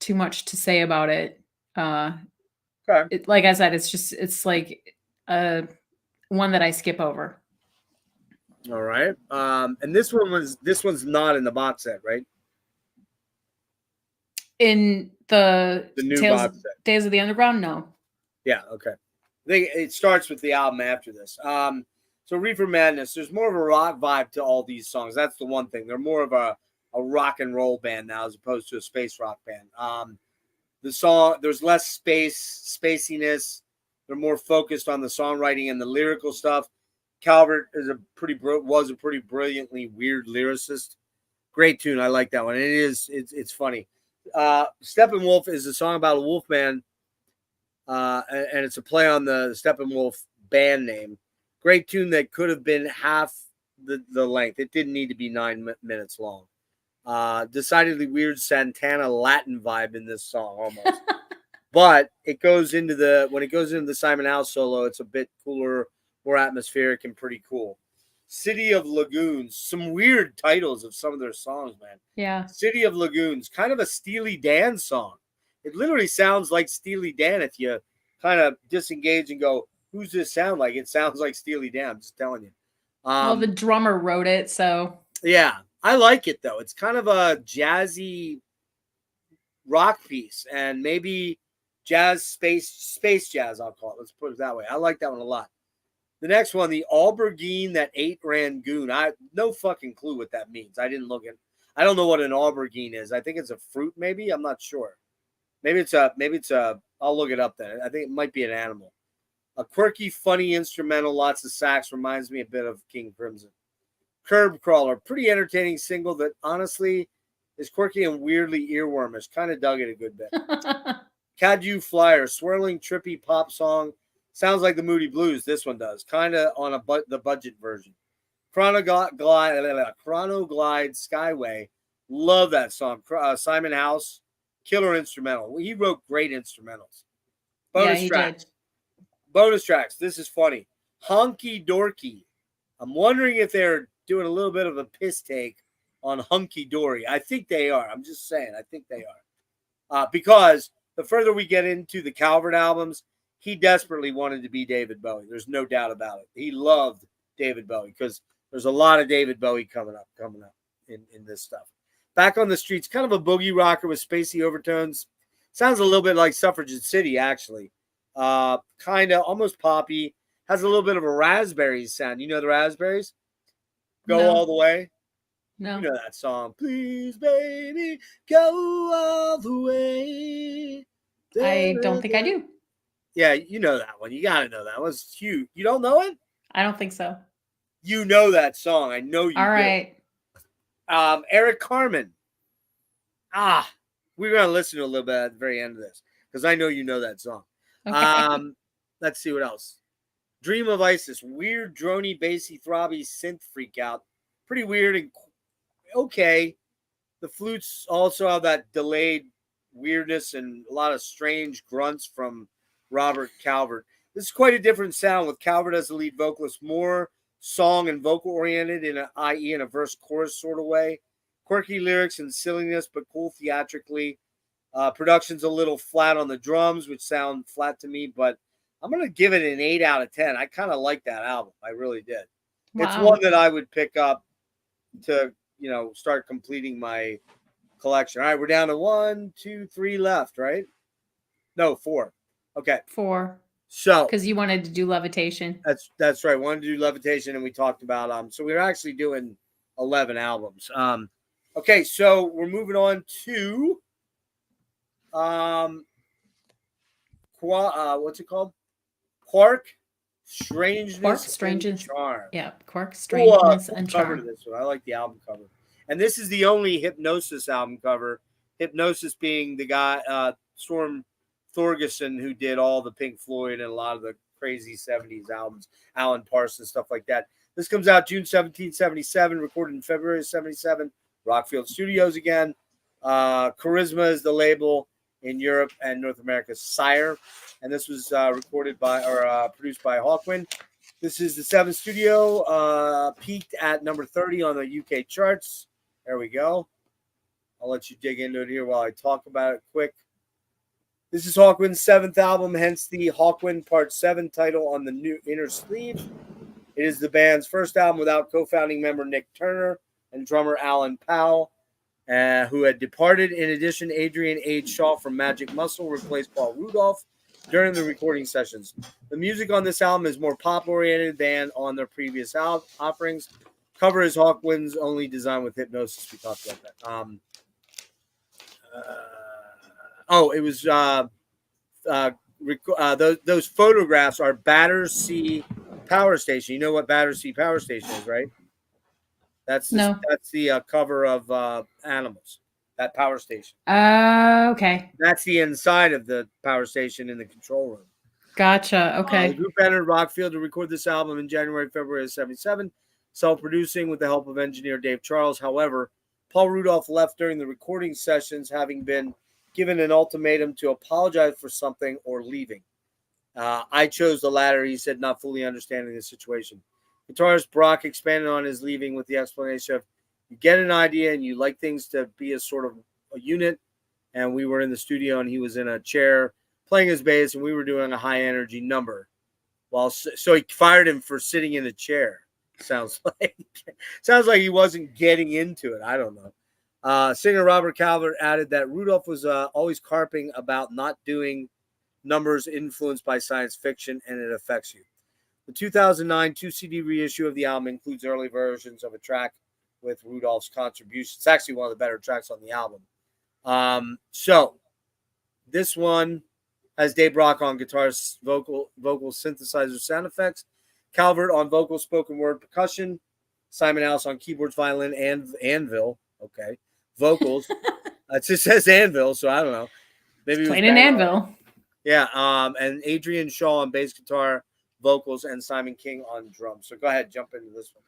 too much to say about it. Okay. Like I said, it's like one that I skip over. All right. And this one's not in the box set, right? In the new Tales box set. Days of the Underground, no. Yeah, okay. I think it starts with the album after this. So Reefer Madness, there's more of a rock vibe to all these songs. That's the one thing. They're more of a rock and roll band now as opposed to a space rock band. The song, there's less spaciness. They're more focused on the songwriting and the lyrical stuff. Calvert was a pretty brilliantly weird lyricist. Great tune. I like that one. It's funny. Steppenwolf is a song about a wolf man, and it's a play on the Steppenwolf band name. Great tune that could have been half the length. It didn't need to be 9 minutes long. Decidedly weird Santana Latin vibe in this song almost. But it goes into the Simon House solo, it's a bit cooler, more atmospheric, and pretty cool. City of Lagoons, some weird titles of some of their songs, man. Yeah. City of Lagoons, kind of a Steely Dan song. It literally sounds like Steely Dan if you kind of disengage and go, who's this sound like? It sounds like Steely Dan, I'm just telling you. Well, the drummer wrote it, so. Yeah, I like it, though. It's kind of a jazzy rock piece and maybe space jazz, I'll call it. Let's put it that way. I like that one a lot. The next one, the aubergine that ate Rangoon. I no fucking clue what that means. I didn't look at. I don't know what an aubergine is. I think it's a fruit, maybe. I'm not sure. Maybe it's a. I'll look it up then. I think it might be an animal. A quirky, funny instrumental, lots of sax, reminds me a bit of King Crimson. Curb Crawler, pretty entertaining single that honestly is quirky and weirdly earwormish. Kind of dug it a good bit. Cadu Flyer, swirling, trippy pop song. Sounds like the Moody Blues. This one does. Kind of on the budget version. Chronoglide Skyway. Love that song. Simon House, killer instrumental. He wrote great instrumentals. Bonus tracks. Bonus tracks. This is funny. Honky Dorky. I'm wondering if they're doing a little bit of a piss take on Hunky Dory. I think they are. I'm just saying. I think they are. Because the further we get into the Calvert albums, he desperately wanted to be David Bowie. There's no doubt about it. He loved David Bowie because there's a lot of David Bowie coming up in this stuff. Back on the Streets, kind of a boogie rocker with spacey overtones. Sounds a little bit like Suffragette City, actually. Kind of almost poppy. Has a little bit of a Raspberries sound. You know the Raspberries? Go All the Way. No. You know that song. Please, baby, go all the way. I don't think I do. Yeah, you know that one. You got to know that. It was huge. You don't know it? I don't think so. You know that song. I know you All do. right. Eric Carmen. We're going to listen to a little bit at the very end of this because I know you know that song. Okay. Let's see what else. Dream of Isis. Weird, drony, bassy, throbby synth freak out. Pretty weird and okay. The flutes also have that delayed weirdness and a lot of strange grunts from Robert Calvert. This is quite a different sound with Calvert as the lead vocalist, more song and vocal oriented i.e. in a verse chorus sort of way. Quirky lyrics and silliness, but cool theatrically. Production's a little flat on the drums, which sound flat to me, but I'm going to give it an 8 out of 10. I kind of like that album. I really did. Wow. It's one that I would pick up to, start completing my collection. All right, we're down to 1, 2, 3 left, right? No, 4. Okay, 4, so because you wanted to do Levitation. that's right. Wanted to do Levitation, and we talked about so we were actually doing 11 albums. Okay, so we're moving on to what's it called? Quark, Strangeness, Quark, and Strangeness. Charm. Yeah, Quark, Cool, Strangeness, cool and cover to Charm. this one. I like the album cover, and this is the only Hypnosis album cover. Hypnosis being the guy Storm Thorgerson who did all the Pink Floyd and a lot of the crazy 70s albums, Alan Parsons, stuff like that. This comes out June 1777, recorded in February of 77, Rockfield Studios again. Charisma is the label in Europe and North America, Sire. And this was recorded by or produced by Hawkwind. This is the 7th studio, peaked at number 30 on the UK charts. There we go. I'll let you dig into it here while I talk about it quick. This is Hawkwind's 7th album, hence the Hawkwind Part 7 title on the new inner sleeve. It is the band's first album without co-founding member Nick Turner and drummer Alan Powell, who had departed. In addition, Adrian H. Shaw from Magic Muscle replaced Paul Rudolph during the recording sessions. The music on this album is more pop-oriented than on their previous offerings. Cover is Hawkwind's only design with Hypnosis. We talked about that. It was those photographs are Battersea Power Station. You know what Battersea Power Station is, right? That's the cover of Animals. That power station. Okay. That's the inside of the power station in the control room. Gotcha. Okay. The group entered Rockfield to record this album in January, February of 77, self-producing with the help of engineer Dave Charles. However, Paul Rudolph left during the recording sessions, having been given an ultimatum to apologize for something or leaving. I chose the latter, he said, not fully understanding the situation. Guitarist Brock expanded on his leaving with the explanation of, you get an idea and you like things to be a sort of a unit. And we were in the studio and he was in a chair playing his bass and we were doing a high energy number. So he fired him for sitting in a chair. Sounds like he wasn't getting into it. I don't know. Singer Robert Calvert added that Rudolph was always carping about not doing numbers influenced by science fiction and it affects you. The 2009 2-CD reissue of the album includes early versions of a track with Rudolph's contribution. It's actually one of the better tracks on the album. So this one has Dave Brock on guitar, vocal synthesizer, sound effects, Calvert on vocal, spoken word, percussion, Simon House on keyboards, violin, and anvil. Okay, vocals. It just says anvil, so I don't know. Maybe playing an anvil. Yeah. And Adrian Shaw on bass guitar, vocals, and Simon King on drums. So go ahead, jump into this one.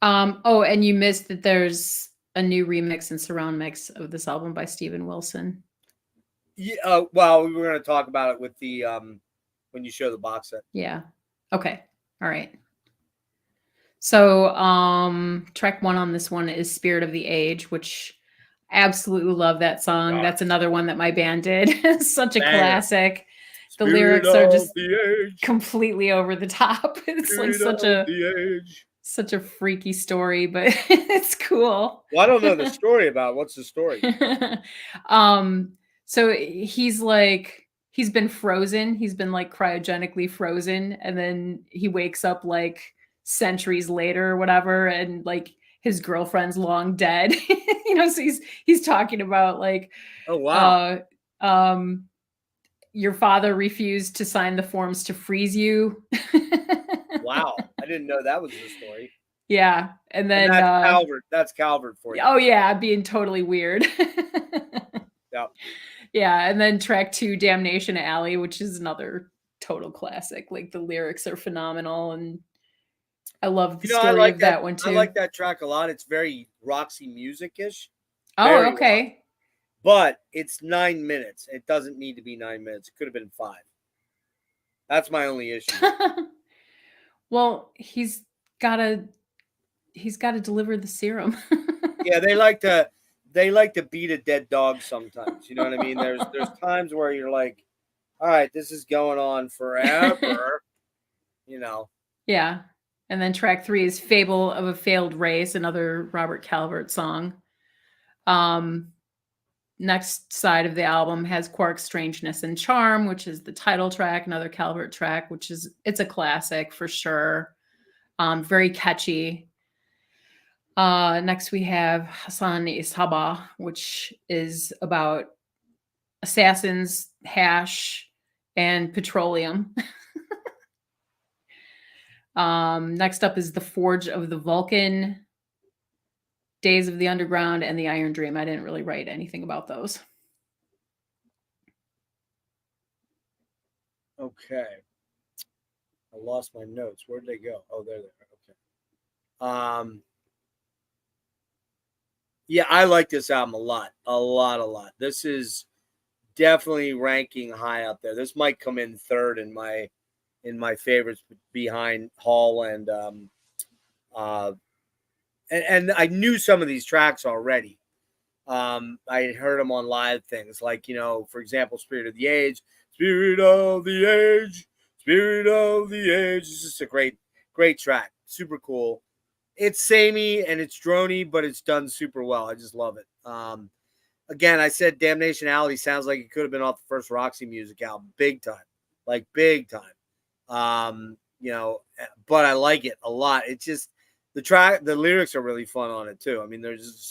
And you missed that there's a new remix and surround mix of this album by Steven Wilson. Yeah, well, we were going to talk about it with the when you show the box set. Yeah. Okay. All right. So track 1 on this one is Spirit of the Age, which I absolutely love that song. God. That's another one that my band did. Such a classic. The Spirit lyrics are just the completely over the top. It's Spirit like such a freaky story, but it's cool. Well, I don't know the story about it. What's the story? So he's been frozen. He's been like cryogenically frozen, and then he wakes up like centuries later or whatever, and like his girlfriend's long dead. So he's talking about like, oh wow, your father refused to sign the forms to freeze you. Wow, I didn't know that was the story. Yeah, and then that's Calvert. That's Calvert for you. Oh yeah, being totally weird. Yeah. Yeah, and then track 2, Damnation Alley, which is another total classic. Like the lyrics are phenomenal, and I love the story of that one too. I like that track a lot. It's very Roxy Music-ish. Oh, okay. But it's 9 minutes. It doesn't need to be 9 minutes. It could have been 5. That's my only issue. Well, he's got to deliver the serum. Yeah, they like to beat a dead dog sometimes. You know what I mean? There's times where you're like, all right, this is going on forever. Yeah. And then track 3 is Fable of a Failed Race, another Robert Calvert song. Next side of the album has Quark's Strangeness and Charm, which is the title track, another Calvert track, it's a classic for sure. Very catchy. Next we have Hassan Isaba, which is about assassins, hash, and petroleum. Next up is The Forge of the Vulcan, Days of the Underground, and The Iron Dream. I didn't really write anything about those. Okay. I lost my notes. Where'd they go? Oh, there they are. Okay. Yeah, I like this album a lot. A lot. This is definitely ranking high up there. This might come in third in my favorites behind Hall and I knew some of these tracks already. I had heard them on live things like, for example, Spirit of the Age. Spirit of the Age. It's just a great track. Super cool. It's samey and it's droney, but it's done super well. I just love it. Again, I said Damnation Alley sounds like it could have been off the first Roxy Music album. Big time. Like big time. But I like it a lot. It's just the lyrics are really fun on it too. I mean,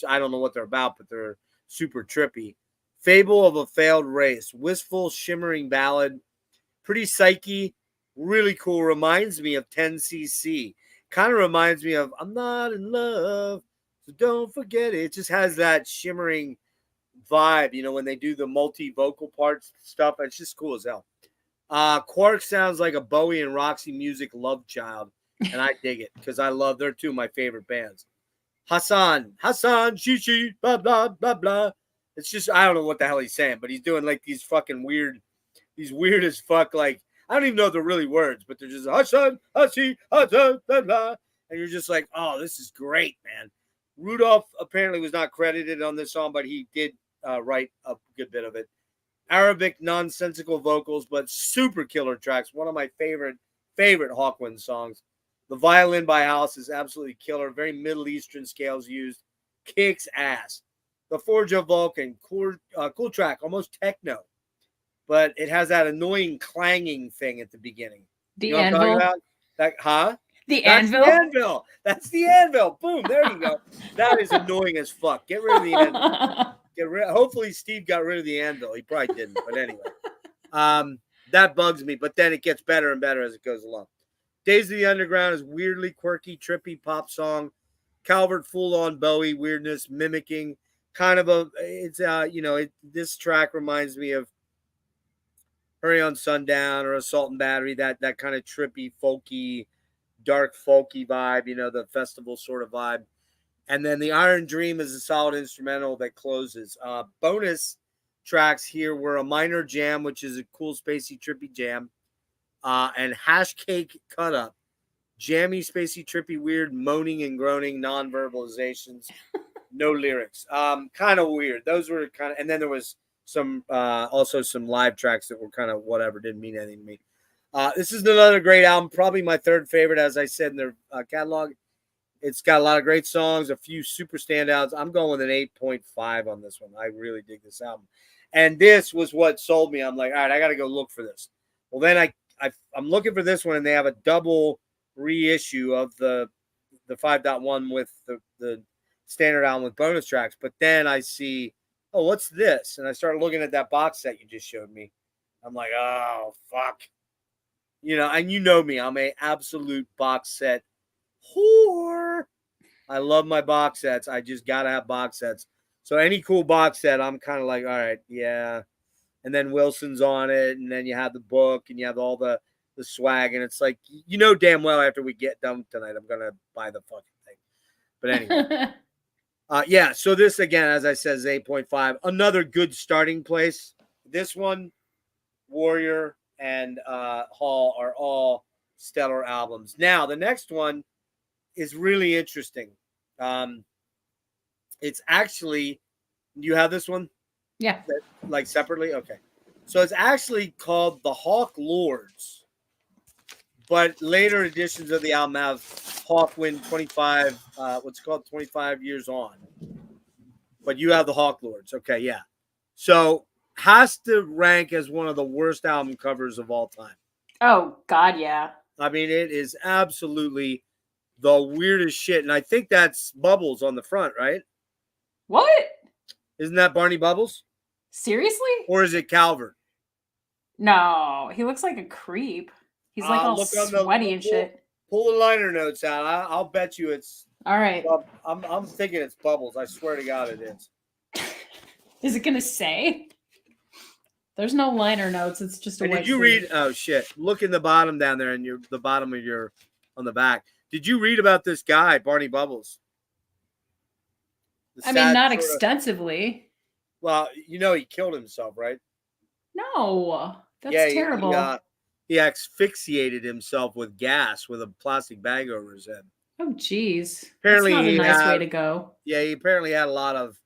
I don't know what they're about, but they're super trippy. Fable of a Failed Race, wistful, shimmering ballad, pretty psyche, really cool. Reminds me of 10cc. Kind of reminds me of I'm Not in Love, so don't forget it. It just has that shimmering vibe, when they do the multi-vocal parts stuff. It's just cool as hell. Quark sounds like a Bowie and Roxy Music love child, and I dig it because they're two of my favorite bands. Hassan, she, blah, blah, blah, blah. It's just, I don't know what the hell he's saying, but he's doing like these weird as fuck, like, I don't even know if they're really words, but they're just Hassan, blah, blah. And you're just like, oh, this is great, man. Rudolph apparently was not credited on this song, but he did write a good bit of it. Arabic nonsensical vocals, but super killer tracks. One of my favorite Hawkwind songs. The violin by House is absolutely killer. Very Middle Eastern scales used. Kicks ass. The Forge of Vulcan, cool track, almost techno. But it has that annoying clanging thing at the beginning. The you know anvil? What I'm talking about? Huh? The That's anvil? the anvil. That's the anvil. Boom, there you go. That is annoying as fuck. Get rid of the anvil. Hopefully Steve got rid of the anvil. He probably didn't, but anyway. That bugs me, but then it gets better and better as it goes along. Days of the Underground is weirdly quirky, trippy pop song. Calvert full-on Bowie weirdness, mimicking kind of this track reminds me of Hurry on Sundown or Assault and Battery, that kind of trippy, folky, dark folky vibe, the festival sort of vibe. And then the Iron Dream is a solid instrumental that closes. Bonus tracks here were a Minor Jam, which is a cool, spacey, trippy jam, and Hash Cake Cut Up. Jammy, spacey, trippy, weird, moaning and groaning, non-verbalizations, no lyrics. Kind of weird. Those were kind of, and then there was some also some live tracks that were kind of whatever, didn't mean anything to me. This is another great album, probably my third favorite, as I said in their catalog. It's got a lot of great songs, a few super standouts. I'm going with an 8.5 on this one. I really dig this album. And this was what sold me. I'm like, all right, I got to go look for this. Well, then I'm looking for this one, and they have a double reissue of the 5.1 with the standard album with bonus tracks. But then I see, oh, what's this? And I start looking at that box set you just showed me. I'm like, oh, fuck. And you know me. I'm a absolute box set whore. I love my box sets. I just gotta have box sets. So any cool box set, I'm kind of like, all right, yeah. And then Wilson's on it, and then you have the book, and you have all the swag, and it's like, damn well after we get done tonight, I'm gonna buy the fucking thing. But anyway, yeah. So this again, as I said, is 8.5. Another good starting place. This one, Warrior and Hall are all stellar albums. Now the next one is really interesting. It's actually, you have this one? Yeah. Like separately? Okay. So it's actually called The Hawk Lords. But later editions of the album have Hawkwind 25, what's called 25 Years On. But you have the Hawk Lords. Okay, yeah. So has to rank as one of the worst album covers of all time. Oh God, yeah. I mean, it is absolutely the weirdest shit. And I think that's Bubbles on the front, right? What? Isn't that Barney Bubbles? Seriously? Or is it Calvert? No, he looks like a creep. He's like all Look on sweaty and shit. Pull the liner notes out. I'll bet you it's. All right. I'm thinking it's Bubbles. I swear to God, it is. Is it gonna say? There's no liner notes. It's just a. And white did you sleeve. read? Oh shit! Look in the bottom down there, and the bottom of your on the back. Did you read about this guy, Barney Bubbles? I mean, not extensively. Well, you know he killed himself, right? No, that's terrible. He asphyxiated himself with gas with a plastic bag over his head. Oh, geez. Apparently, that's not a nice way to go. Yeah, he apparently had a lot of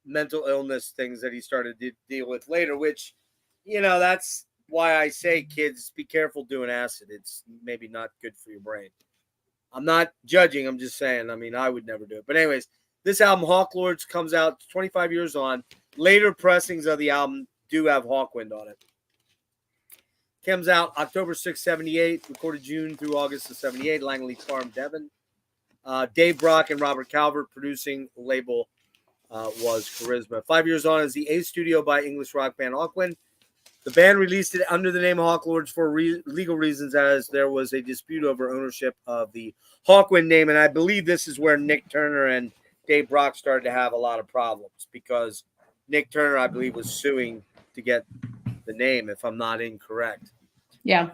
mental illness things that he started to deal with later, which, you know, that's why I say, kids, be careful doing acid. It's maybe not good for your brain. I'm not judging. I'm just saying. I mean, I would never do it. But anyways, this album, Hawk Lords, comes out 25 years on. Later pressings of the album do have Hawkwind on it. Comes out October 6, 78, recorded June through August of 78, Langley Farm, Devon. Dave Brock and Robert Calvert producing. Label was Charisma. 5 years on is the A studio by English rock band Hawkwind. The band released it under the name Hawk Lords for legal reasons, as there was a dispute over ownership of the Hawkwind name. And I believe this is where Nick Turner and Dave Brock started to have a lot of problems, because Nick Turner, I believe, was suing to get the name, if I'm not incorrect. Yeah.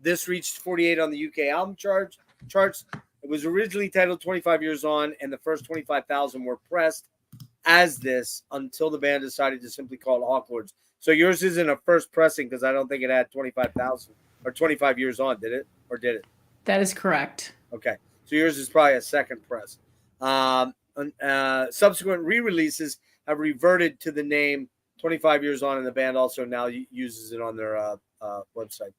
This reached 48 on the UK album charts. It was originally titled 25 Years On, and the first 25,000 were pressed as this until the band decided to simply call it Hawk Lords. So yours isn't a first pressing, because I don't think it had 25,000 or 25 Years On, did it? Or did it? That is correct. Okay. So yours is probably a second press. Subsequent re-releases have reverted to the name 25 Years On, and the band also now uses it on their website.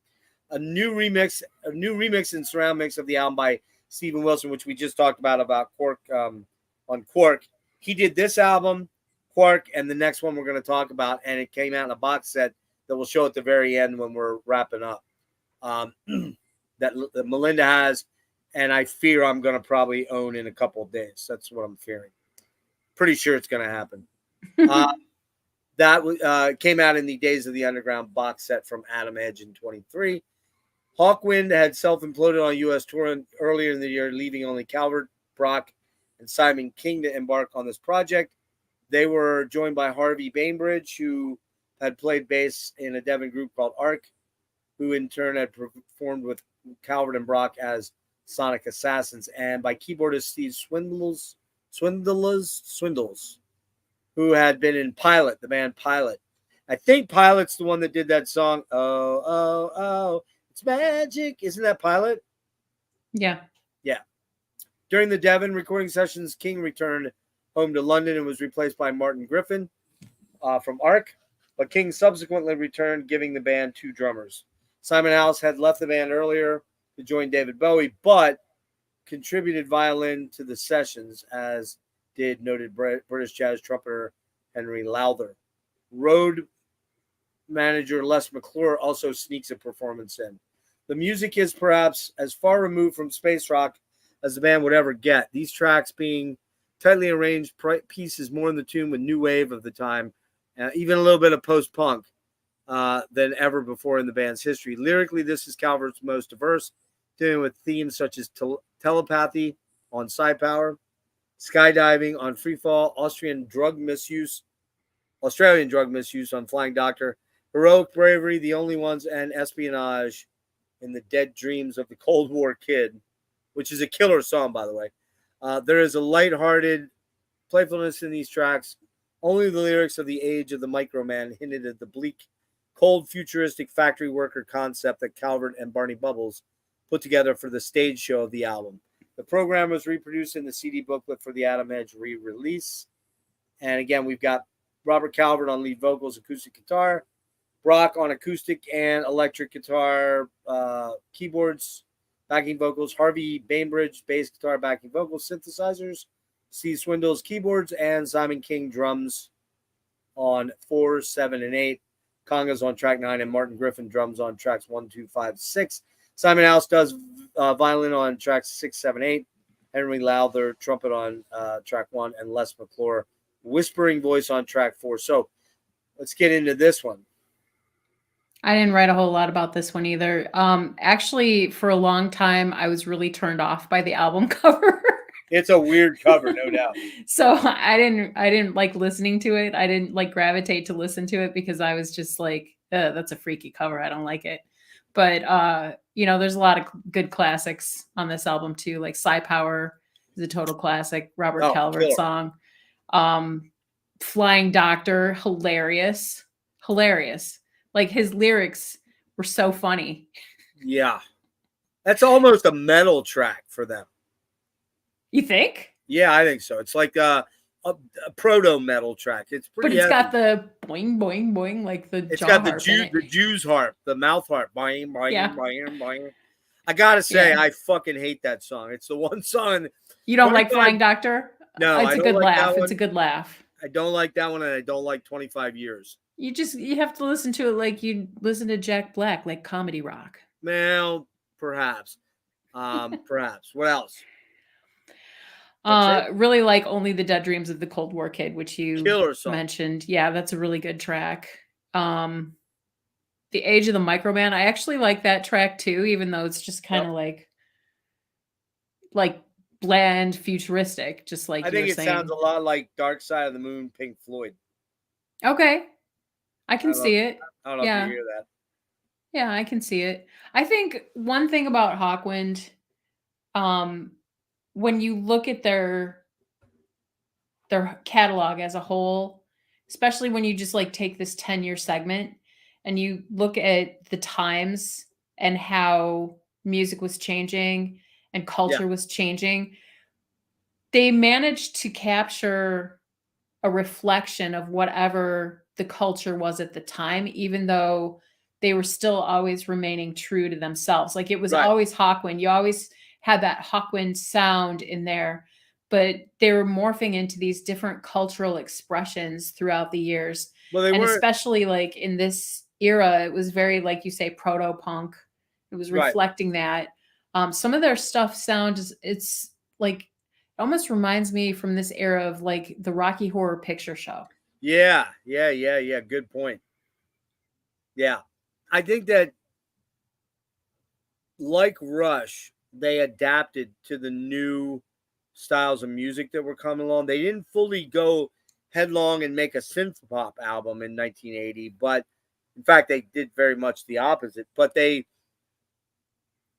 A new remix and surround mix of the album by Stephen Wilson, which we just talked about Quark on Quark. He did this album, Quark, and the next one we're going to talk about, and it came out in a box set that we'll show at the very end when we're wrapping up. That Melinda has, and I fear I'm going to probably own in a couple of days. That's what I'm fearing. Pretty sure it's going to happen. That came out in the Days of the Underground box set from Adam Edge in 23. Hawkwind had self-imploded on a U.S. tour earlier in the year, leaving only Calvert, Brock, and Simon King to embark on this project. They were joined by Harvey Bainbridge, who had played bass in a Devon group called Ark, who in turn had performed with Calvert and Brock as Sonic Assassins, and by keyboardist Steve Swindles, who had been in Pilot, the band Pilot. I think Pilot's the one that did that song, Oh, oh, oh, it's magic. Isn't that Pilot? Yeah. Yeah. During the Devon recording sessions, King returned home to London and was replaced by Martin Griffin from Ark, but King subsequently returned, giving the band two drummers. Simon House had left the band earlier to join David Bowie, but contributed violin to the sessions, as did noted British jazz trumpeter Henry Lowther. Road manager Les McClure also sneaks a performance in. The music is perhaps as far removed from space rock as the band would ever get, these tracks being tightly arranged pieces more in the tune with new wave of the time, even a little bit of post-punk than ever before in the band's history. Lyrically, this is Calvert's most diverse, dealing with themes such as telepathy on Psi Power, skydiving on Freefall, Australian drug misuse on Flying Doctor, heroic bravery, The Only Ones, and espionage in the Dead Dreams of the Cold War Kid, which is a killer song, by the way. There is a lighthearted playfulness in these tracks. Only the lyrics of The Age of the Microman hinted at the bleak, cold, futuristic factory worker concept that Calvert and Barney Bubbles put together for the stage show of the album. The program was reproduced in the CD booklet for the Adam Edge re-release. And again, we've got Robert Calvert on lead vocals, acoustic guitar, Brock on acoustic and electric guitar, keyboards, backing vocals, Harvey Bainbridge, bass guitar, backing vocals, synthesizers, Steve Swindle's keyboards, and Simon King drums on 4, 7, and 8. Congas on track 9, and Martin Griffin drums on tracks 1, 2, 5, 6. Simon House does violin on tracks 6, 7, 8. Henry Lowther trumpet on track 1, and Les McClure whispering voice on track 4. So let's get into this one. I didn't write a whole lot about this one either. Actually, for a long time, I was really turned off by the album cover. It's a weird cover, no doubt. So I didn't like listening to it. I didn't like gravitate to listen to it because I was just like, that's a freaky cover. I don't like it. But there's a lot of good classics on this album too. Like Psy Power is a total classic. Robert Calvert killer. song. Flying Doctor, hilarious. Like his lyrics were so funny. Yeah. That's almost a metal track for them. You think? Yeah, I think so. It's like a proto metal track. It's pretty. But it's heavy. got the boing boing boing, like the. It's jaw got the harp the Jew's harp, the mouth harp. Boing, boing, Yeah. boing, boing. I gotta say, Yeah. I fucking hate that song. It's the one song. You don't like 25 Flying Doctor? No, It's I a don't good like that laugh. one. It's a good laugh. I don't like that one, and I don't like 25 Years. You have to listen to it like you listen to Jack Black, like comedy rock. Well, perhaps. Perhaps. What else? That's it? Really like Only the Dead Dreams of the Cold War Kid, which you Killer song. mentioned. Yeah, that's a really good track. The Age of the Microman. I actually like that track too, even though it's just kind of like bland, futuristic, just like I you think were it saying. sounds a lot like Dark Side of the Moon, Pink Floyd. Okay. I can see it. I don't know Yeah. if you hear that. Yeah, I can see it. I think one thing about Hawkwind, when you look at their catalog as a whole, especially when you just like take this 10-year segment and you look at the times and how music was changing and culture was changing, they managed to capture a reflection of whatever the culture was at the time, even though they were still always remaining true to themselves. Like it was always Hawkwind. You always had that Hawkwind sound in there, but they were morphing into these different cultural expressions throughout the years. Well, they and were especially like in this era, it was very, like you say, proto-punk. It was reflecting that. Some of their stuff it's like, it almost reminds me from this era of like the Rocky Horror Picture Show. Yeah. Good point. Yeah. I think that like Rush, they adapted to the new styles of music that were coming along. They didn't fully go headlong and make a synth pop album in 1980, but in fact, they did very much the opposite. But they,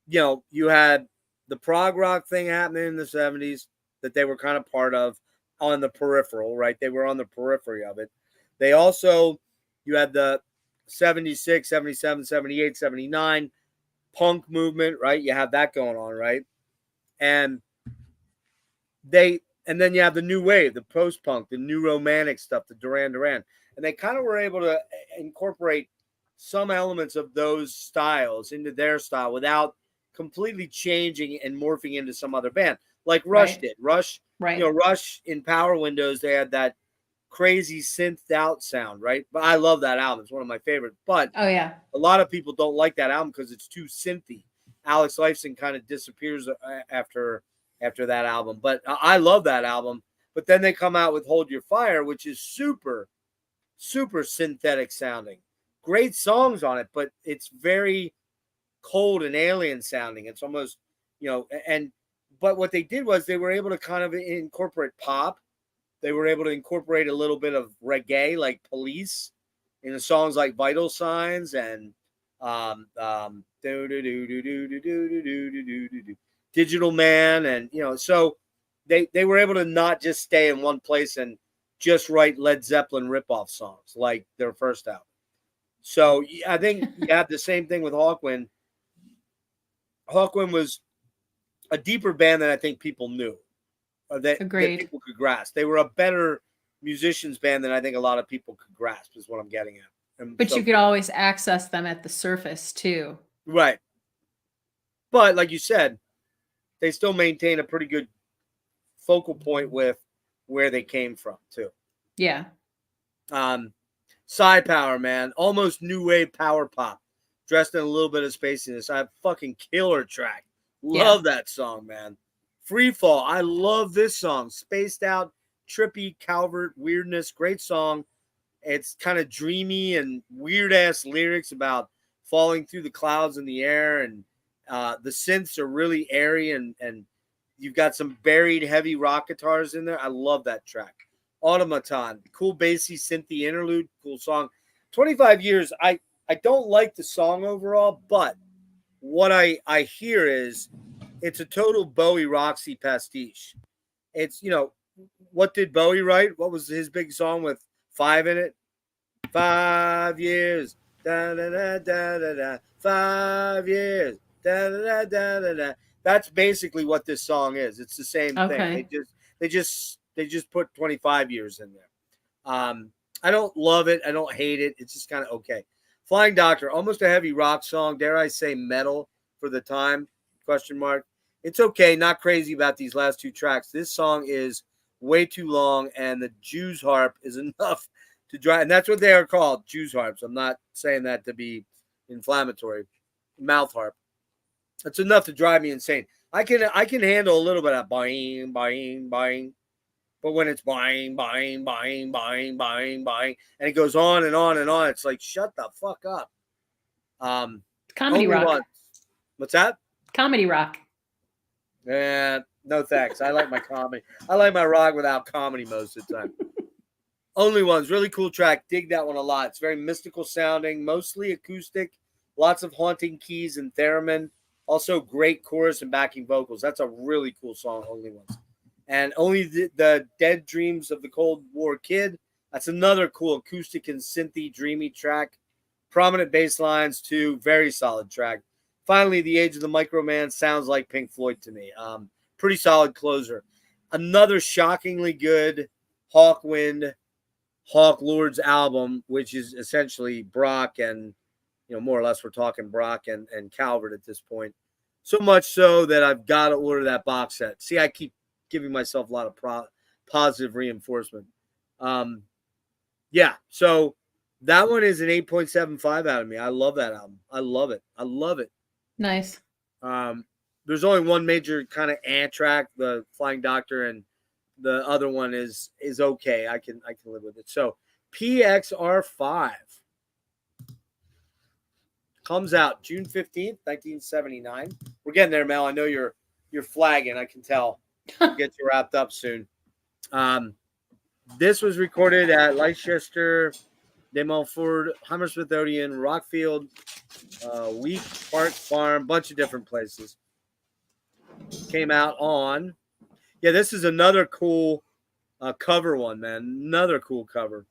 you had the prog rock thing happening in the 70s that they were kind of part of on the peripheral, right? They were on the periphery of it. They also, you had the 76, 77, 78, 79 punk movement, right? You have that going on, right? And then you have the new wave, the post-punk, the new romantic stuff, the Duran Duran. And they kind of were able to incorporate some elements of those styles into their style without completely changing and morphing into some other band, like Rush did. Rush in Power Windows, they had that crazy synthed out sound, right? But I love that album. It's one of my favorites. But a lot of people don't like that album because it's too synthy. Alex Lifeson kind of disappears after that album. But I love that album. But then they come out with Hold Your Fire, which is super, super synthetic sounding. Great songs on it, but it's very cold and alien sounding. It's almost, but what they did was they were able to kind of incorporate pop. They were able to incorporate a little bit of reggae, like Police, in the songs like Vital Signs and Digital Man, and so they were able to not just stay in one place and just write Led Zeppelin ripoff songs like their first album. So I think you have the same thing with Hawkwind. Hawkwind was a deeper band than I think people knew. That people could grasp. They were a better musicians band than I think a lot of people could grasp, is what I'm getting at. But you could always access them at the surface too. Right. But like you said, they still maintain a pretty good focal point with where they came from too. Yeah. Side Power, man, almost new wave power pop, dressed in a little bit of spaciness. I have fucking killer track. Love that song, man. Free Fall, I love this song. Spaced out, trippy, Calvert weirdness, great song. It's kind of dreamy and weird ass lyrics about falling through the clouds in the air, and the synths are really airy, and you've got some buried heavy rock guitars in there. I love that track. Automaton, cool bassy synthy interlude, cool song. 25 years. I don't like the song overall, but what I hear is it's a total Bowie Roxy pastiche. It's, what did Bowie write? What was his big song with 5 in it? 5 years. Da da da da da da. 5 years. Da da da da da da. That's basically what this song is. It's the same thing. They just put 25 years in there. I don't love it. I don't hate it. It's just kind of okay. Flying Doctor, almost a heavy rock song. Dare I say metal for the time? Question mark. It's okay. Not crazy about these last 2 tracks. This song is way too long, and the Jews harp is enough to drive. And that's what they are called, Jews harps. I'm not saying that to be inflammatory. Mouth harp. It's enough to drive me insane. I can handle a little bit of buying, buying. But when it's buying, and it goes on and on and on, it's like, shut the fuck up. Comedy rock. One. What's that? Comedy rock. Yeah, no thanks. I like my comedy. I like my rock without comedy most of the time. Only Ones, really cool track. Dig that one a lot. It's very mystical sounding, mostly acoustic, lots of haunting keys and theremin. Also great chorus and backing vocals. That's a really cool song, Only Ones. And Only the Dead Dreams of the Cold War Kid. That's another cool acoustic and synthy, dreamy track. Prominent bass lines, too. Very solid track. Finally, The Age of the Microman sounds like Pink Floyd to me. Pretty solid closer. Another shockingly good Hawkwind, Hawk Lords album, which is essentially Brock and, more or less we're talking Brock and Calvert at this point. So much so that I've got to order that box set. See, I keep giving myself a lot of positive reinforcement. Yeah, so that one is an 8.75 out of me. I love that album. I love it. Nice. There's only one major kind of track, the Flying Doctor, and the other one is okay. I can live with it. So PXR5 comes out June 15th, 1979. We're getting there, Mel. I know you're flagging. I can tell. We'll get you wrapped up soon. This was recorded at Leicester, De Montfort, Hammersmith Odeon, Rockfield, Wheat Park Farm, bunch of different places. Came out on. Yeah, this is another cool cover one, man. Another cool cover.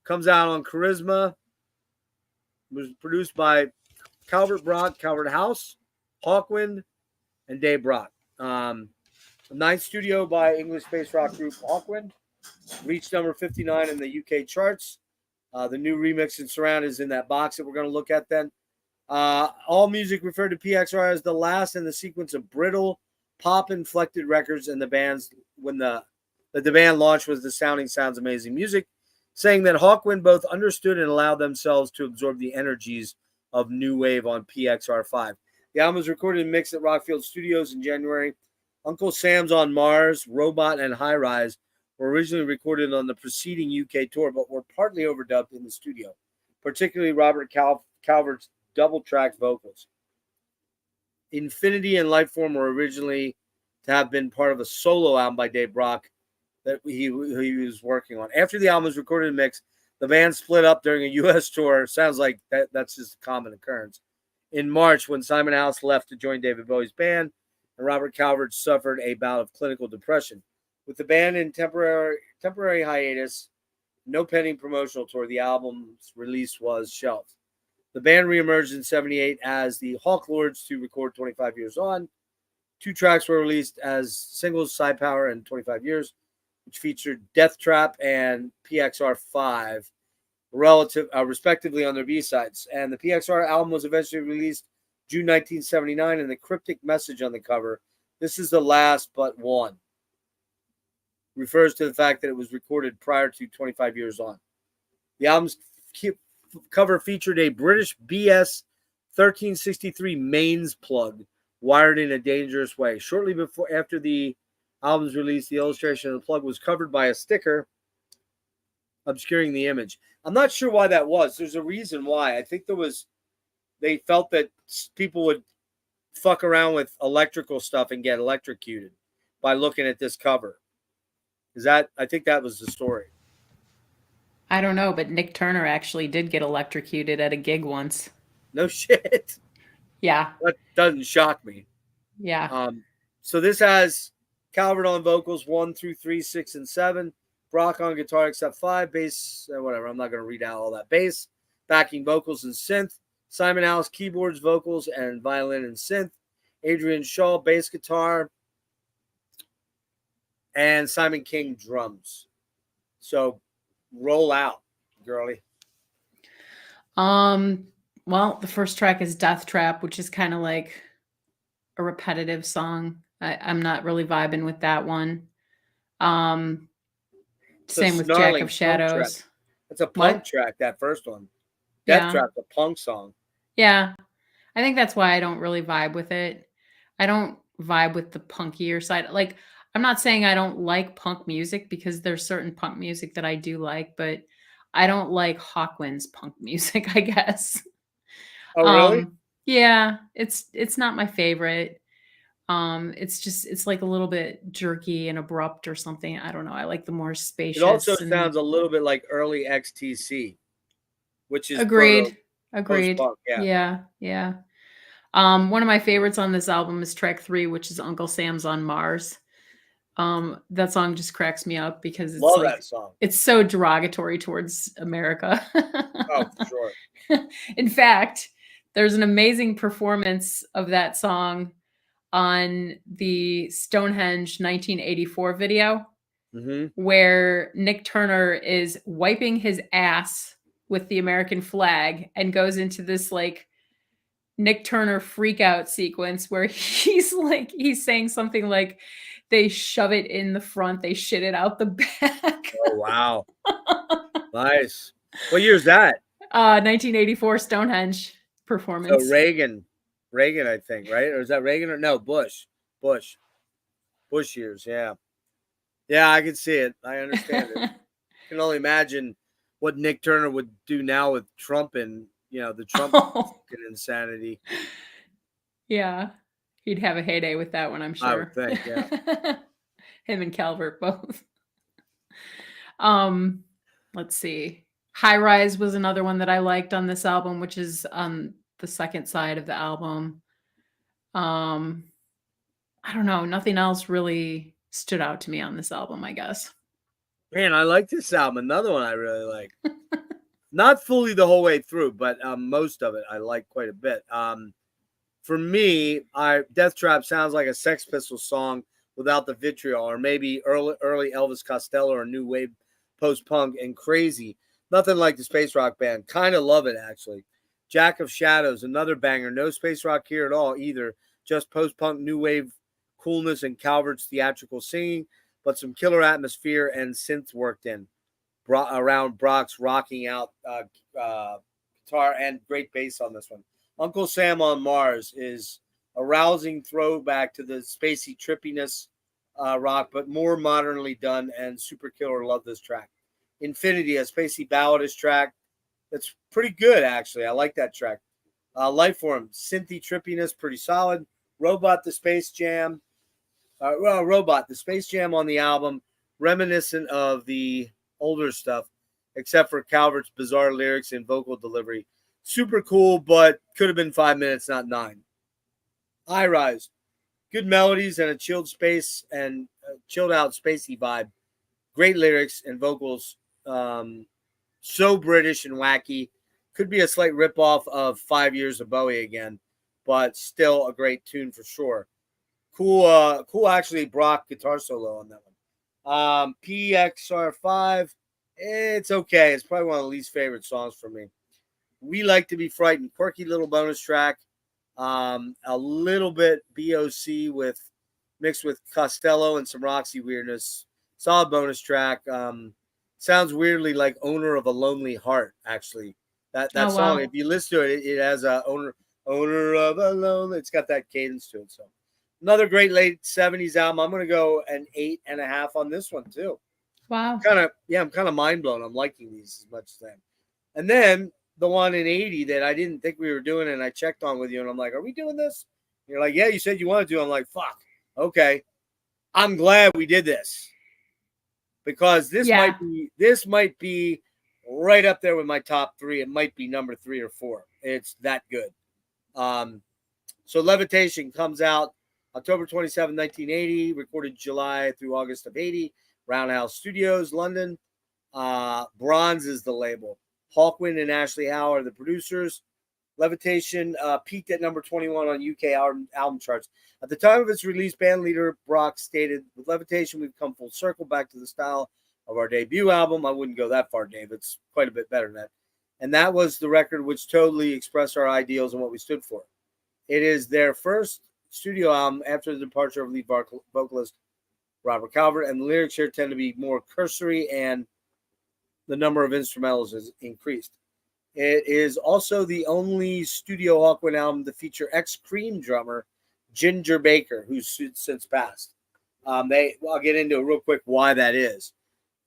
Comes out on Charisma. Was produced by Calvert Brock, Calvert House, Hawkwind, and Dave Brock. Ninth studio by English space rock group Hawkwind. Reached number 59 in the UK charts. The new remix and surround is in that box that we're going to look at then. All music referred to PXR as the last in the sequence of brittle, pop-inflected records, and the band's when the band launch was the sounding sounds amazing music, saying that Hawkwind both understood and allowed themselves to absorb the energies of new wave on PXR5. The album was recorded and mixed at Rockfield Studios in January. Uncle Sam's on Mars, Robot, and High Rise were originally recorded on the preceding UK tour, but were partly overdubbed in the studio, particularly Robert Calvert's double-track vocals. Infinity and Lifeform were originally to have been part of a solo album by Dave Brock that he was working on. After the album was recorded and mixed, the band split up during a U.S. tour. Sounds like that's just a common occurrence. In March, when Simon House left to join David Bowie's band, and Robert Calvert suffered a bout of clinical depression. With the band in temporary hiatus, no pending promotional tour, the album's release was shelved. The band reemerged in 78 as the Hawk Lords to record 25 Years On. 2 tracks were released as singles, Side Power and 25 Years, which featured Death Trap and PXR5, respectively on their B-sides. And the PXR album was eventually released June 1979, and the cryptic message on the cover, "This is the last but one." refers to the fact that it was recorded prior to 25 years on. The album's cover featured a British BS 1363 mains plug wired in a dangerous way. Shortly after the album's release, the illustration of the plug was covered by a sticker obscuring the image. I'm not sure why that was. There's a reason why. I think they felt that people would fuck around with electrical stuff and get electrocuted by looking at this cover. I think that was the story. I don't know, but Nick Turner actually did get electrocuted at a gig once. No shit. Yeah. That doesn't shock me. Yeah. So this has Calvert on vocals 1 through 3, 6, and 7. Brock on guitar except 5. Bass, whatever. I'm not going to read out all that. Bass, backing vocals and synth. Simon House, keyboards, vocals, and violin and synth. Adrian Shaw, bass guitar. And Simon King, drums. So roll out, girly. Well, the first track is Death Trap, which is kind of like a repetitive song. I'm not really vibing with that one. Same with Jack of Shadows. It's a punk track, that first one. Death Trap's a punk song. Yeah. I think that's why I don't really vibe with it. I don't vibe with the punkier side. Like, I'm not saying I don't like punk music, because there's certain punk music that I do like, but I don't like Hawkwind's punk music, I guess. Oh, really? Yeah, it's not my favorite. It's like a little bit jerky and abrupt or something. I don't know. I like the more spacious. It also sounds a little bit like early XTC, which is agreed. Yeah. One of my favorites on this album is track 3, which is Uncle Sam's on Mars. That song just cracks me up because it's Love that song. It's so derogatory towards America. Oh, for sure. In fact, there's an amazing performance of that song on the Stonehenge 1984 video, where Nick Turner is wiping his ass with the American flag and goes into this like Nick Turner freak out sequence where he's saying something like, they shove it in the front, they shit it out the back. Oh, wow. Nice. What year's that? 1984 Stonehenge performance. So Reagan, I think, right? Or is that Reagan or no? Bush years. Yeah. Yeah, I can see it. I understand it. I can only imagine what Nick Turner would do now with Trump and, the Trump insanity. Yeah. He'd have a heyday with that one, I'm sure. I would think, yeah. Him and Calvert both. Let's see. High Rise was another one that I liked on this album, which is on the second side of the album. I don't know. Nothing else really stood out to me on this album, I guess. Man, I like this album. Another one I really like. Not fully the whole way through, but most of it I like quite a bit. For me, Death Trap sounds like a Sex Pistols song without the vitriol, or maybe early Elvis Costello or new wave post-punk, and Crazy. Nothing like the space rock band. Kind of love it, actually. Jack of Shadows, another banger. No space rock here at all either. Just post-punk new wave coolness and Calvert's theatrical singing, but some killer atmosphere and synth worked in around Brock's rocking out guitar, and great bass on this one. Uncle Sam on Mars is a rousing throwback to the spacey trippiness rock, but more modernly done, and super killer. Love this track. Infinity, a spacey balladist track that's pretty good, actually. I like that track. Lifeform, synthy trippiness, pretty solid. Robot, the Space Jam on the album, reminiscent of the older stuff, except for Calvert's bizarre lyrics and vocal delivery. Super cool, but could have been 5 minutes, not 9. High Rise, good melodies and a chilled out spacey vibe. Great lyrics and vocals. So British and wacky. Could be a slight ripoff of 5 Years of Bowie again, but still a great tune for sure. Cool actually Brock guitar solo on that one. PXR5, it's okay. It's probably one of the least favorite songs for me. We Like to Be Frightened, quirky little bonus track. A little bit BOC mixed with Costello and some Roxy weirdness. Solid bonus track. Sounds weirdly like "Owner of a Lonely Heart." Actually, that Oh song. wow. If you listen to it, it has a owner of a lonely. It's got that cadence to it. So another great late '70s album. I'm gonna go an 8.5 on this one too. Wow. I'm kind of mind blown. I'm liking these as much as that. And then the one in '80 that I didn't think we were doing, and I checked on with you, and I'm like, "Are we doing this?" And you're like, "Yeah, you said you wanted to." I'm like, "Fuck, okay." I'm glad we did this because Yeah. this might be right up there with my top three. It might be number 3 or 4. It's that good. Um, so Levitation comes out October 27, 1980, recorded July through August of '80, Roundhouse Studios, London. Bronze is the label. Hawkwind and Ashley Howe are the producers. Levitation peaked at number 21 on UK album charts. At the time of its release, band leader Brock stated, "With Levitation, we've come full circle back to the style of our debut album." I wouldn't go that far, Dave. It's quite a bit better than that. And that was the record which totally expressed our ideals and what we stood for. It is their first studio album after the departure of lead vocalist Robert Calvert, and the lyrics here tend to be more cursory, and the number of instrumentals has increased. It is also the only studio Hawkwind album to feature ex-Cream drummer Ginger Baker, who's since passed. I'll get into it real quick why that is.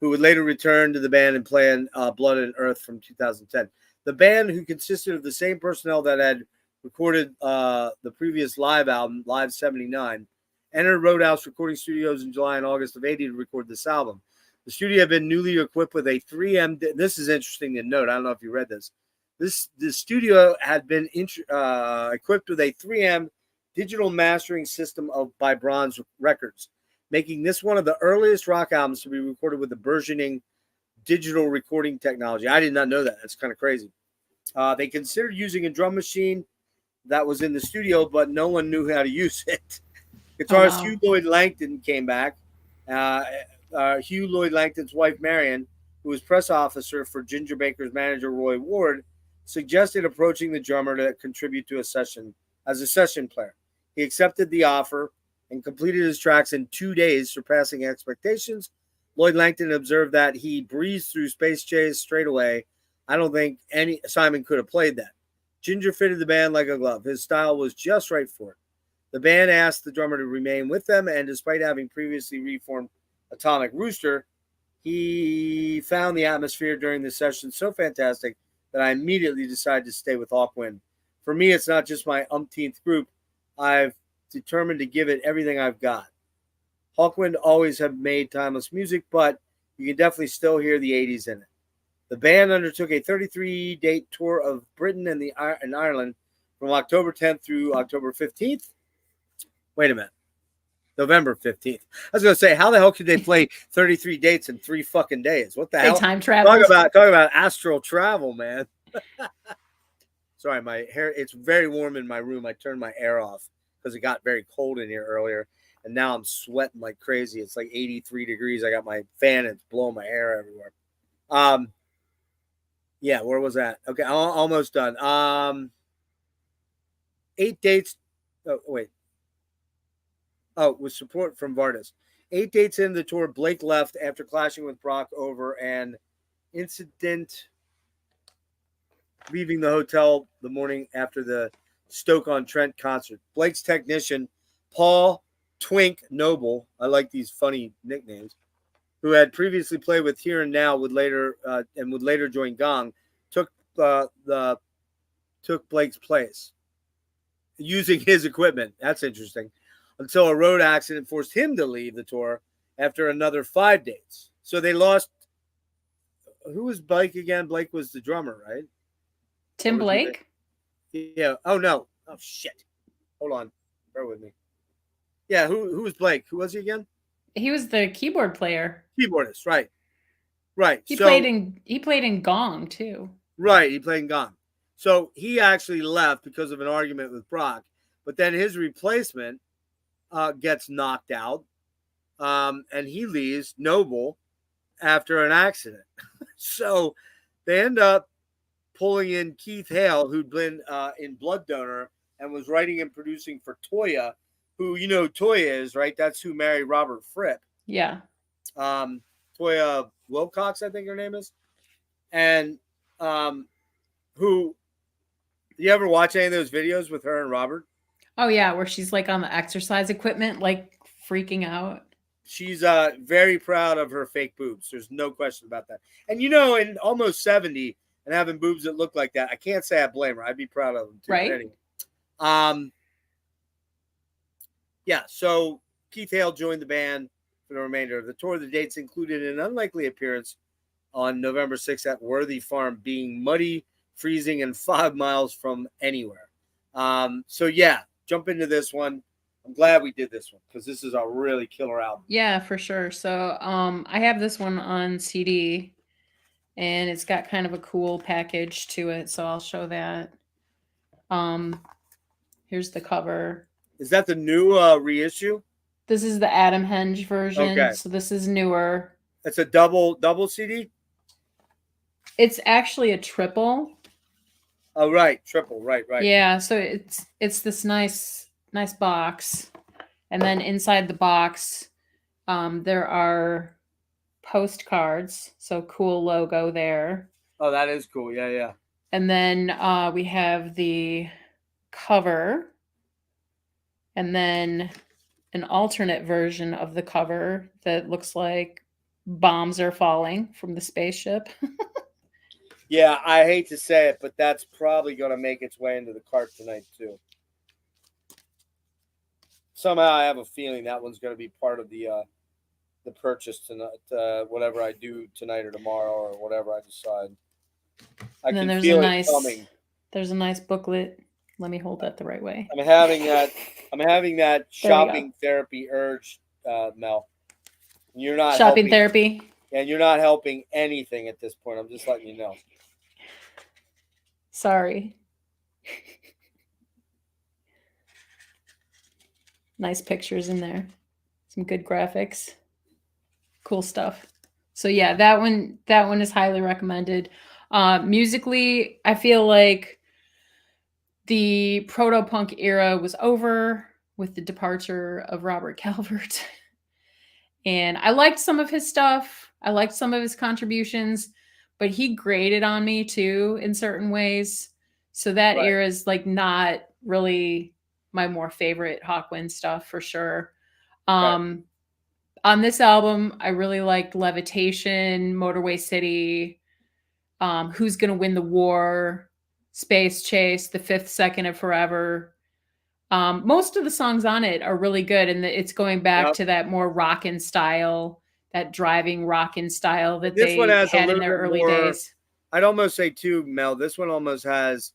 Who would later return to the band and play in Blood and Earth from 2010. The band, who consisted of the same personnel that had recorded the previous live album, Live 79, entered Roadhouse Recording Studios in July and August of '80 to record this album. The studio had been newly equipped with a 3M. This is interesting to note. I don't know if you read this. The studio had been equipped with a 3M digital mastering system by Bronze Records, making this one of the earliest rock albums to be recorded with the burgeoning digital recording technology. I did not know that. That's kind of crazy. They considered using a drum machine that was in the studio, but no one knew how to use it. Oh Guitarist wow. Hugh Lloyd Langton came back. Hugh Lloyd Langton's wife, Marion, who was press officer for Ginger Baker's manager, Roy Ward, suggested approaching the drummer to contribute to a session as a session player. He accepted the offer and completed his tracks in 2 days, surpassing expectations. Lloyd Langton observed that he breezed through Space Chase straight away. I don't think any Simon could have played that. Ginger fitted the band like a glove. His style was just right for it. The band asked the drummer to remain with them, and despite having previously reformed Atomic Rooster, he found the atmosphere during the session so fantastic that I immediately decided to stay with Hawkwind. For me, it's not just my umpteenth group. I've determined to give it everything I've got. Hawkwind always have made timeless music, but you can definitely still hear the '80s in it. The band undertook a 33-date tour of Britain and Ireland from October 10th through October 15th. Wait a minute. November 15th. I was going to say, how the hell could they play 33 dates in 3 fucking days? What the They hell? time traveled. Talk about astral travel, man. Sorry, my hair, it's very warm in my room. I turned my air off because it got very cold in here earlier. And now I'm sweating like crazy. It's like 83 degrees. I got my fan and it's blowing my hair everywhere. Yeah, where was that? Okay, almost done. 8 dates. Oh, wait. Oh, with support from Vardis. 8 dates into the tour, Blake left after clashing with Brock over an incident, leaving the hotel the morning after the Stoke-on-Trent concert. Blake's technician, Paul Twink Noble, I like these funny nicknames, who had previously played with Here and Now, would later join Gong, took Blake's place using his equipment. That's interesting. Until a road accident forced him to leave the tour after another 5 dates. So they lost. Who was Blake again? Blake was the drummer, right? Tim Blake? Yeah. Oh, no. Oh, shit. Hold on. Bear with me. Yeah, who was Blake? Who was he again? He was the keyboard player. Keyboardist, right. Right. He played in Gong too. Right, he played in Gone. So he actually left because of an argument with Brock, but then his replacement gets knocked out, and he leaves Noble after an accident. So they end up pulling in Keith Hale, who'd been in Blood Donor and was writing and producing for Toya, who you know Toya is, right? That's who married Robert Fripp. Yeah. Toya Wilcox, I think her name is, and who do you ever watch any of those videos with her and Robert? Oh yeah, where she's like on the exercise equipment, like freaking out. She's very proud of her fake boobs. There's no question about that. And in almost 70 and having boobs that look like that, I can't say I blame her. I'd be proud of them too. Right. But anyway, yeah. So Keith Hale joined the band for the remainder of the tour. The dates included an unlikely appearance on November 6th at Worthy Farm, being muddy, freezing, and 5 miles from anywhere. So yeah, jump into this one. I'm glad we did this one because this is a really killer album. Yeah, for sure. So I have this one on CD, and it's got kind of a cool package to it, so I'll show that. Here's the cover. Is that the new reissue? This is the Adam Henge version. Okay. So this is newer. It's a double CD? It's actually a triple. Oh, right. Triple. Right. Yeah, so it's this nice box. And then inside the box, there are postcards. So cool logo there. Oh, that is cool. Yeah. And then we have the cover. And then an alternate version of the cover that looks like bombs are falling from the spaceship. Yeah, I hate to say it, but that's probably going to make its way into the cart tonight, too. Somehow I have a feeling that one's going to be part of the purchase tonight, whatever I do tonight or tomorrow or whatever I decide. And then can feel it coming. There's a nice booklet. Let me hold that the right way. I'm having that shopping therapy urge, Mel. You're not shopping therapy. And you're not helping anything at this point. I'm just letting you know. Sorry. Nice pictures in there. Some good graphics. Cool stuff. So yeah, that one is highly recommended. Musically, I feel like the proto-punk era was over with the departure of Robert Calvert. And I liked some of his stuff. I liked some of his contributions, but he grated on me too in certain ways. So that era is like not really my more favorite Hawkwind stuff for sure. On this album, I really liked Levitation, Motorway City, Who's Gonna Win the War, Space Chase, The Fifth Second of Forever. Most of the songs on it are really good, and it's going back to that more rockin' style, that driving rockin' style that this one has had in their early days. I'd almost say too, Mel, this one almost has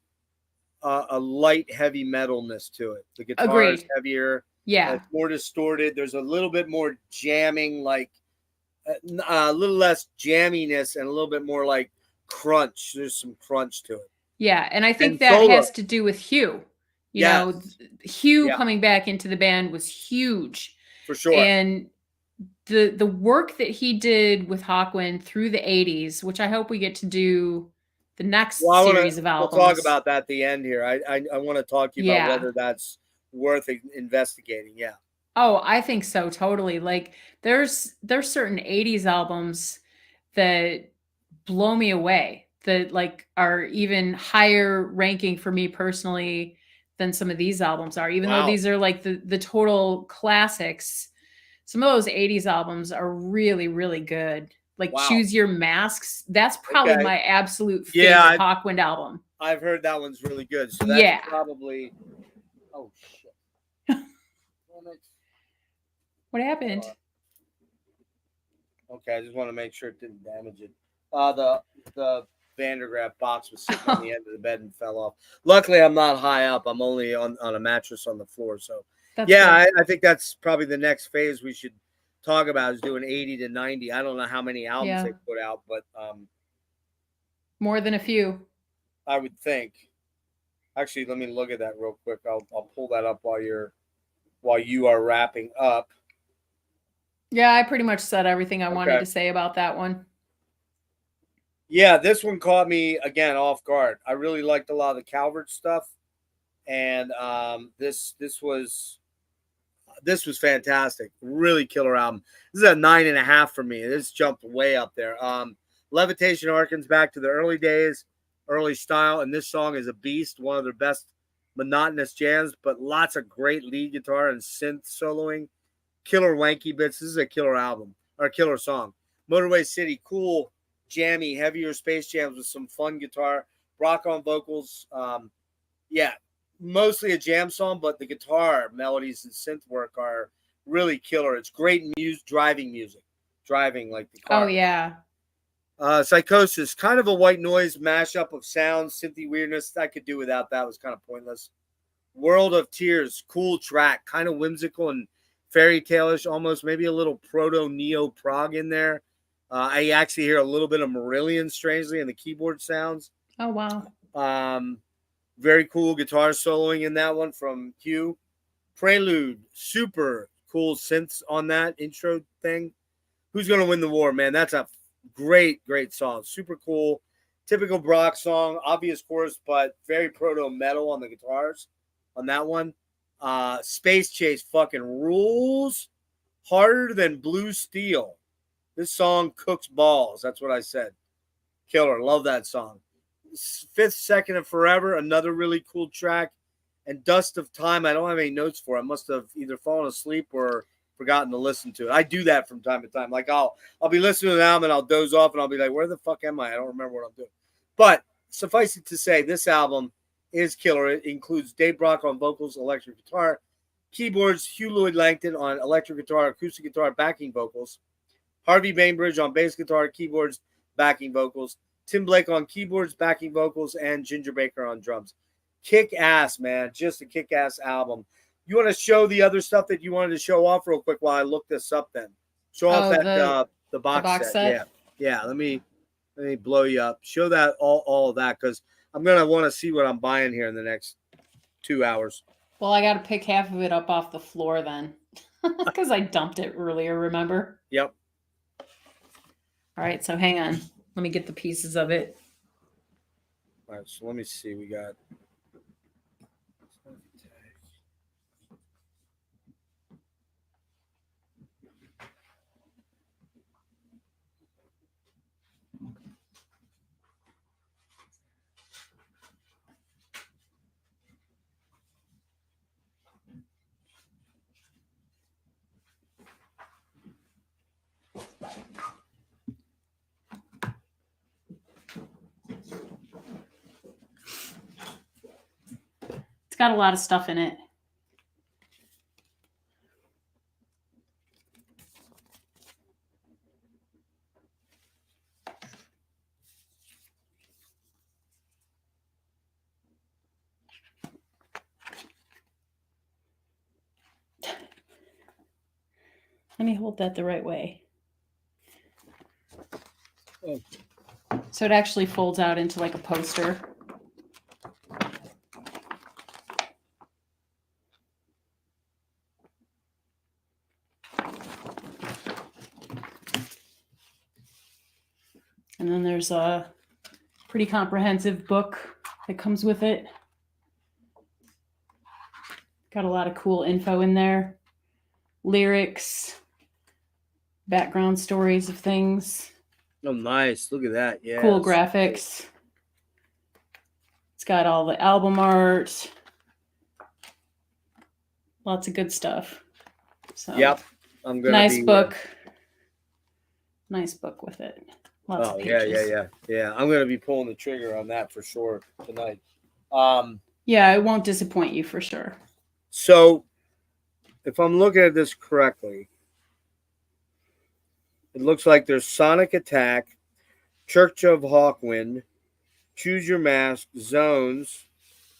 a light heavy metalness to it. The guitar is heavier. Yeah. It's more distorted. There's a little bit more jamming, like a little less jamminess and a little bit more like crunch. There's some crunch to it. Yeah, and I think that has to do with Hugh. You know, Hugh coming back into the band was huge. For sure. And the work that he did with Hawkwind through the 80s, which I hope we get to do the next series of albums. We'll talk about that at the end here. I want to talk to you about whether that's worth investigating. Yeah. Oh, I think so, totally. Like there's certain 80s albums that blow me away, that like are even higher ranking for me personally than some of these albums are, even though these are like the total classics. Some of those 80s albums are really, really good. Like Choose Your Masks. That's probably my absolute favorite Hawkwind album. I've heard that one's really good. So that's probably. Oh shit! What happened? Okay, I just want to make sure it didn't damage it. The Vandergraaf box was sitting on the end of the bed and fell off. Luckily, I'm not high up. I'm only on a mattress on the floor. So I think that's probably the next phase we should talk about, is doing 80 to 90. I don't know how many albums they put out, but more than a few, I would think. Actually, let me look at that real quick. I'll pull that up while you are wrapping up. Yeah, I pretty much said everything I wanted to say about that one. Yeah, this one caught me again off guard. I really liked a lot of the Calvert stuff, and this was This was fantastic. Really killer album. This is a 9.5 for me. This jumped way up there. Levitation harkens back to the early days, early style, and this song is a beast. One of their best monotonous jams, but lots of great lead guitar and synth soloing. Killer wanky bits. This is a killer album or a killer song. Motorway City, cool, jammy, heavier space jams with some fun guitar. Rock on vocals. Yeah, mostly a jam song, but the guitar melodies and synth work are really killer. It's great driving music. Driving like the car. Oh, yeah. Psychosis, kind of a white noise mashup of sounds, synthy weirdness. I could do without that. It was kind of pointless. World of Tears, cool track, kind of whimsical and fairy tale-ish, almost maybe a little proto neo prog in there. I actually hear a little bit of Marillion, strangely, in the keyboard sounds. Oh, wow. Very cool guitar soloing in that one from Hugh. Prelude, super cool synths on that intro thing. Who's Gonna Win the War, man? That's a great song. Super cool. Typical Brock song, obvious chorus, but very proto metal on the guitars on that one. Space Chase fucking rules. Harder than Blue Steel. This song cooks balls. That's what I said. Killer. Love that song. 5th Second of Forever, another really cool track. And Dust of Time, I don't have any notes for. I must have either fallen asleep or forgotten to listen to it. I do that from time to time. Like I'll be listening to an album and I'll doze off and I'll be like, where the fuck am I? I don't remember what I'm doing. But suffice it to say, this album is killer. It includes Dave Brock on vocals, electric guitar, keyboards, Hugh Lloyd Langton on electric guitar, acoustic guitar, backing vocals, Harvey Bainbridge on bass guitar, keyboards, backing vocals, Tim Blake on keyboards, backing vocals, and Ginger Baker on drums. Kick ass, man. Just a kick ass album. You want to show the other stuff that you wanted to show off real quick while I look this up then? Show off that the box set. Yeah. Let me blow you up. Show that all of that, because I'm gonna want to see what I'm buying here in the next 2 hours. Well, I got to pick half of it up off the floor then, because I dumped it earlier. Remember? Yep. All right. So hang on. Let me get the pieces of it. All right. So let me see. We got. It's got a lot of stuff in it. Let me hold that the right way. Oh. So it actually folds out into like a poster. And then there's a pretty comprehensive book that comes with it. Got a lot of cool info in there. Lyrics, background stories of things. Oh, nice. Look at that. Yeah. Cool graphics. It's got all the album art. Lots of good stuff. So, yep. I'm gonna nice book. Nice book with it. Lots of pages. Yeah. I'm gonna be pulling the trigger on that for sure tonight. Yeah, it won't disappoint you for sure. So, if I'm looking at this correctly, it looks like there's Sonic Attack, Church of Hawkwind, Choose Your Mask, Zones,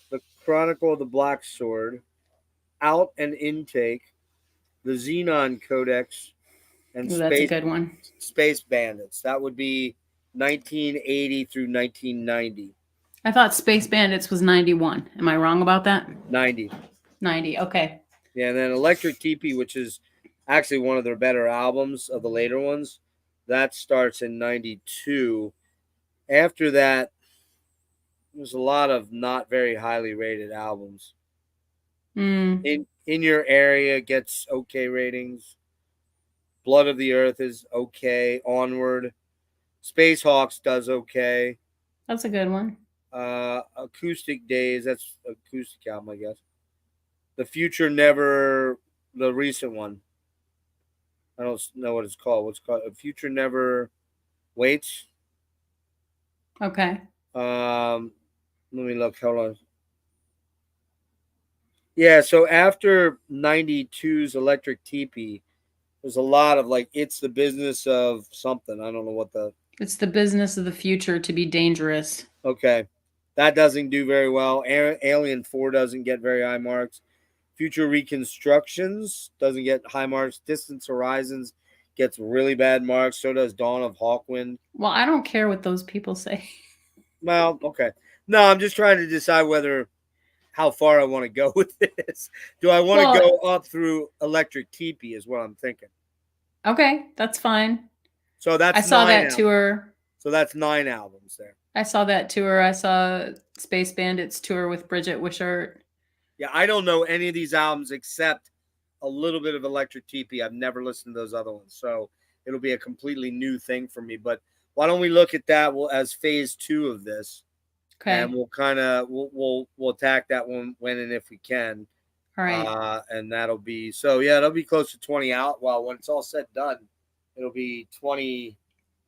The Chronicle of the Black Sword, Out and Intake, the Xenon Codex, and that's a good one. Space Bandits. That would be 1980 through 1990. I thought Space Bandits was 91. Am I wrong about that? 90. 90. Okay. Yeah, and then Electric Teepee, which is actually one of their better albums of the later ones, that starts in 92. After that, there's a lot of not very highly rated albums. In your area gets okay ratings. Blood of the Earth is okay. Onward. Space Hawks does okay. That's a good one. Acoustic Days, that's acoustic album, I guess. The Future Never, the recent one. I don't know what it's called. What's it called? Future Never Waits. Okay. Let me look. Hold on. Yeah, so after 92's Electric Teepee, there's a lot of like, it's the business of something. I don't know what the. It's the business of the future to be dangerous. Okay. That doesn't do very well. Alien 4 doesn't get very high marks. Future Reconstructions doesn't get high marks. Distant Horizons gets really bad marks. So does Dawn of Hawkwind. Well, I don't care what those people say. Well, okay. No, I'm just trying to decide how far I want to go with this. Do I want to go up through Electric Teepee is what I'm thinking. Okay, that's fine. So that's I saw that tour. So that's 9 albums there. I saw that tour. I saw Space Bandits tour with Bridget Wishart. Yeah, I don't know any of these albums except a little bit of Electric Teepee. I've never listened to those other ones, so it'll be a completely new thing for me. But why don't we look at that as phase 2 of this? Okay. And we'll kind of we'll attack that one when and if we can. All right. And that'll be it'll be close to 20 out. Well, when it's all said and done, it'll be 21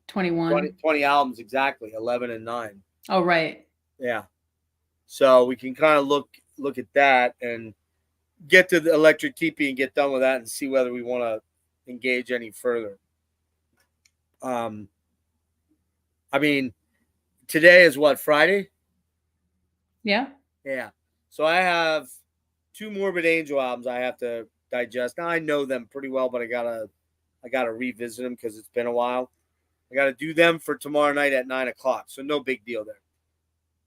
20 albums exactly, 11 and 9. Oh, right. Yeah. So we can kind of look at that and get to the Electric Teepee and get done with that and see whether we want to engage any further. I mean, today is what, Friday? Yeah. Yeah. So I have 2 Morbid Angel albums I have to digest. Now I know them pretty well, but I gotta revisit them because it's been a while. I gotta do them for tomorrow night at 9:00. So no big deal there.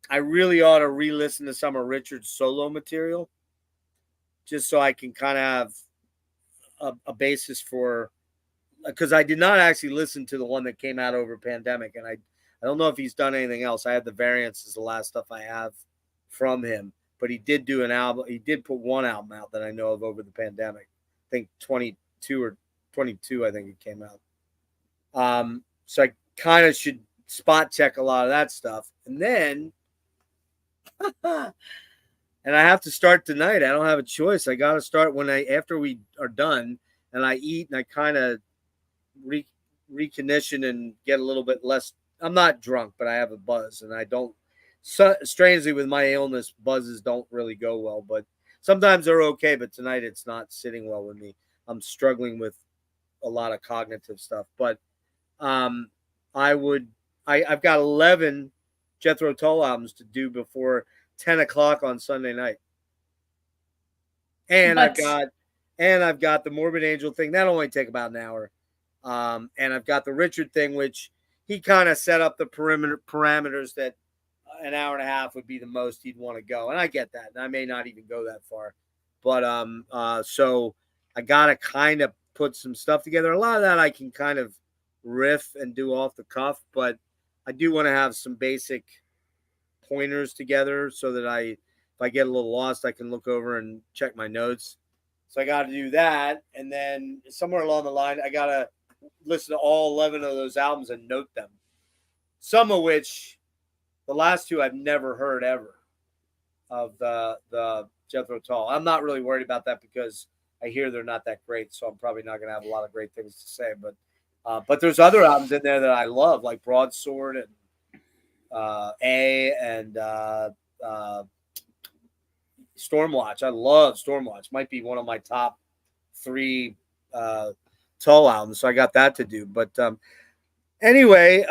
I really ought to re-listen to some of Richard's solo material, just so I can kind of have a basis for, because I did not actually listen to the one that came out over pandemic, and I don't know if he's done anything else. I had the Variants as the last stuff I have from him, but he did do an album. He did put one album out that I know of over the pandemic. I think 22, I think it came out. So I kind of should spot check a lot of that stuff. And then, and I have to start tonight. I don't have a choice. I got to start after we are done and I eat and I kind of recondition and get a little bit less. I'm not drunk, but I have a buzz and I don't. So strangely, with my illness, buzzes don't really go well, but sometimes they're okay. But tonight it's not sitting well with me. I'm struggling with a lot of cognitive stuff, but I've got 11 Jethro Tull albums to do before 10:00 on Sunday night, and I've got the Morbid Angel thing that only take about an hour, and I've got the Richard thing, which he kind of set up the parameters that an hour and a half would be the most he'd want to go. And I get that. And I may not even go that far. But so I got to kind of put some stuff together. A lot of that I can kind of riff and do off the cuff. But I do want to have some basic pointers together so that if I get a little lost, I can look over and check my notes. So I got to do that. And then somewhere along the line, I got to listen to all 11 of those albums and note them. Some of which, the last 2 I've never heard ever of the Jethro Tull. I'm not really worried about that because I hear they're not that great, so I'm probably not going to have a lot of great things to say. But there's other albums in there that I love, like Broadsword and Stormwatch. I love Stormwatch. Might be one of my top 3 Tull albums, so I got that to do. But anyway,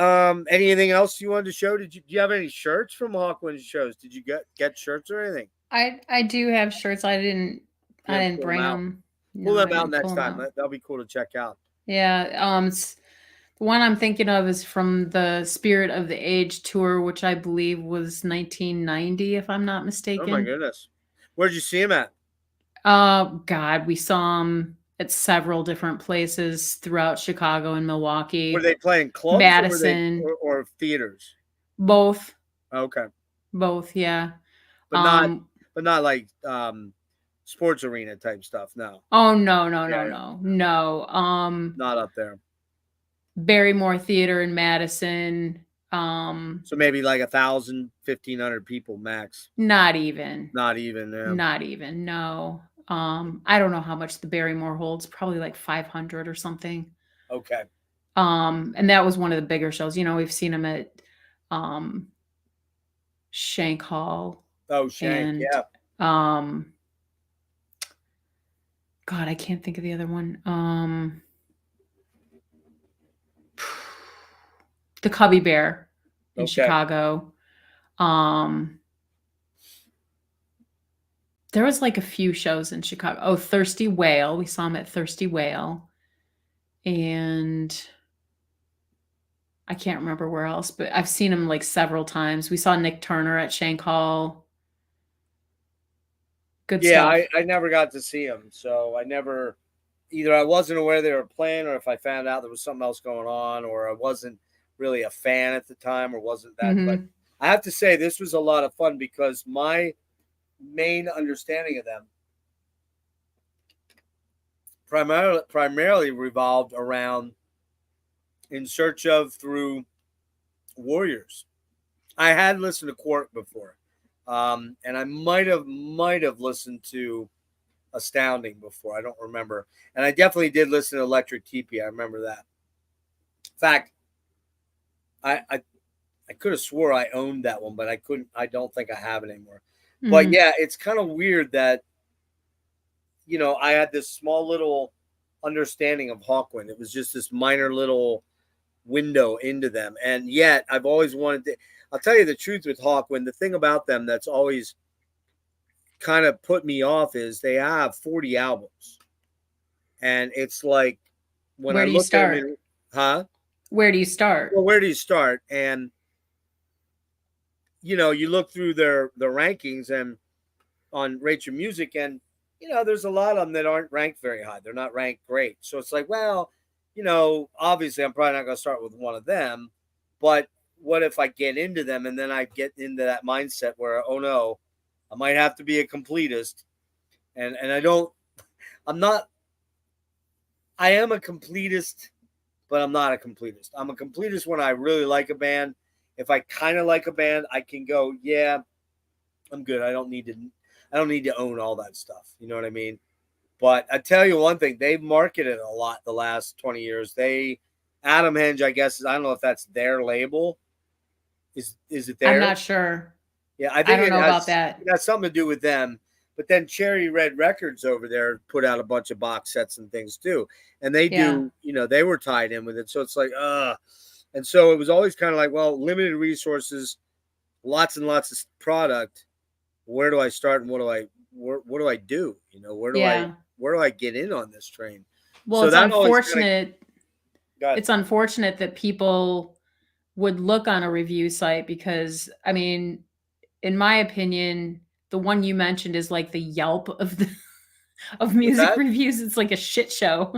anything else you wanted to show? Do you have any shirts from Hawkwind shows? Did you get shirts or anything? I do have shirts. I didn't bring them. Pull them out next time. That'll be cool to check out. Yeah. The one I'm thinking of is from the Spirit of the Age tour, which I believe was 1990, if I'm not mistaken. Oh my goodness. Where'd you see him at? God, we saw him at several different places throughout Chicago and Milwaukee. Were they playing clubs, Madison, or theaters? Both. Okay. Both, yeah. But not like sports arena type stuff. No, Oh no, no, no, Yeah. no, no. not up there. Barrymore Theater in Madison. So maybe like 1,000, 1,500 people max. Not even. Not even. Yeah. Not even. No. I don't know how much the Barrymore holds. Probably like 500 or something. Okay. And that was one of the bigger shows. You know, we've seen them at Shank Hall. Oh, Shank. And Yeah. God, I can't think of the other one. The Cubby Bear in Okay. Chicago. There was like a few shows in Chicago. Oh, Thirsty Whale. We saw him at Thirsty Whale. And I can't remember where else, but I've seen him like several times. We saw Nick Turner at Shank Hall. Good Yeah, stuff. I never got to see them, so I never either I wasn't aware they were playing, or if I found out there was something else going on, or I wasn't really a fan at the time, or wasn't that. But Mhm. I have to say this was a lot of fun because my main understanding of them primarily revolved around In Search of through Warriors. I had listened to Quark before, and I might have listened to Astounding before. I don't remember, and I definitely did listen to Electric Teepee. I remember that. In fact, I could have swore I owned that one, but I couldn't. I don't think I have it anymore. But Mhm. yeah, it's kind of weird that I had this small little understanding of Hawkwind. It was just this minor little window into them, and yet I've always wanted to. I'll tell you the truth with Hawkwind. The thing about them that's always kind of put me off is they have 40 albums, and it's like when Where I do you look at them, start? huh? Where do you start? Well, where do you start? And you look through their rankings and on Rate Your Music, and there's a lot of them that aren't ranked very high. They're not ranked great. So it's like, well, obviously I'm probably not going to start with one of them, but what if I get into them and then I get into that mindset where, oh no, I might have to be a completist, and I'm not. I am a completist, but I'm not a completist. I'm a completist when I really like a band. If I kind of like a band, I can go, yeah, I'm good. I don't need to own all that stuff. You know what I mean? But I tell you one thing, they've marketed a lot the last 20 years. Adam Henge, I guess, I don't know if that's their label. Is it I'm theirs? not sure. Yeah, I I think don't it know about has that. it has something to do with them. But then Cherry Red Records over there put out a bunch of box sets and things too. And they Yeah. they were tied in with it. So it's like, and so it was always kind of like, well, limited resources, lots and lots of product. Where do I start and what do I do? Yeah. Where do I get in on this train? Well, So it's that always kind of unfortunate. got It's unfortunate that people would look on a review site because, I mean, in my opinion, the one you mentioned is like the Yelp of of with music that. reviews. It's like a shit show.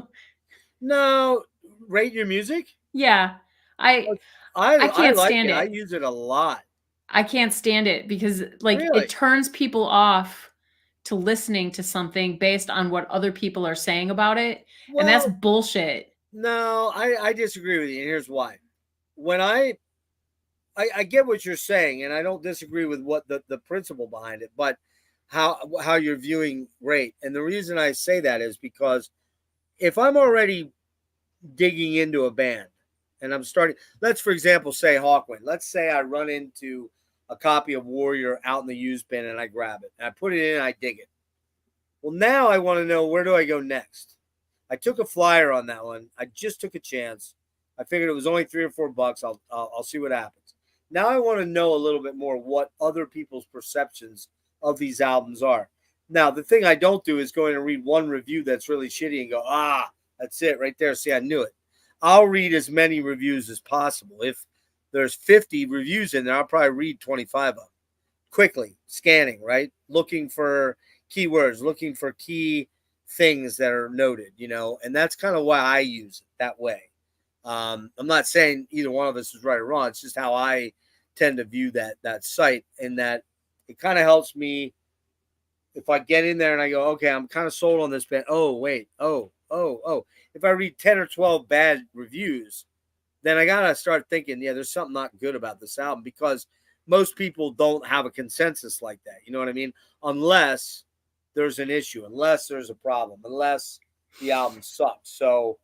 No, Rate Your Music. Yeah. I I I can't like stand it. I it. use it a lot. I can't stand it because like it Really? turns people off to listening to something based on what other people are saying about it, and that's Well, bullshit. no, I disagree with you, and here's why. When I get what you're saying, and I don't disagree with what the principle behind it, but how you're viewing rate. And the reason I say that is because if I'm already digging into a band and I'm starting, let's for example say Hawkwind. Let's say I run into a copy of Warrior out in the used bin and I grab it and I put it in and I dig it. Well, now I want to know, where do I go next? I took a flyer on that one. I just took a chance. I figured it was only $3 or $4. I'll see what happens. Now I want to know a little bit more what other people's perceptions of these albums are. Now the thing I don't do is go in and read one review that's really shitty and go, that's it right there. See, I knew it. I'll read as many reviews as possible. If there's 50 reviews in there, I'll probably read 25 of them quickly, scanning, right? Looking for keywords, looking for key things that are noted, and that's kind of why I use it that way. I'm not saying either one of us is right or wrong. It's just how I tend to view that site, and that it kind of helps me if I get in there and I go, okay, I'm kind of sold on this band. Oh, wait. Oh. If I read 10 or 12 bad reviews, then I got to start thinking, yeah, there's something not good about this album, because most people don't have a consensus like that. You know what I mean? Unless there's an issue, unless there's a problem, unless the album sucks. So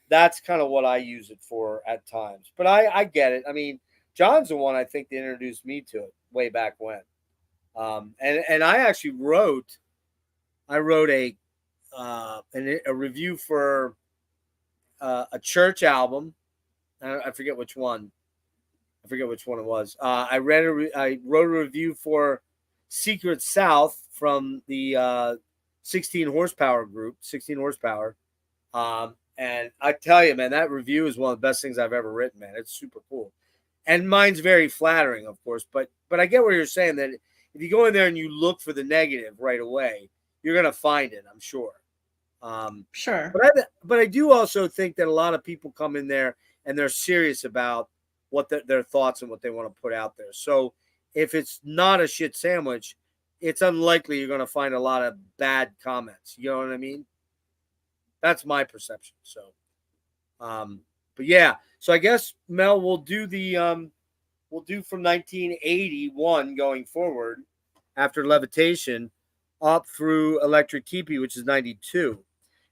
that's kind of what I use it for at times. But I get it. I mean, John's the one I think that introduced me to it way back when. And I actually wrote a review for a church album. I forget which one. I forget which one it was. I wrote a review for Secret South from the 16 horsepower group, 16 horsepower. And I tell you, man, that review is one of the best things I've ever written, man. It's super cool. And mine's very flattering, of course, but I get what you're saying, that if you go in there and you look for the negative right away, you're going to find it, I'm sure. Sure. But I do also think that a lot of people come in there and they're serious about what their thoughts and what they want to put out there. So if it's not a shit sandwich, it's unlikely you're going to find a lot of bad comments. You know what I mean? That's my perception. So, but yeah. So I guess, Mel, we'll do from 1981 going forward, after Levitation, up through Electric Teepee, which is 92.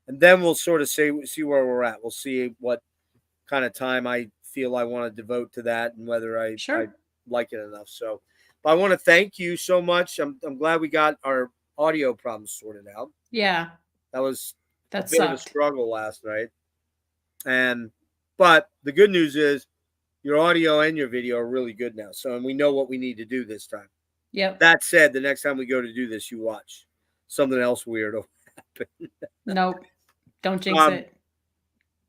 And then we'll sort of see where we're at. We'll see what kind of time I feel I want to devote to that, and whether I like it enough. So, but I want to thank you so much. I'm glad we got our audio problems sorted out. Yeah. That was a bit sucked. of a struggle last night. But the good news is your audio and your video are really good now. So, and we know what we need to do this time. Yep. That said, the next time we go to do this, you watch. Something else weird will happen. Nope. Don't jinx it.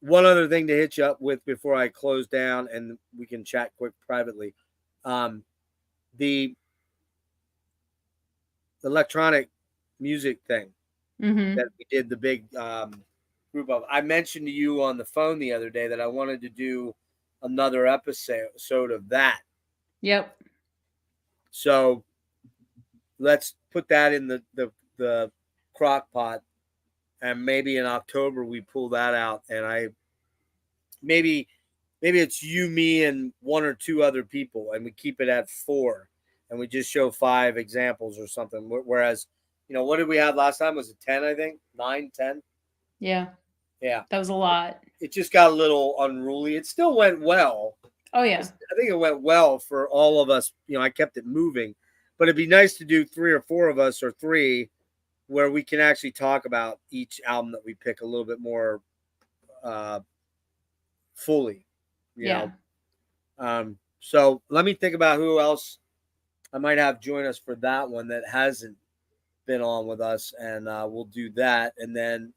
One other thing to hit you up with before I close down, and we can chat quick privately. The electronic music thing that we did, the big group of. I mentioned to you on the phone the other day that I wanted to do another episode of that. Yep. So let's put that in the crock pot, and maybe in October we pull that out, and maybe it's you, me, and one or two other people, and we keep it at 4, and we just show 5 examples or something. Whereas, what did we have last time? Was it 10? I think 9, 10. Yeah. Yeah. That was a lot. It just got a little unruly. It still went well. Oh yeah. I think it went well for all of us. I kept it moving, but it'd be nice to do 3 or 4 of us, or 3, where we can actually talk about each album that we pick a little bit more fully. You know? So let me think about who else I might have join us for that one that hasn't been on with us, and we'll do that. And then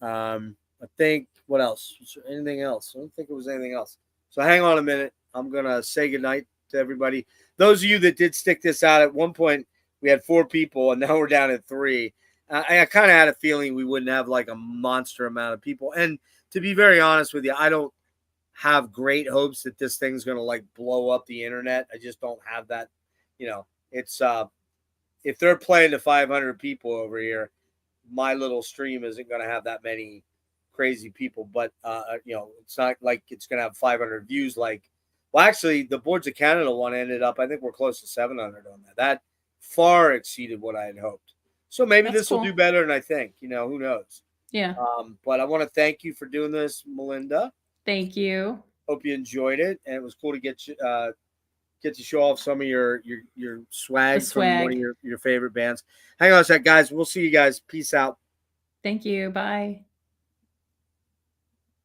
I think, what else? Was there anything else? I don't think it was anything else. So hang on a minute. I'm going to say goodnight to everybody. Those of you that did stick this out, at one point we had 4 people, and now we're down at 3. I kind of had a feeling we wouldn't have like a monster amount of people. And to be very honest with you, I don't have great hopes that this thing's going to like blow up the internet. I just don't have that. It's if they're playing to 500 people over here, my little stream isn't going to have that many crazy people. But it's not like it's going to have 500 views. Well, actually, the Boards of Canada one ended up, I think we're close to 700 on that. That far exceeded what I had hoped. So maybe this will do better than I think. Who knows? Yeah. But I want to thank you for doing this, Melinda. Thank you. Hope you enjoyed it, and it was cool to get to show off some of your swag from one of your favorite bands. Hang on a sec, guys. We'll see you guys. Peace out. Thank you. Bye.